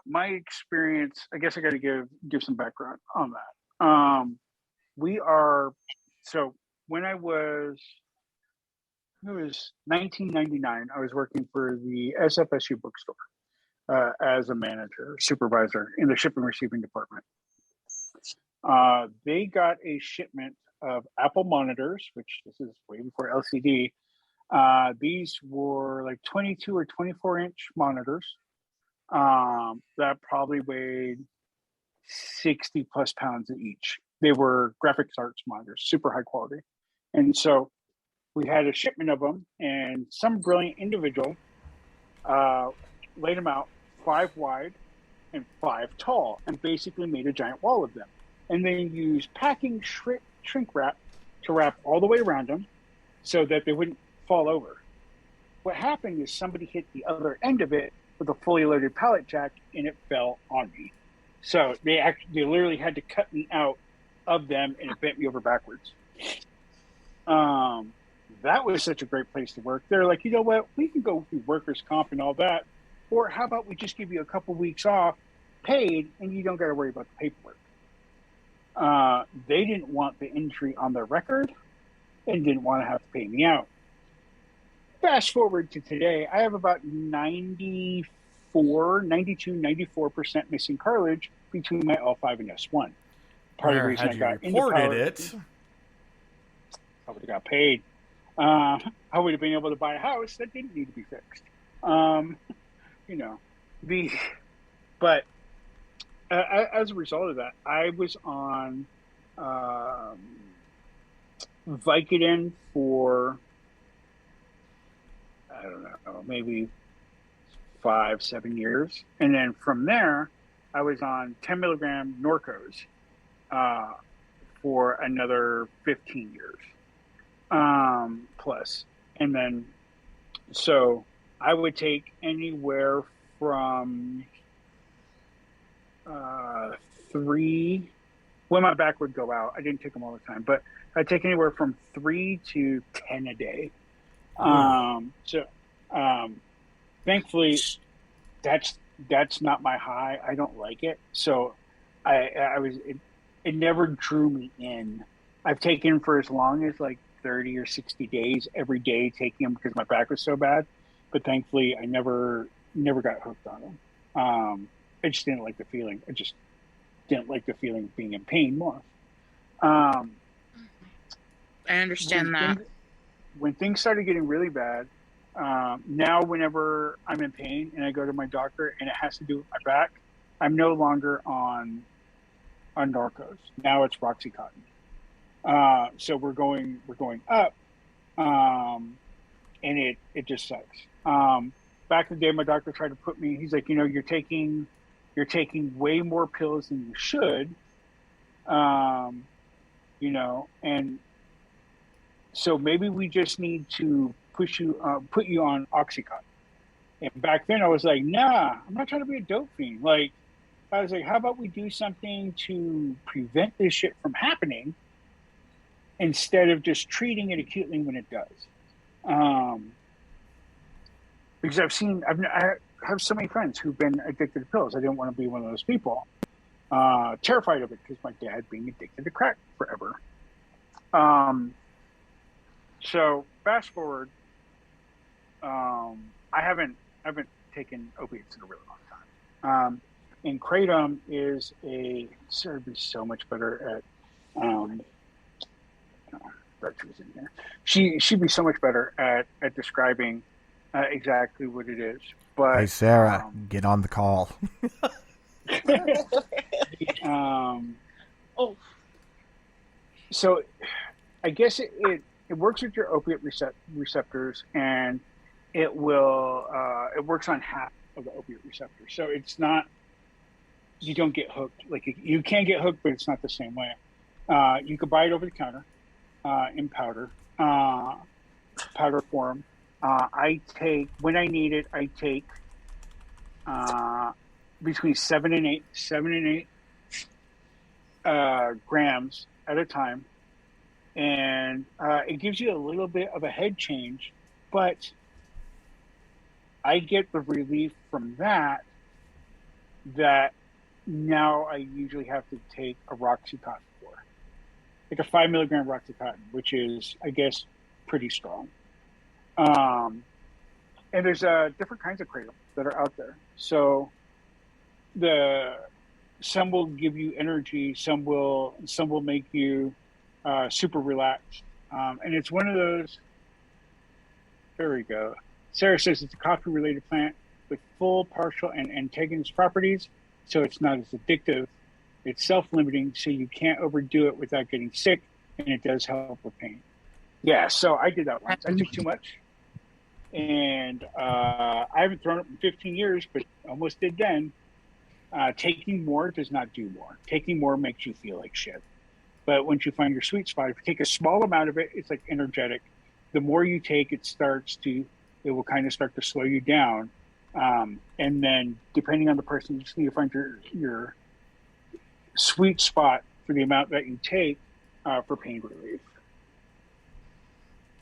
S3: my experience. I guess I got to give some background on that. When it was 1999, I was working for the SFSU bookstore as a manager, supervisor in the shipping receiving department. They got a shipment of Apple monitors, which this is way before LCD. These were like 22 or 24 inch monitors that probably weighed 60 plus pounds each. They were graphics arts monitors, super high quality. And so we had a shipment of them, and some brilliant individual laid them out 5 wide and 5 tall and basically made a giant wall of them. And then used packing shrink wrap to wrap all the way around them so that they wouldn't fall over. What happened is somebody hit the other end of it with a fully loaded pallet jack and it fell on me. So they literally had to cut me out of them and it bent me over backwards. That was such a great place to work. They're like, you know what? We can go through workers' comp and all that. Or how about we just give you a couple weeks off paid and you don't got to worry about the paperwork. They didn't want the injury on their record and didn't want to have to pay me out. Fast forward to today, I have about 94% missing cartilage between my L5 and S1. Part of the reason I got
S1: reported it,
S3: I would have got paid. I would have been able to buy a house that didn't need to be fixed. But as a result of that, I was on Vicodin for, I don't know, maybe 5-7 years. And then from there, I was on 10 milligram Norcos for another 15 years plus. And then, so I would take anywhere from 3. When my back would go out, I didn't take them all the time, but I'd take anywhere from 3 to 10 a day. So thankfully, that's not my high. I don't like it, so it never drew me in. I've taken for as long as like 30 or 60 days every day, taking them because my back was so bad. But thankfully, I never got hooked on them. I just didn't like the feeling. I just didn't like the feeling of being in pain more.
S2: I understand that.
S3: When things started getting really bad, now whenever I'm in pain and I go to my doctor and it has to do with my back, I'm no longer on Norcos. Now it's Roxycontin. So we're going up, and it just sucks. Back in the day, my doctor tried to put me. He's like, you're taking way more pills than you should, and so maybe we just need to put you on Oxycontin. And back then, I was like, nah, I'm not trying to be a dope fiend. Like, I was like, how about we do something to prevent this shit from happening instead of just treating it acutely when it does? Because I have so many friends who've been addicted to pills. I didn't want to be one of those people. Terrified of it because my dad being addicted to crack forever. So fast forward, I haven't taken opiates in a really long time. And Kratom is would be so much better at Bertram's in here. She'd be so much better at describing exactly what it is. But
S1: hey, Sarah, get on the call.
S3: So I guess it works with your opiate receptors, and it works on half of the opiate receptors. So it's not, you don't get hooked. Like you can get hooked, but it's not the same way. You could buy it over the counter in powder form. When I need it, I take between 7 and 8 grams at a time, and it gives you a little bit of a head change, but I get the relief from that now I usually have to take a Roxycontin for, like a 5 milligram Roxycontin, which is, I guess, pretty strong. And there's different kinds of kratom that are out there. So some will give you energy, some will make you super relaxed. And it's one of those. There we go. Sarah says it's a coffee-related plant with full, partial, and antagonist properties, so it's not as addictive. It's self-limiting, so you can't overdo it without getting sick, and it does help with pain. Yeah, so I did that once. I took too much, and I haven't thrown up in 15 years, but almost did then. Taking more does not do more. Taking more makes you feel like shit. But once you find your sweet spot, if you take a small amount of it, it's like energetic. The more you take, it will kind of start to slow you down. And then depending on the person, you just need to find your sweet spot for the amount that you take for pain relief.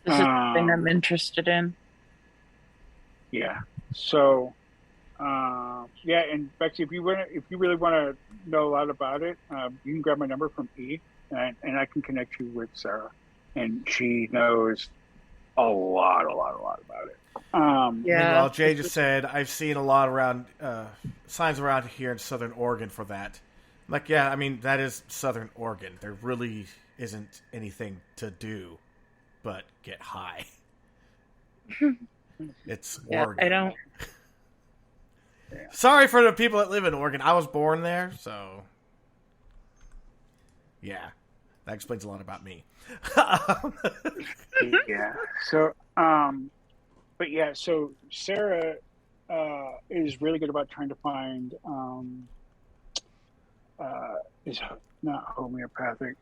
S2: This is something I'm interested in.
S3: Yeah. So, and Betsy, if you really want to know a lot about it, you can grab my number from E, and I can connect you with Sarah, and she knows a lot about it.
S1: Meanwhile, Jay just said, I've seen a lot around signs around here in Southern Oregon for that. I'm like, yeah, I mean, that is Southern Oregon. There really isn't anything to do but get high. It's Oregon.
S2: I don't.
S1: Sorry for the people that live in Oregon. I was born there, so yeah, that explains a lot about me.
S3: Yeah. So, but yeah, so Sarah is really good about trying to find is not homeopathic.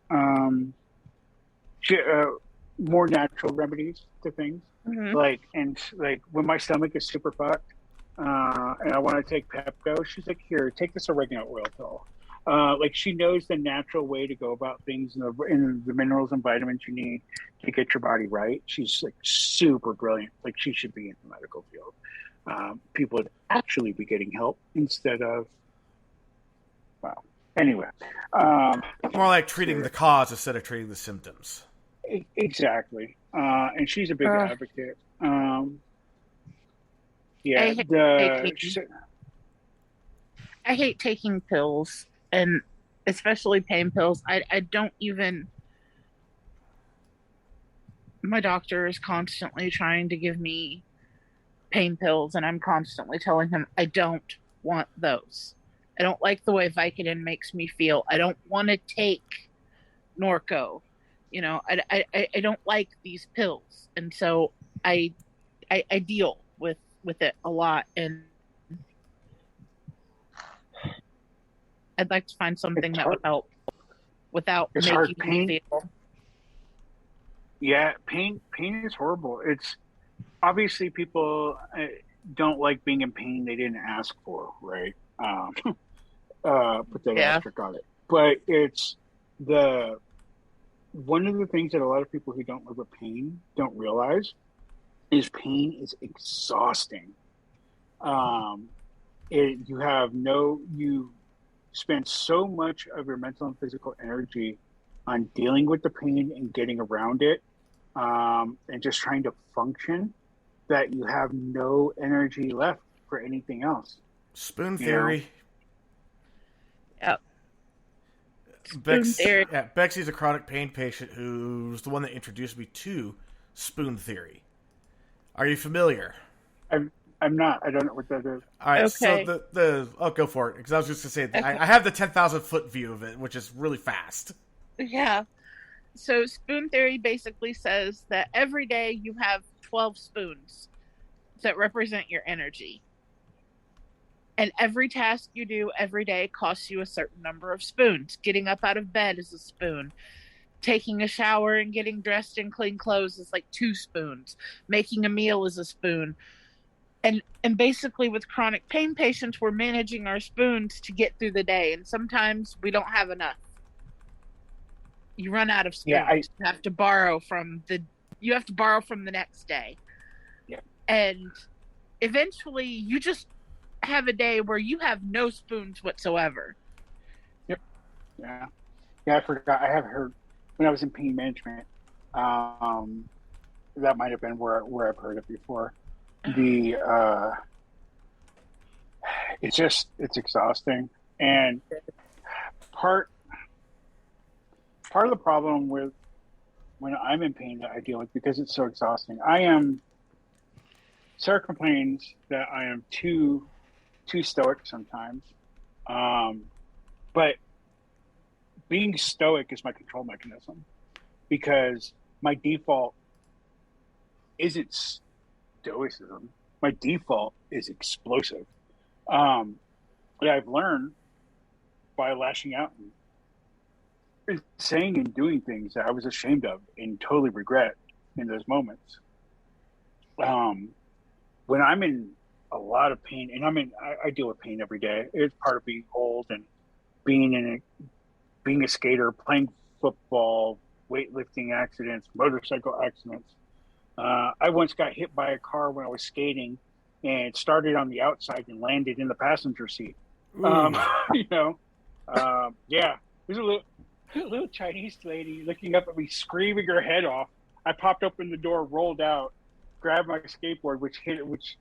S3: more natural remedies to things.
S2: Mm-hmm.
S3: Like when my stomach is super fucked, and I want to take Pepto, she's like, "Here, take this oregano oil pill." Like she knows the natural way to go about things and the minerals and vitamins you need to get your body right. She's like super brilliant. Like she should be in the medical field. People would actually be getting help instead of, well, anyway.
S1: More like treating the cause instead of treating the symptoms.
S3: Exactly. And she's a big advocate.
S2: I hate taking pills, and especially pain pills. I don't even. My doctor is constantly trying to give me pain pills, and I'm constantly telling him I don't want those. I don't like the way Vicodin makes me feel. I don't want to take Norco. You know, I don't like these pills, and so I deal with it a lot, and I'd like to find something that would help without making me feel.
S3: Yeah, pain is horrible. It's obviously people don't like being in pain they didn't ask for, right? Put that asterisk on it. But it's one of the things that a lot of people who don't live with pain don't realize is pain is exhausting. You spend so much of your mental and physical energy on dealing with the pain and getting around it, and just trying to function, that you have no energy left for anything else.
S1: Spoon theory.
S2: Yep.
S1: Bexy's a chronic pain patient who's the one that introduced me to spoon theory. Are you familiar?
S3: I'm not. I don't know what that is.
S1: All right, okay. So I'll go for it because I was just going to say I have the 10,000 foot view of it, which is really fast.
S2: Yeah. So spoon theory basically says that every day you have 12 spoons that represent your energy. And every task you do every day costs you a certain number of spoons. Getting up out of bed is a spoon. Taking a shower and getting dressed in clean clothes is like 2 spoons. Making a meal is a spoon. And basically with chronic pain patients, we're managing our spoons to get through the day. And sometimes we don't have enough. You run out of spoons. Yeah, you have to borrow from the next day.
S3: Yeah.
S2: And eventually you just have a day where you have no spoons whatsoever.
S3: Yep. Yeah. Yeah, I forgot. I have heard when I was in pain management, that might have been where I've heard it before. It's exhausting. And part of the problem with when I'm in pain that I deal with, because it's so exhausting, Sarah complains that I am too stoic sometimes. But being stoic is my control mechanism, because my default isn't stoicism. My default is explosive. But I've learned by lashing out and saying and doing things that I was ashamed of and totally regret in those moments. When I'm in a lot of pain, and I deal with pain every day. It's part of being old and being a skater, playing football, weightlifting accidents, motorcycle accidents. I once got hit by a car when I was skating and started on the outside and landed in the passenger seat. Yeah, there's a little Chinese lady looking up at me, screaming her head off. I popped open the door, rolled out, grabbed my skateboard, which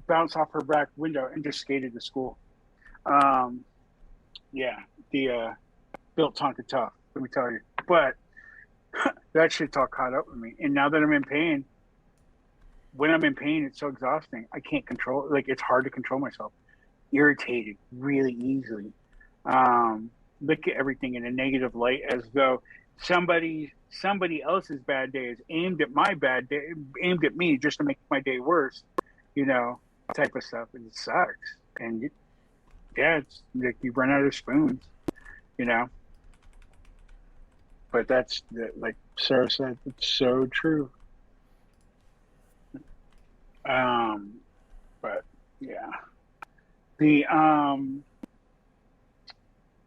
S3: bounced off her back window, and just skated to school. Built Tonka tough, let me tell you. But that shit's all caught up with me. And now that I'm in pain, when I'm in pain, it's so exhausting. I can't control it. Like, it's hard to control myself. Irritated really easily. Look at everything in a negative light, as though somebody else's bad day is aimed at my bad day, aimed at me just to make my day worse, type of stuff. And it sucks. And it's like you run out of spoons, But that's like Sarah said, it's so true. But yeah, the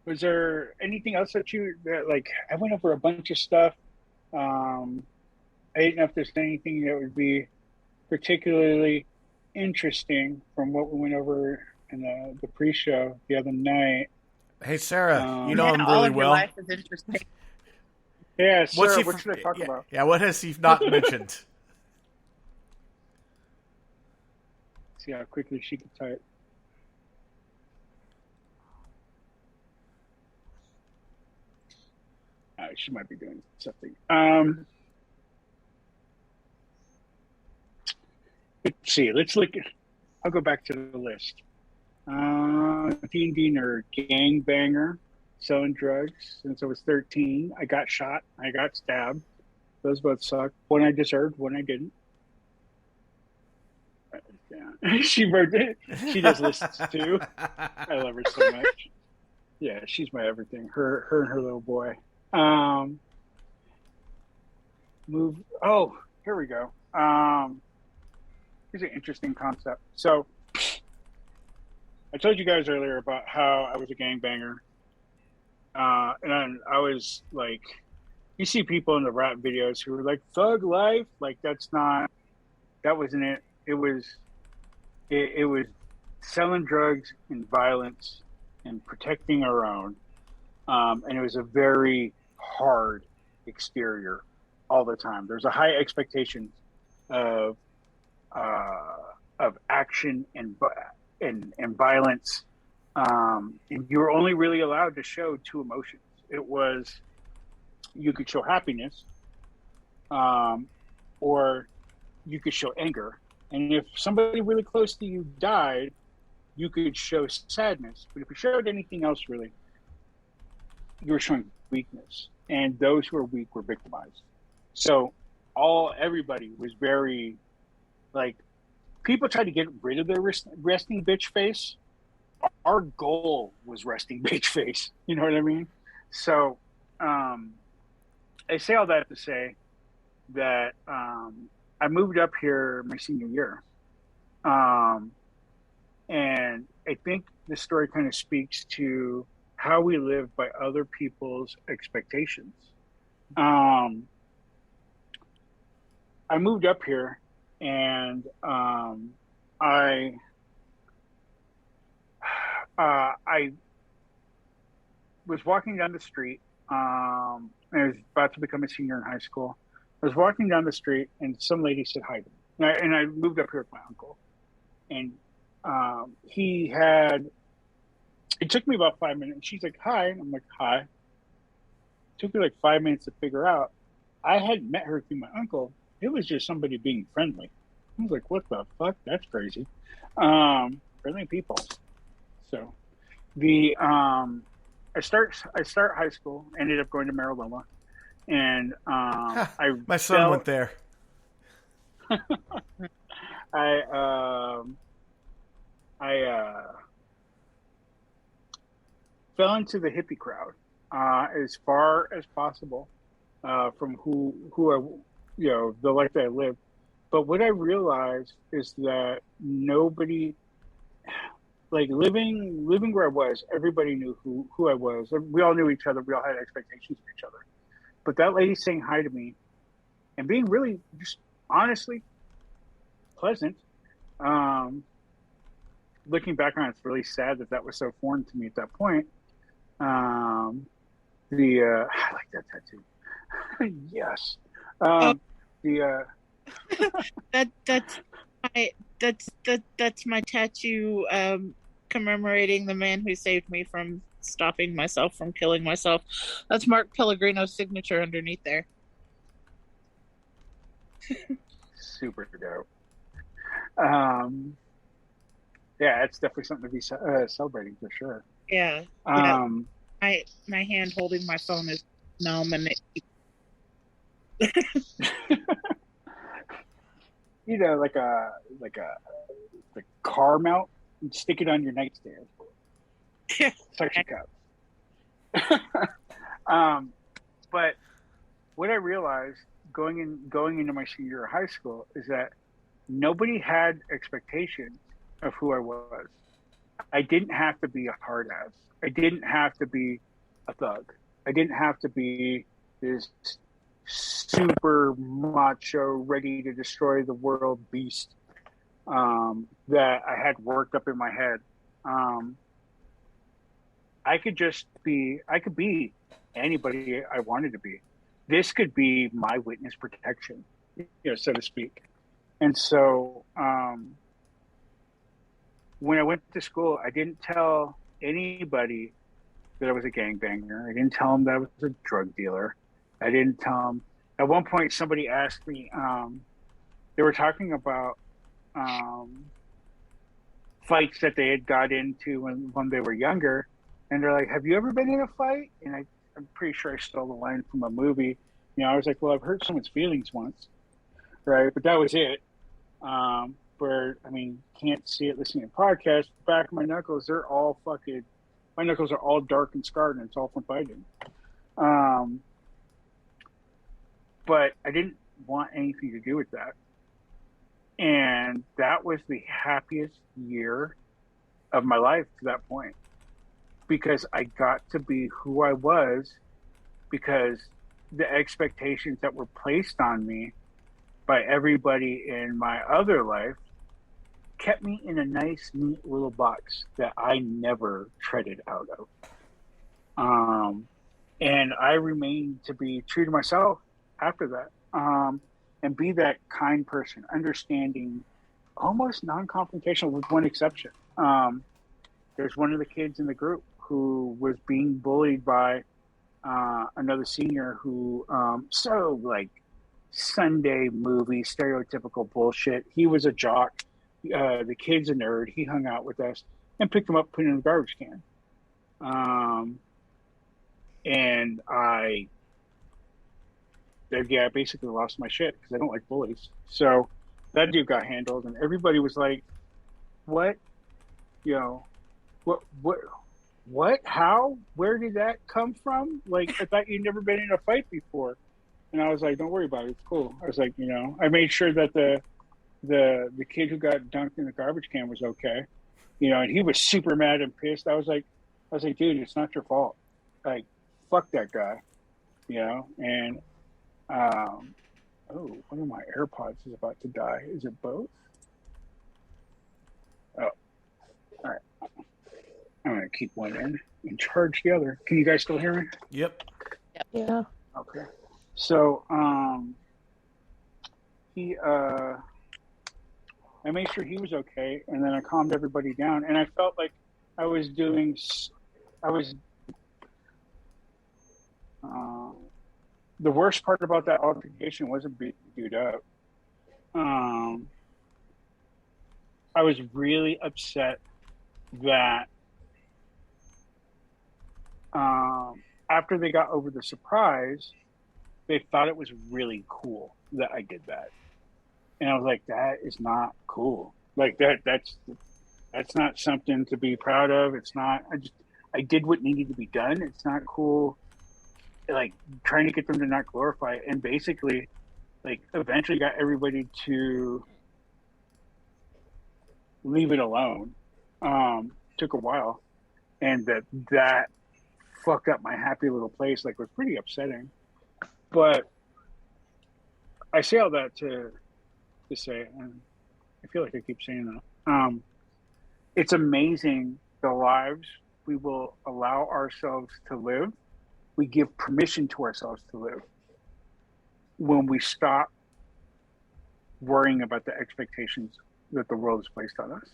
S3: was there anything else that like I went over a bunch of stuff. I didn't know if there's anything that would be particularly interesting from what we went over in the pre-show the other night.
S1: Hey, Sarah, you know
S2: Yeah,
S1: him
S2: all
S1: really
S2: of your
S1: well.
S2: life is interesting.
S3: Yeah, Sarah,
S1: What's
S3: what should I talk about?
S1: Yeah, what has he not mentioned?
S3: See how quickly she can type. She might be doing something. Let's see. Let's look. I'll go back to the list. D&D nerd, gangbanger, selling drugs since I was 13. I got shot. I got stabbed. Those both suck. One I deserved, one I didn't. Yeah. She does lists too. I love her so much. Yeah, she's my everything. Her and her little boy. Move. Oh, here we go. Here's an interesting concept. So, I told you guys earlier about how I was a gangbanger, and I was like, you see people in the rap videos who are like thug life, like that wasn't it. It was selling drugs and violence and protecting our own, and it was a very hard exterior all the time. There's a high expectation of action and violence, and you were only really allowed to show two emotions. It was you could show happiness, or you could show anger. And if somebody really close to you died, you could show sadness. But if you showed anything else, really, you were showing weakness. And those who are weak were victimized. So everybody was very, like, people tried to get rid of their resting bitch face. Our goal was resting bitch face. You know what I mean? So I say all that to say that I moved up here my senior year. And I think the story kind of speaks to how we live by other people's expectations. I moved up here and I was walking down the street. I was about to become a senior in high school. I was walking down the street and some lady said hi to me. And I moved up here with my uncle. And it took me about 5 minutes. She's like, hi. And I'm like, hi. It took me like 5 minutes to figure out. I hadn't met her through my uncle. It was just somebody being friendly. I was like, what the fuck? That's crazy. Friendly people. So I start high school, ended up going to Mariloma. And
S1: my son went there.
S3: I fell into the hippie crowd as far as possible from who I, the life that I lived. But what I realized is that nobody, like living where I was, everybody knew who I was. We all knew each other. We all had expectations of each other. But that lady saying hi to me and being really just honestly pleasant. Looking back on it, it's really sad that was so foreign to me at that point. I like that tattoo. Yes.
S2: That's my tattoo commemorating the man who saved me from stopping myself from killing myself. That's Mark Pellegrino's signature underneath there.
S3: Super dope. Yeah, it's definitely something to be celebrating for sure.
S2: Yeah. My hand holding my phone is numb, and
S3: like a car mount, and stick it on your nightstand. Suction cup. But what I realized going into my senior year of high school is that nobody had expectations of who I was. I didn't have to be a hard ass. I didn't have to be a thug. I didn't have to be this super macho, ready to destroy the world beast that I had worked up in my head. I could be anybody I wanted to be. This could be my witness protection, so to speak. And so when I went to school, I didn't tell anybody that I was a gangbanger. I didn't tell them that I was a drug dealer. I didn't tell them. At one point, somebody asked me, they were talking about fights that they had got into when they were younger. And they're like, have you ever been in a fight? And I'm pretty sure I stole the line from a movie. I was like, well, I've hurt someone's feelings once. Right. But that was it. Can't see it listening to podcasts. The back of my knuckles, my knuckles are all dark and scarred, and it's all from fighting. But I didn't want anything to do with that. And that was the happiest year of my life to that point, because I got to be who I was, because the expectations that were placed on me by everybody in my other life kept me in a nice, neat little box that I never treaded out of. And I remained to be true to myself after that, and be that kind person, understanding, almost non-confrontational with one exception. There's one of the kids in the group who was being bullied by another senior who, Sunday movie, stereotypical bullshit. He was a jock. The kid's a nerd. He hung out with us and picked him up, put him in the garbage can. And I basically lost my shit because I don't like bullies. So that dude got handled, and everybody was like, what? What? How? Where did that come from? Like, I thought you'd never been in a fight before. And I was like, don't worry about it. It's cool. I was like, I made sure that the kid who got dunked in the garbage can was okay. And he was super mad and pissed. I was like, dude, it's not your fault. Like, fuck that guy. And one of my AirPods is about to die. Is it both? Oh, all right. I'm gonna keep one in and charge the other. Can you guys still hear me?
S1: Yep.
S4: Yeah.
S3: Okay. So, I made sure he was okay, and then I calmed everybody down, and I felt like I was the worst part about that altercation wasn't being dude up. I was really upset that after they got over the surprise, they thought it was really cool that I did that. And I was like, that is not cool. Like that's not something to be proud of. It's not, I did what needed to be done. It's not cool. Like, trying to get them to not glorify it, and basically, like, eventually got everybody to leave it alone. Took a while, and that fucked up my happy little place. Like, it was pretty upsetting. But I say all that to say, and I feel like I keep saying that. It's amazing the lives we will allow ourselves to live. We give permission to ourselves to live when we stop worrying about the expectations that the world has placed on us,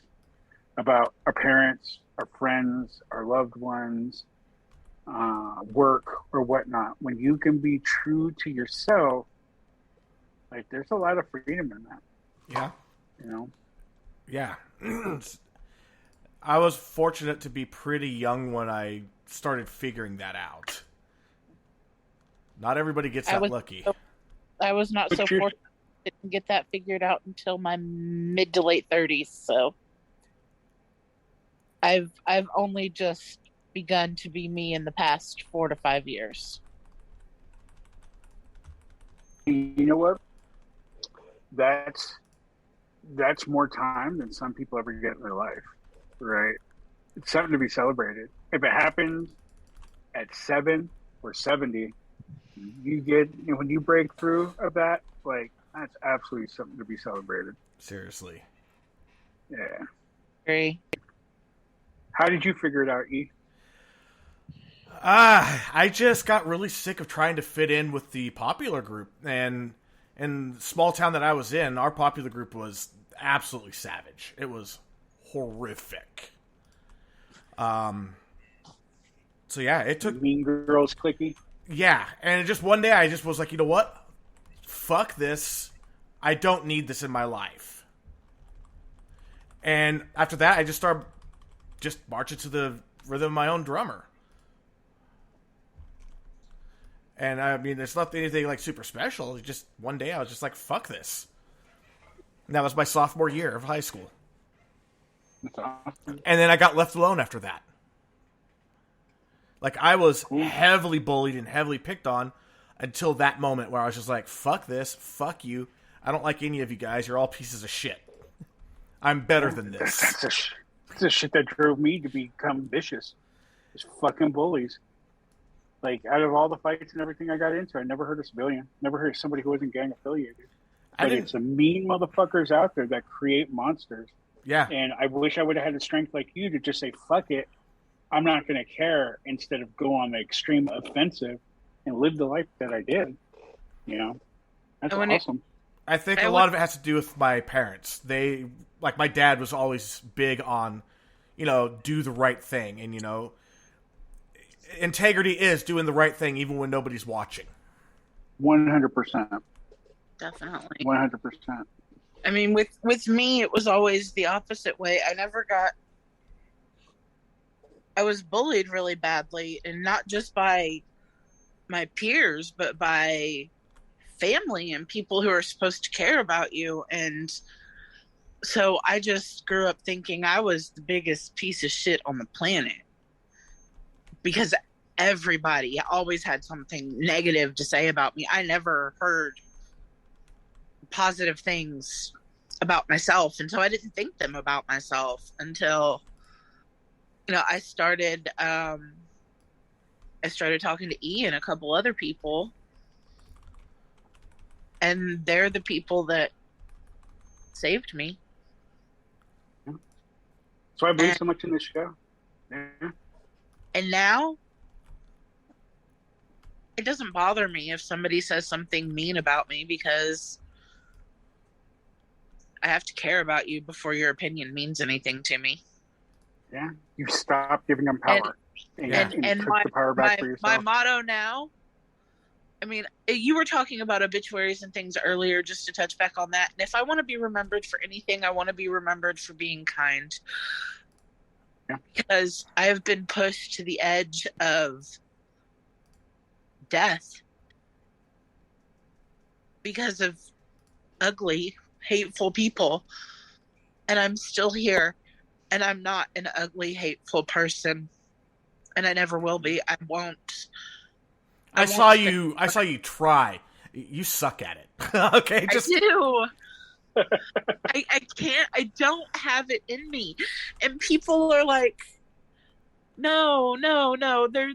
S3: about our parents, our friends, our loved ones, work, or whatnot. When you can be true to yourself, like, there's a lot of freedom in that.
S1: Yeah. Yeah. I was fortunate to be pretty young when I started figuring that out. Not everybody gets that lucky.
S2: I was not so fortunate to get that figured out until my mid to late 30s. So I've only just begun to be me in the past 4 to 5 years.
S3: you know what? That's more time than some people ever get in their life, right? It's something to be celebrated. If it happens at 7 or 70, when you break through of that, like, that's absolutely something to be celebrated.
S1: Seriously.
S3: Yeah.
S2: Agree.
S3: How did you figure it out, E?
S1: I just got really sick of trying to fit in with the popular group. And in the small town that I was in, our popular group was absolutely savage. It was horrific. So yeah, it took
S3: Mean Girls clicky.
S1: Yeah, and just one day I just was like, you know what? Fuck this. I don't need this in my life. And after that, I just started just marching to the rhythm of my own drummer. And I mean, it's not anything like super special. It's just one day I was just like, fuck this. And that was my sophomore year of high school.
S3: That's awesome.
S1: And then I got left alone after that. Like, I was heavily bullied and heavily picked on until that moment where I was just like, fuck this, fuck you. I don't like any of you guys. You're all pieces of shit. I'm better than this.
S3: That's the shit that drove me to become vicious. Just fucking bullies. Like, out of all the fights and everything I got into, I never heard a civilian. Never heard somebody who wasn't gang affiliated. But it's some mean motherfuckers out there that create monsters.
S1: Yeah.
S3: And I wish I would have had the strength like you to just say, fuck it. I'm not going to care, instead of go on the extreme offensive and live the life that I did. You know? That's awesome.
S1: I think a lot of it has to do with my parents. Like, my dad was always big on, do the right thing. And, integrity is doing the right thing even when nobody's watching.
S3: 100%.
S2: Definitely.
S3: 100%.
S2: I mean, with me, it was always the opposite way. I was bullied really badly, and not just by my peers, but by family and people who are supposed to care about you. And so I just grew up thinking I was the biggest piece of shit on the planet, because everybody always had something negative to say about me. I never heard positive things about myself, and so I didn't think them about myself until I started talking to E and a couple other people, and they're the people that saved me.
S3: So I believe so much in this show. Yeah.
S2: And now it doesn't bother me if somebody says something mean about me, because I have to care about you before your opinion means anything to me.
S3: Yeah, you stop giving them power. And took the power back for yourself.
S2: My motto now, I mean, you were talking about obituaries and things earlier, just to touch back on that. And if I want to be remembered for anything, I want to be remembered for being kind.
S3: Yeah.
S2: Because I have been pushed to the edge of death because of ugly, hateful people. And I'm still here. And I'm not an ugly, hateful person. And I never will be. I won't.
S1: I saw you try. You suck at it. Okay,
S2: I do. I can't. I don't have it in me. And people are like, no.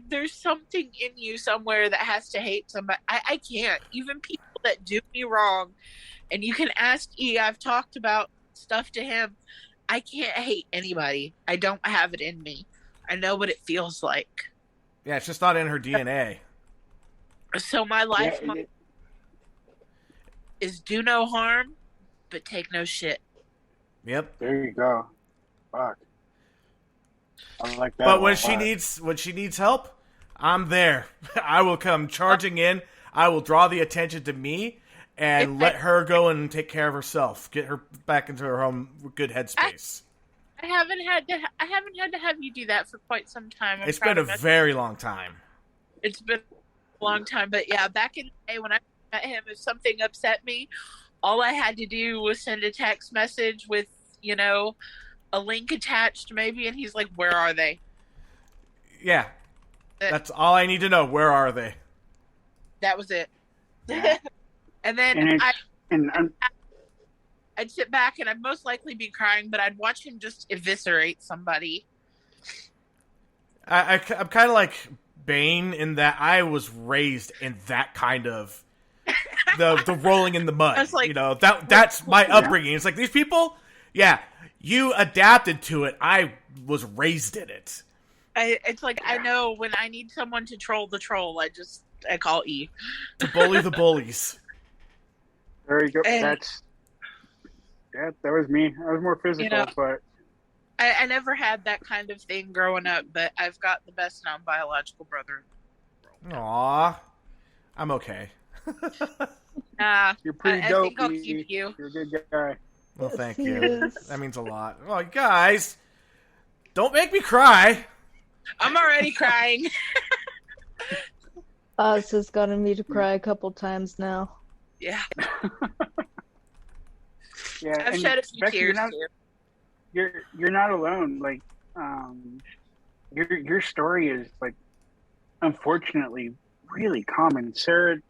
S2: There's something in you somewhere that has to hate somebody. I can't. Even people that do me wrong. And you can ask E. I've talked about stuff to him. I can't hate anybody. I don't have it in me. I know what it feels like.
S1: Yeah, it's just not in her DNA.
S2: So my life is do no harm, but take no shit.
S1: Yep.
S3: There you go. Fuck. I like that.
S1: But when she needs help, I'm there. I will come charging in. I will draw the attention to me and let her go and take care of herself. Get her back into her home with good headspace.
S2: I haven't had to have you do that for quite some time.
S1: It's been a very long time.
S2: It's been a long time, but yeah, back in the day when I met him, if something upset me, all I had to do was send a text message with, a link attached maybe, and he's like, "Where are they?"
S1: Yeah. That's all I need to know. Where are they?
S2: That was it.
S3: Yeah.
S2: And then
S3: And it's and
S2: I'd sit back and I'd most likely be crying, but I'd watch him just eviscerate somebody.
S1: I'm kind of like Bane in that I was raised in that kind of the rolling in the mud.
S2: I was like,
S1: that's my upbringing. It's like these people, yeah, you adapted to it. I was raised in it.
S2: It's like I know when I need someone to troll the troll, I call E.
S1: To bully the bullies.
S3: there you go.
S2: And-
S3: That was me. I was more physical, but
S2: I never had that kind of thing growing up, but I've got the best non-biological brother.
S1: Aw, I'm okay.
S3: you're pretty dope.
S2: I think I'll keep you.
S3: You're a good guy.
S1: Well, thank
S4: Yes, he
S1: you.
S4: is.
S1: That means a lot. Oh, guys, don't make me cry.
S2: I'm already crying.
S4: Oz has gotten me to cry a couple times now.
S2: Yeah,
S3: Yeah,
S2: I've
S3: and
S2: shed a few
S3: Becky,
S2: tears too.
S3: you're not alone. Like, your story is like, unfortunately, really common. Sarah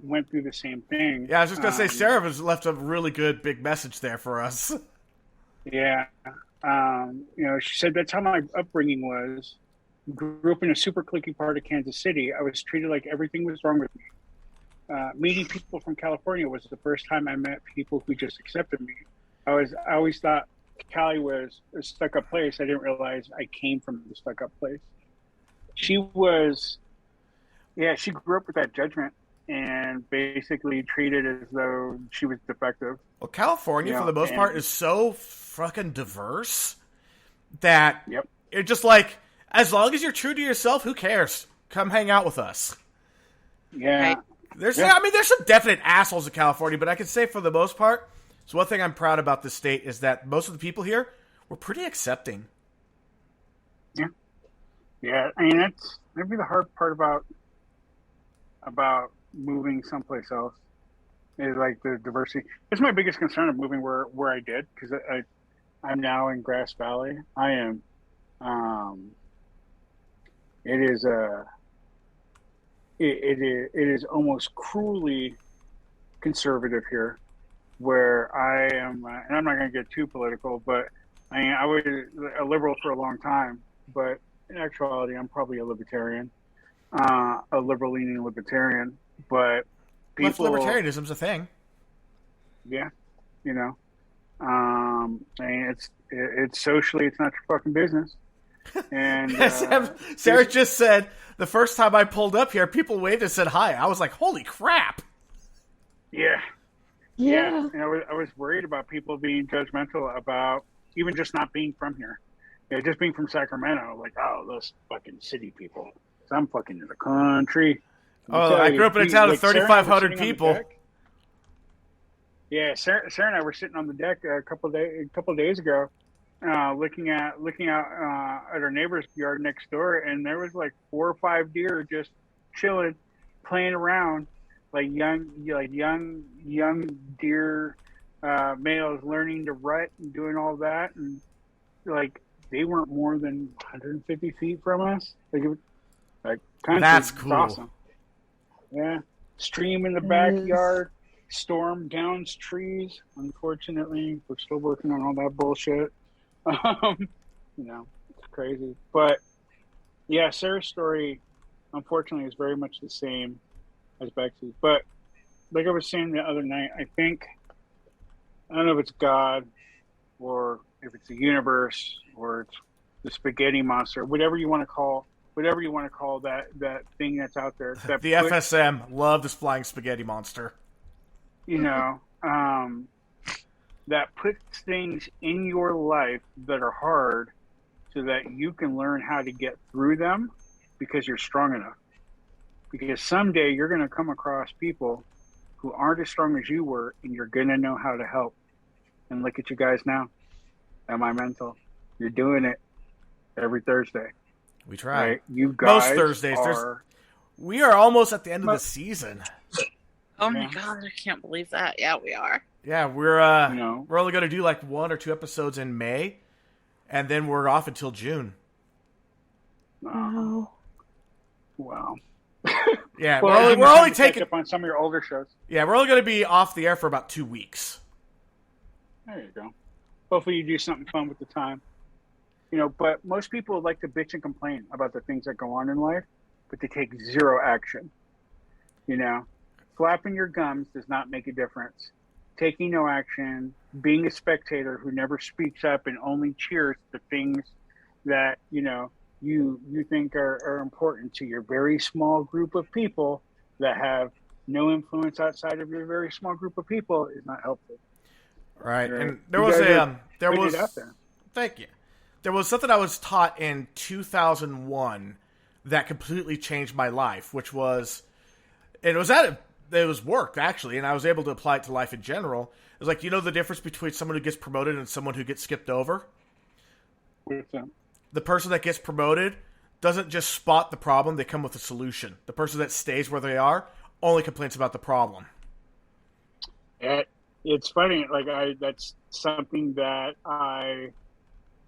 S3: went through the same thing.
S1: Yeah, I was just gonna say Sarah has left a really good big message there for us.
S3: Yeah, she said that's how my upbringing was. Grew up in a super cliquey part of Kansas City. I was treated like everything was wrong with me. Meeting people from California was the first time I met people who just accepted me. I always thought Cali was a stuck-up place. I didn't realize I came from the stuck-up place. She grew up with that judgment and basically treated as though she was defective.
S1: Well, California, for the most
S3: and-
S1: part, is so fucking diverse that
S3: Yep.
S1: it's just like, as long as you're true to yourself, who cares? Come hang out with us.
S3: Yeah.
S2: Right.
S1: There's
S3: Yeah.
S1: there's some definite assholes in California, but I can say for the most part, so one thing I'm proud about this state is that most of the people here were pretty accepting.
S3: Yeah, I mean that'd be the hard part about moving someplace else is like the diversity. It's my biggest concern of moving where I did because I'm now in Grass Valley. I am. It is almost cruelly conservative here, where I am, and I'm not going to get too political, but I was a liberal for a long time, but in actuality, I'm probably a libertarian, a liberal-leaning libertarian. But
S1: Left
S3: people,
S1: libertarianism's a thing.
S3: yeah, I mean, it's socially, it's not your fucking business. And
S1: Sarah just said the first time I pulled up here, people waved and said hi. I was like, "Holy crap!"
S3: yeah.
S4: Yeah.
S3: And I was worried about people being judgmental about even just not being from here. Yeah, just being from Sacramento, like, oh, those fucking city people. So I'm fucking in the country.
S1: Oh, I grew up in a town of 3,500 people.
S3: Yeah, Sarah and I were sitting on the deck a couple of days ago, looking out at our neighbor's yard next door, and there was like 4 or 5 deer just chilling, playing around, like young deer males learning to rut and doing all that, and like they weren't more than 150 feet from us.
S1: That's cool.
S3: Awesome. Yeah, stream in the backyard, storm downs trees. Unfortunately, we're still working on all that bullshit. It's crazy. But yeah, Sarah's story, unfortunately, is very much the same as Bexy's. But like I was saying the other night, I don't know if it's God or if it's the universe or it's the spaghetti monster, whatever you want to call that thing that's out there. That
S1: The FSM love this flying spaghetti monster.
S3: That puts things in your life that are hard so that you can learn how to get through them because you're strong enough. Because someday you're going to come across people who aren't as strong as you were, and you're going to know how to help. And look at you guys now. Am I mental? You're doing it every Thursday.
S1: We try.
S3: Right? You guys
S1: Most Thursdays.
S3: are...
S1: We are almost at the end of the season.
S2: Oh my god, I can't believe that. Yeah, we are.
S1: Yeah, we're only going to do like 1 or 2 episodes in May, and then we're off until June.
S4: Wow.
S3: Wow.
S1: Yeah,
S3: Well,
S1: we're only
S3: catch
S1: taking.
S3: up on some of your older shows.
S1: Yeah, we're only going to be off the air for about 2 weeks.
S3: There you go. Hopefully, you do something fun with the time. But most people like to bitch and complain about the things that go on in life, but they take zero action. Flapping your gums does not make a difference. Taking no action, being a spectator who never speaks up and only cheers the things that you think are important to your very small group of people that have no influence outside of your very small group of people is not helpful.
S1: Right,
S3: Right.
S1: and there
S3: You
S1: was
S3: guys
S1: there
S3: putting
S1: was.
S3: it out there.
S1: Thank you. There was something I was taught in 2001 that completely changed my life, which was, and it was work actually, and I was able to apply it to life in general. It was like, the difference between someone who gets promoted and someone who gets skipped over?
S3: With them.
S1: The person that gets promoted doesn't just spot the problem, they come with a solution. The person that stays where they are only complains about the problem.
S3: It's funny, that's something that I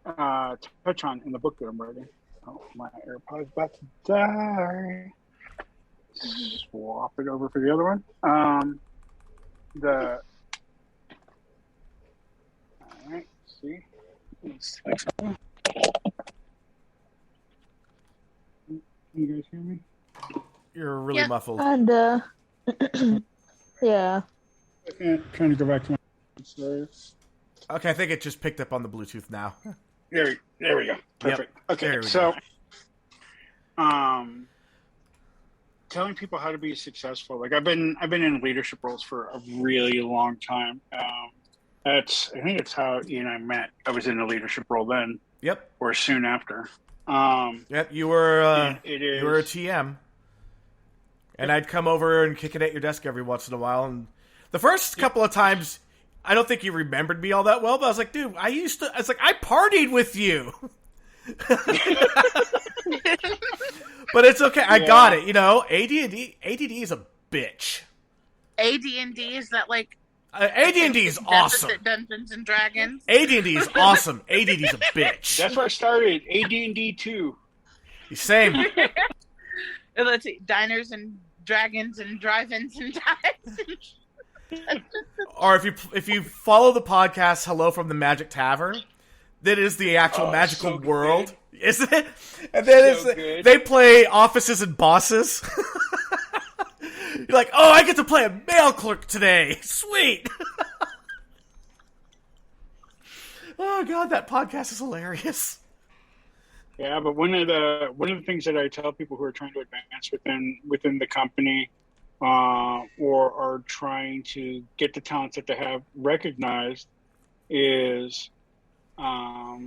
S3: touch on in the book that I'm writing. Oh, my AirPod's about to die. Swap it over for the other one. All right, see? You guys hear me?
S1: You're really muffled.
S4: And yeah.
S3: I'm trying to go back to my story.
S1: Okay, I think it just picked up on the Bluetooth now.
S3: There we go. Perfect.
S1: Yep.
S3: Okay, so telling people how to be successful. Like I've been in leadership roles for a really long time. I think it's how Ian and I met. I was in a leadership role then.
S1: Yep.
S3: Or soon after.
S1: Yep. You were you were a TM, and I'd come over and kick it at your desk every once in a while. And the first couple of times, I don't think you remembered me all that well. But I was like, dude, I partied with you. But it's okay. I got it. AD&D is a bitch.
S2: AD&D, is that like
S1: AD&D is awesome.
S2: Dungeons and Dragons.
S1: AD&D is awesome. AD&D is a bitch.
S3: That's where I started. AD&D 2.
S1: Same.
S2: Let's see, diners and dragons and drive-ins and dives.
S1: Or if you follow the podcast Hello from the Magic Tavern, that is the actual magical world, isn't it? And then they play offices and bosses. You're like, oh, I get to play a mail clerk today. Sweet. Oh god, that podcast is hilarious.
S3: Yeah, but one of the things that I tell people who are trying to advance within the company, or are trying to get the talents that they have recognized, is, I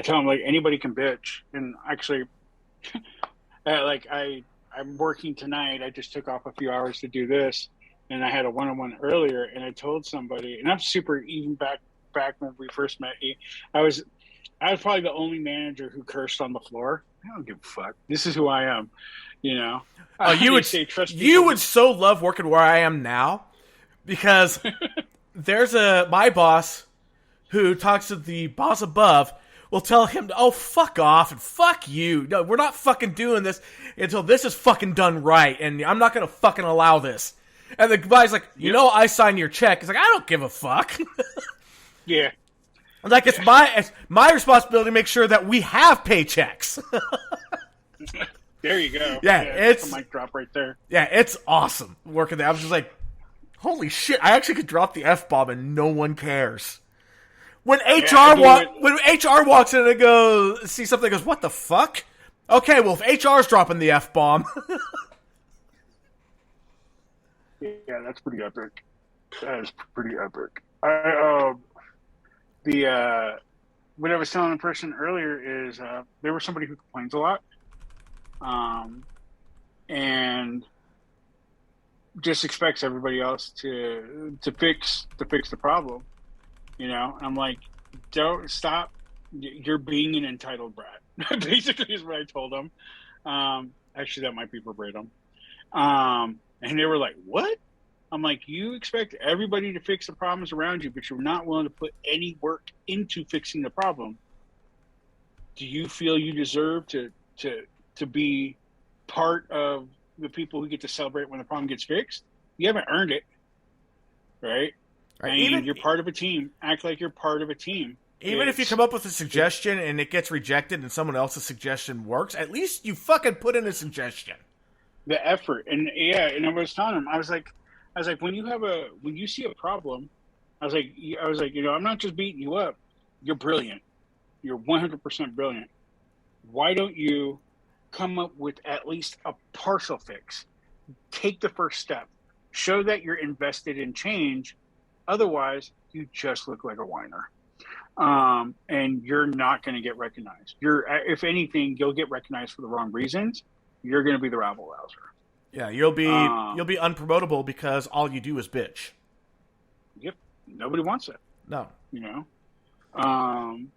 S3: tell them, like, anybody can bitch. And actually, I'm working tonight. I just took off a few hours to do this, and I had a one-on-one earlier, and I told somebody, and I'm super, even back when we first met, I was probably the only manager who cursed on the floor. I don't give a fuck. This is who I am,
S1: Oh, you would so love working where I am now, because there's my boss who talks to the boss above. Will tell him, oh, fuck off and fuck you. No, we're not fucking doing this until this is fucking done right, and I'm not gonna fucking allow this. And the guy's like, I signed your check. He's like, I don't give a fuck.
S3: Yeah.
S1: Like, it's my responsibility to make sure that we have paychecks.
S3: There you go.
S1: Yeah, it's
S3: a mic drop right there.
S1: Yeah, it's awesome working there. I was just like, holy shit, I actually could drop the F-bomb and no one cares. When HR walks in and see something, goes, what the fuck? Okay, well, if HR's dropping the F-bomb.
S3: Yeah, that's pretty epic. That is pretty epic. What I was telling the person earlier is there was somebody who complains a lot, and just expects everybody else to fix the problem. I'm like, don't stop. You're being an entitled brat. Basically, is what I told them. Actually, that might be verbatim. And they were like, "What?" I'm like, "You expect everybody to fix the problems around you, but you're not willing to put any work into fixing the problem. Do you feel you deserve to be part of the people who get to celebrate when the problem gets fixed. You haven't earned it, right?
S1: Right.
S3: I mean, you're part of a team. Act like you're part of a team.
S1: Even if you come up with a suggestion and it gets rejected and someone else's suggestion works, at least you fucking put in a suggestion.
S3: The effort. And and I was telling him, I was like, when you see a problem, I was like, I'm not just beating you up. You're brilliant. You're 100% brilliant. Why don't you come up with at least a partial fix? Take the first step. Show that you're invested in change. Otherwise, you just look like a whiner. And you're not going to get recognized. If anything, you'll get recognized for the wrong reasons. You're going to be the rabble rouser.
S1: Yeah, you'll be unpromotable because all you do is bitch.
S3: Yep, nobody wants it.
S1: No,
S3: and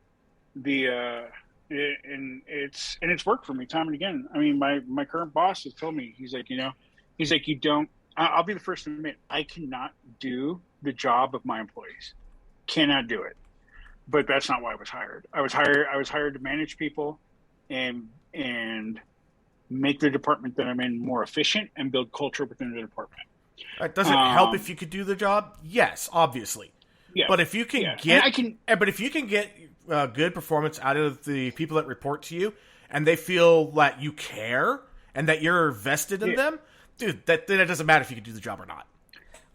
S3: it's worked for me time and again. I mean, my current boss has told me, he's like, you don't. I'll be the first to admit, I cannot do the job of my employees. Cannot do it. But that's not why I was hired. I was hired to manage people and make the department that I'm in more efficient and build culture within the department.
S1: Does it help if you could do the job? Yes, obviously. Yeah, but if you can get good performance out of the people that report to you, and they feel that you care and that you're vested in them, dude, that doesn't matter if you can do the job or not.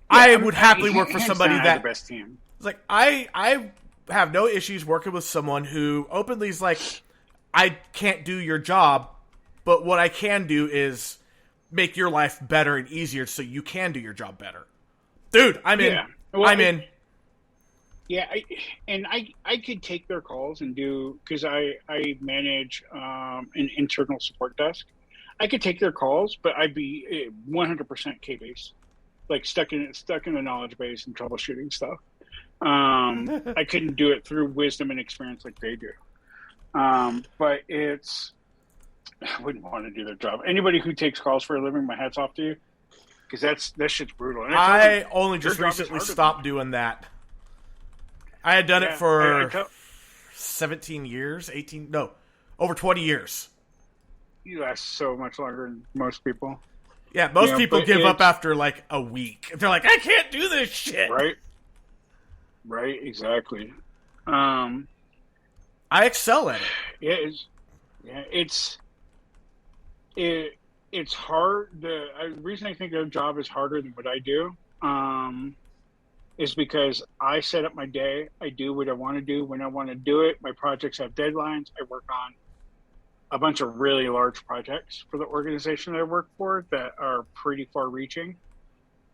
S1: I would happily work for somebody that
S3: the best team.
S1: It's like I have no issues working with someone who openly is like, I can't do your job, but what I can do is make your life better and easier so you can do your job better. Dude, I'm in. Well, I'm in.
S3: Yeah, I could take their calls and do, because I manage an internal support desk. I could take their calls, but I'd be 100% K-base, like stuck in the knowledge base and troubleshooting stuff. I couldn't do it through wisdom and experience like they do. But I wouldn't want to do their job. Anybody who takes calls for a living, my hat's off to you, because that shit's brutal. And
S1: I only just recently stopped doing that. I had done it for 17 years, over 20 years.
S3: You last so much longer than most people.
S1: Yeah, most people give up after like a week. They're like, I can't do this shit.
S3: Right, exactly.
S1: I excel at it.
S3: It's hard. The reason I think their job is harder than what I do is because I set up my day. I do what I want to do when I want to do it. My projects have deadlines. I work on a bunch of really large projects for the organization that I work for that are pretty far-reaching.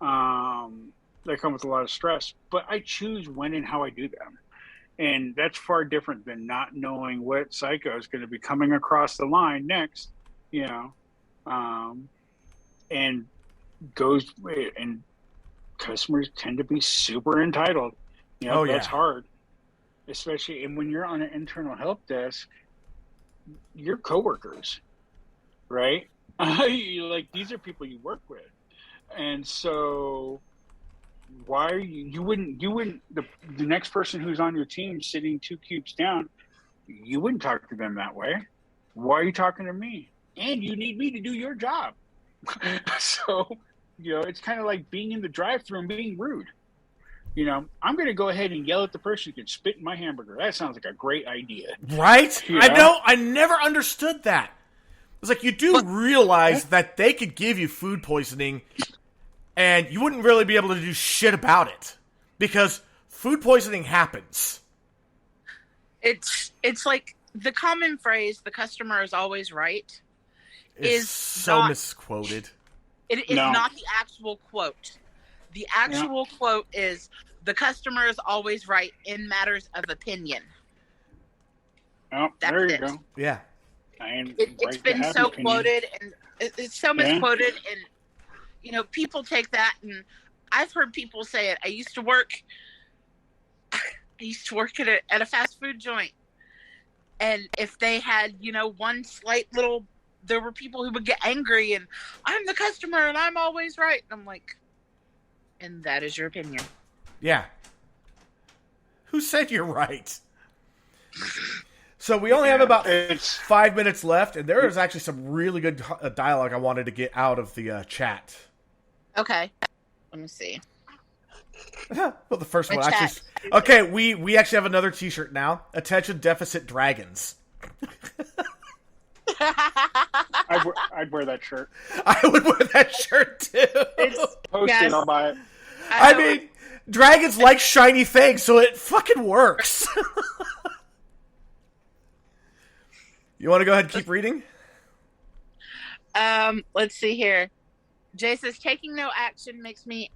S3: They come with a lot of stress, but I choose when and how I do them. And that's far different than not knowing what psycho is going to be coming across the line next, and customers tend to be super entitled. That's hard, especially. And when you're on an internal help desk, your coworkers, right? These are people you work with. And so why are you wouldn't the next person who's on your team sitting 2 cubes down, you wouldn't talk to them that way. Why are you talking to me? And you need me to do your job. So, it's kind of like being in the drive-thru and being rude. I'm going to go ahead and yell at the person who can spit in my hamburger. That sounds like a great idea.
S1: Right? I know. I never understood that. It's like, you do realize that they could give you food poisoning and you wouldn't really be able to do shit about it because food poisoning happens.
S2: It's like the common phrase, the customer is always right, is
S1: so
S2: not
S1: misquoted.
S2: It is not the actual quote. The actual quote is, the customer is always right in matters of opinion.
S3: Oh, there you go.
S1: Yeah.
S2: It's been so quoted, and it's so misquoted, and people take that, and I've heard people say it. I used to work at a fast food joint, and if they had one slight little, there were people who would get angry, and I'm the customer and I'm always right. And I'm like, and that is your opinion.
S1: Yeah. Who said you're right? So we only have about
S3: It's
S1: 5 minutes left, and there is actually some really good dialogue I wanted to get out of the chat.
S2: Okay. Let me see.
S1: Well, the first
S2: The
S1: one
S2: chat.
S1: actually. Okay, we actually have another T-shirt now. Attention deficit dragons.
S3: I'd wear that shirt.
S1: I would wear that shirt too.
S3: Post
S2: Yes.
S3: it, I'll buy it.
S1: I mean, dragons like shiny things, so it fucking works. You want to go ahead and keep reading?
S2: Let's see here. Jay says, taking no action makes me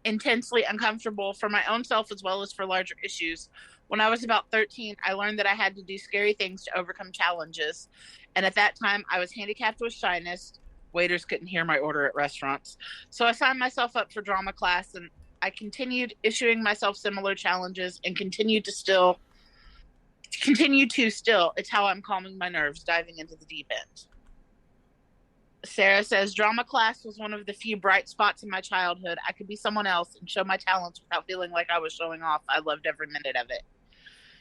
S2: intensely uncomfortable for my own self as well as for larger issues. When I was about 13, I learned that I had to do scary things to overcome challenges. And at that time, I was handicapped with shyness. Waiters couldn't hear my order at restaurants. So I signed myself up for drama class, and I continued issuing myself similar challenges and continue to still. It's how I'm calming my nerves, diving into the deep end. Sarah says, drama class was one of the few bright spots in my childhood. I could be someone else and show my talents without feeling like I was showing off. I loved every minute of it.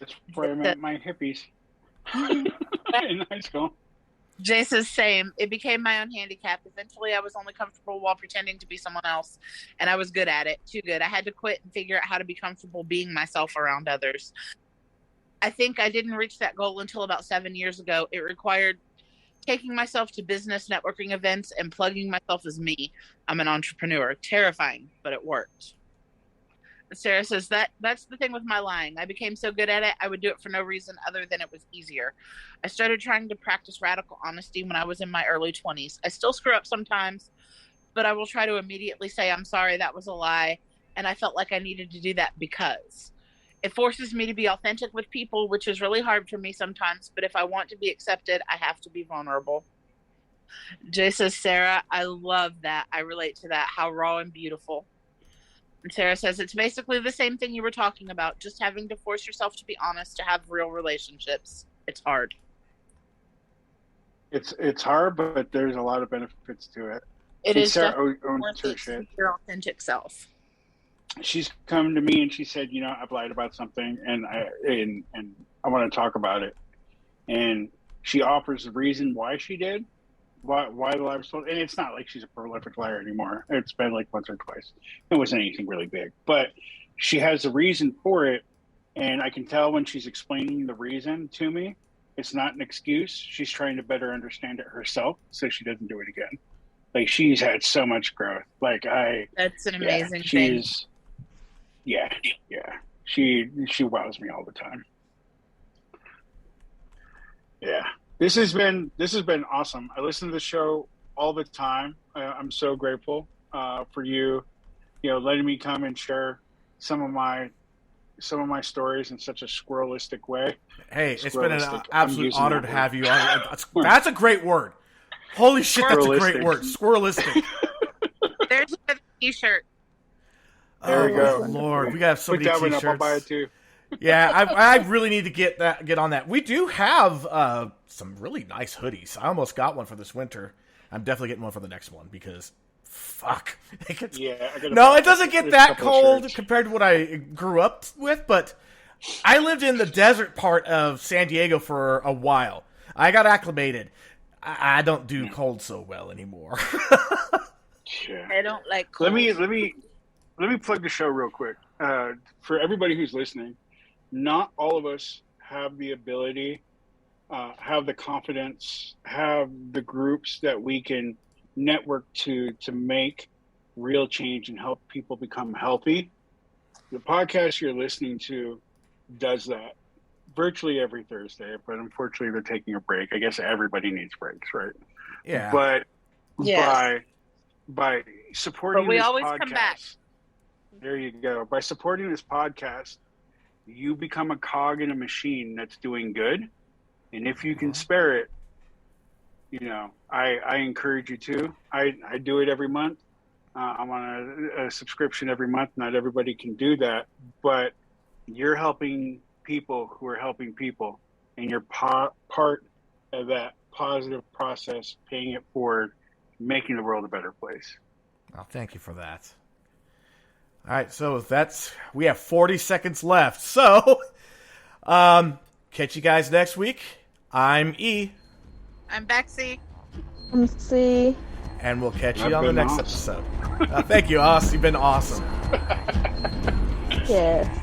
S3: That's where I met my hippies in high school.
S2: Jay says, same. It became my own handicap. Eventually, I was only comfortable while pretending to be someone else, and I was good at it. Too good. I had to quit and figure out how to be comfortable being myself around others. I think I didn't reach that goal until about 7 years ago. It required taking myself to business networking events and plugging myself as me. I'm an entrepreneur. Terrifying, but it worked. Sarah says, that's the thing with my lying. I became so good at it, I would do it for no reason other than it was easier. I started trying to practice radical honesty when I was in my early 20s. I still screw up sometimes, but I will try to immediately say, I'm sorry, that was a lie, and I felt like I needed to do that because it forces me to be authentic with people, which is really hard for me sometimes. But if I want to be accepted, I have to be vulnerable. Jay says, Sarah, I love that. I relate to that. How raw and beautiful. And Sarah says, it's basically the same thing you were talking about. Just having to force yourself to be honest, to have real relationships. It's hard.
S3: It's hard, but there's a lot of benefits to it.
S2: It is
S3: Sarah owns
S2: worth
S3: her
S2: it to
S3: shit.
S2: be your authentic self.
S3: She's come to me and she said, I've lied about something and I want to talk about it. And she offers the reason why she did, why the lie was told. And it's not like she's a prolific liar anymore. It's been like once or twice. It wasn't anything really big, but she has a reason for it. And I can tell when she's explaining the reason to me, it's not an excuse. She's trying to better understand it herself so she doesn't do it again. Like, she's had so much growth.
S2: That's an amazing thing.
S3: Yeah. She wows me all the time. Yeah. This has been awesome. I listen to the show all the time. I'm so grateful for you, letting me come and share some of my stories in such a squirrelistic way.
S1: Hey, it's been an absolute honor to have you on. That's a great word. Holy shit, that's a great word. Squirrelistic.
S2: There's a t-shirt.
S3: There we go.
S1: Lord, we got so many t-shirts.
S3: I'll buy it too.
S1: Yeah, I really need to get on that. We do have some really nice hoodies. I almost got one for this winter. I'm definitely getting one for the next one because, fuck. It doesn't get that cold compared to what I grew up with, but I lived in the desert part of San Diego for a while. I got acclimated. I don't do cold so well anymore.
S3: Yeah.
S2: I don't like cold.
S3: Let me plug the show real quick. For everybody who's listening, not all of us have the ability, have the confidence, have the groups that we can network to make real change and help people become healthy. The podcast you're listening to does that virtually every Thursday, but unfortunately they're taking a break. I guess everybody needs breaks, right?
S1: Yeah.
S3: But
S2: yes.
S3: by supporting
S2: we
S3: this
S2: always
S3: podcast,
S2: come back.
S3: There you go. By supporting this podcast, you become a cog in a machine that's doing good. And if you can spare it, I encourage you to. I do it every month. I'm on a subscription every month. Not everybody can do that, but you're helping people who are helping people, and you're part of that positive process, paying it forward, making the world a better place.
S1: Well, thank you for that. All right, so we have 40 seconds left. So, Catch you guys next week. I'm E.
S2: I'm Bexy.
S4: See.
S1: And we'll catch you
S3: I've
S1: on the
S3: been
S1: next
S3: Oz.
S1: episode. Thank you, Oz. You've been awesome.
S4: Yes.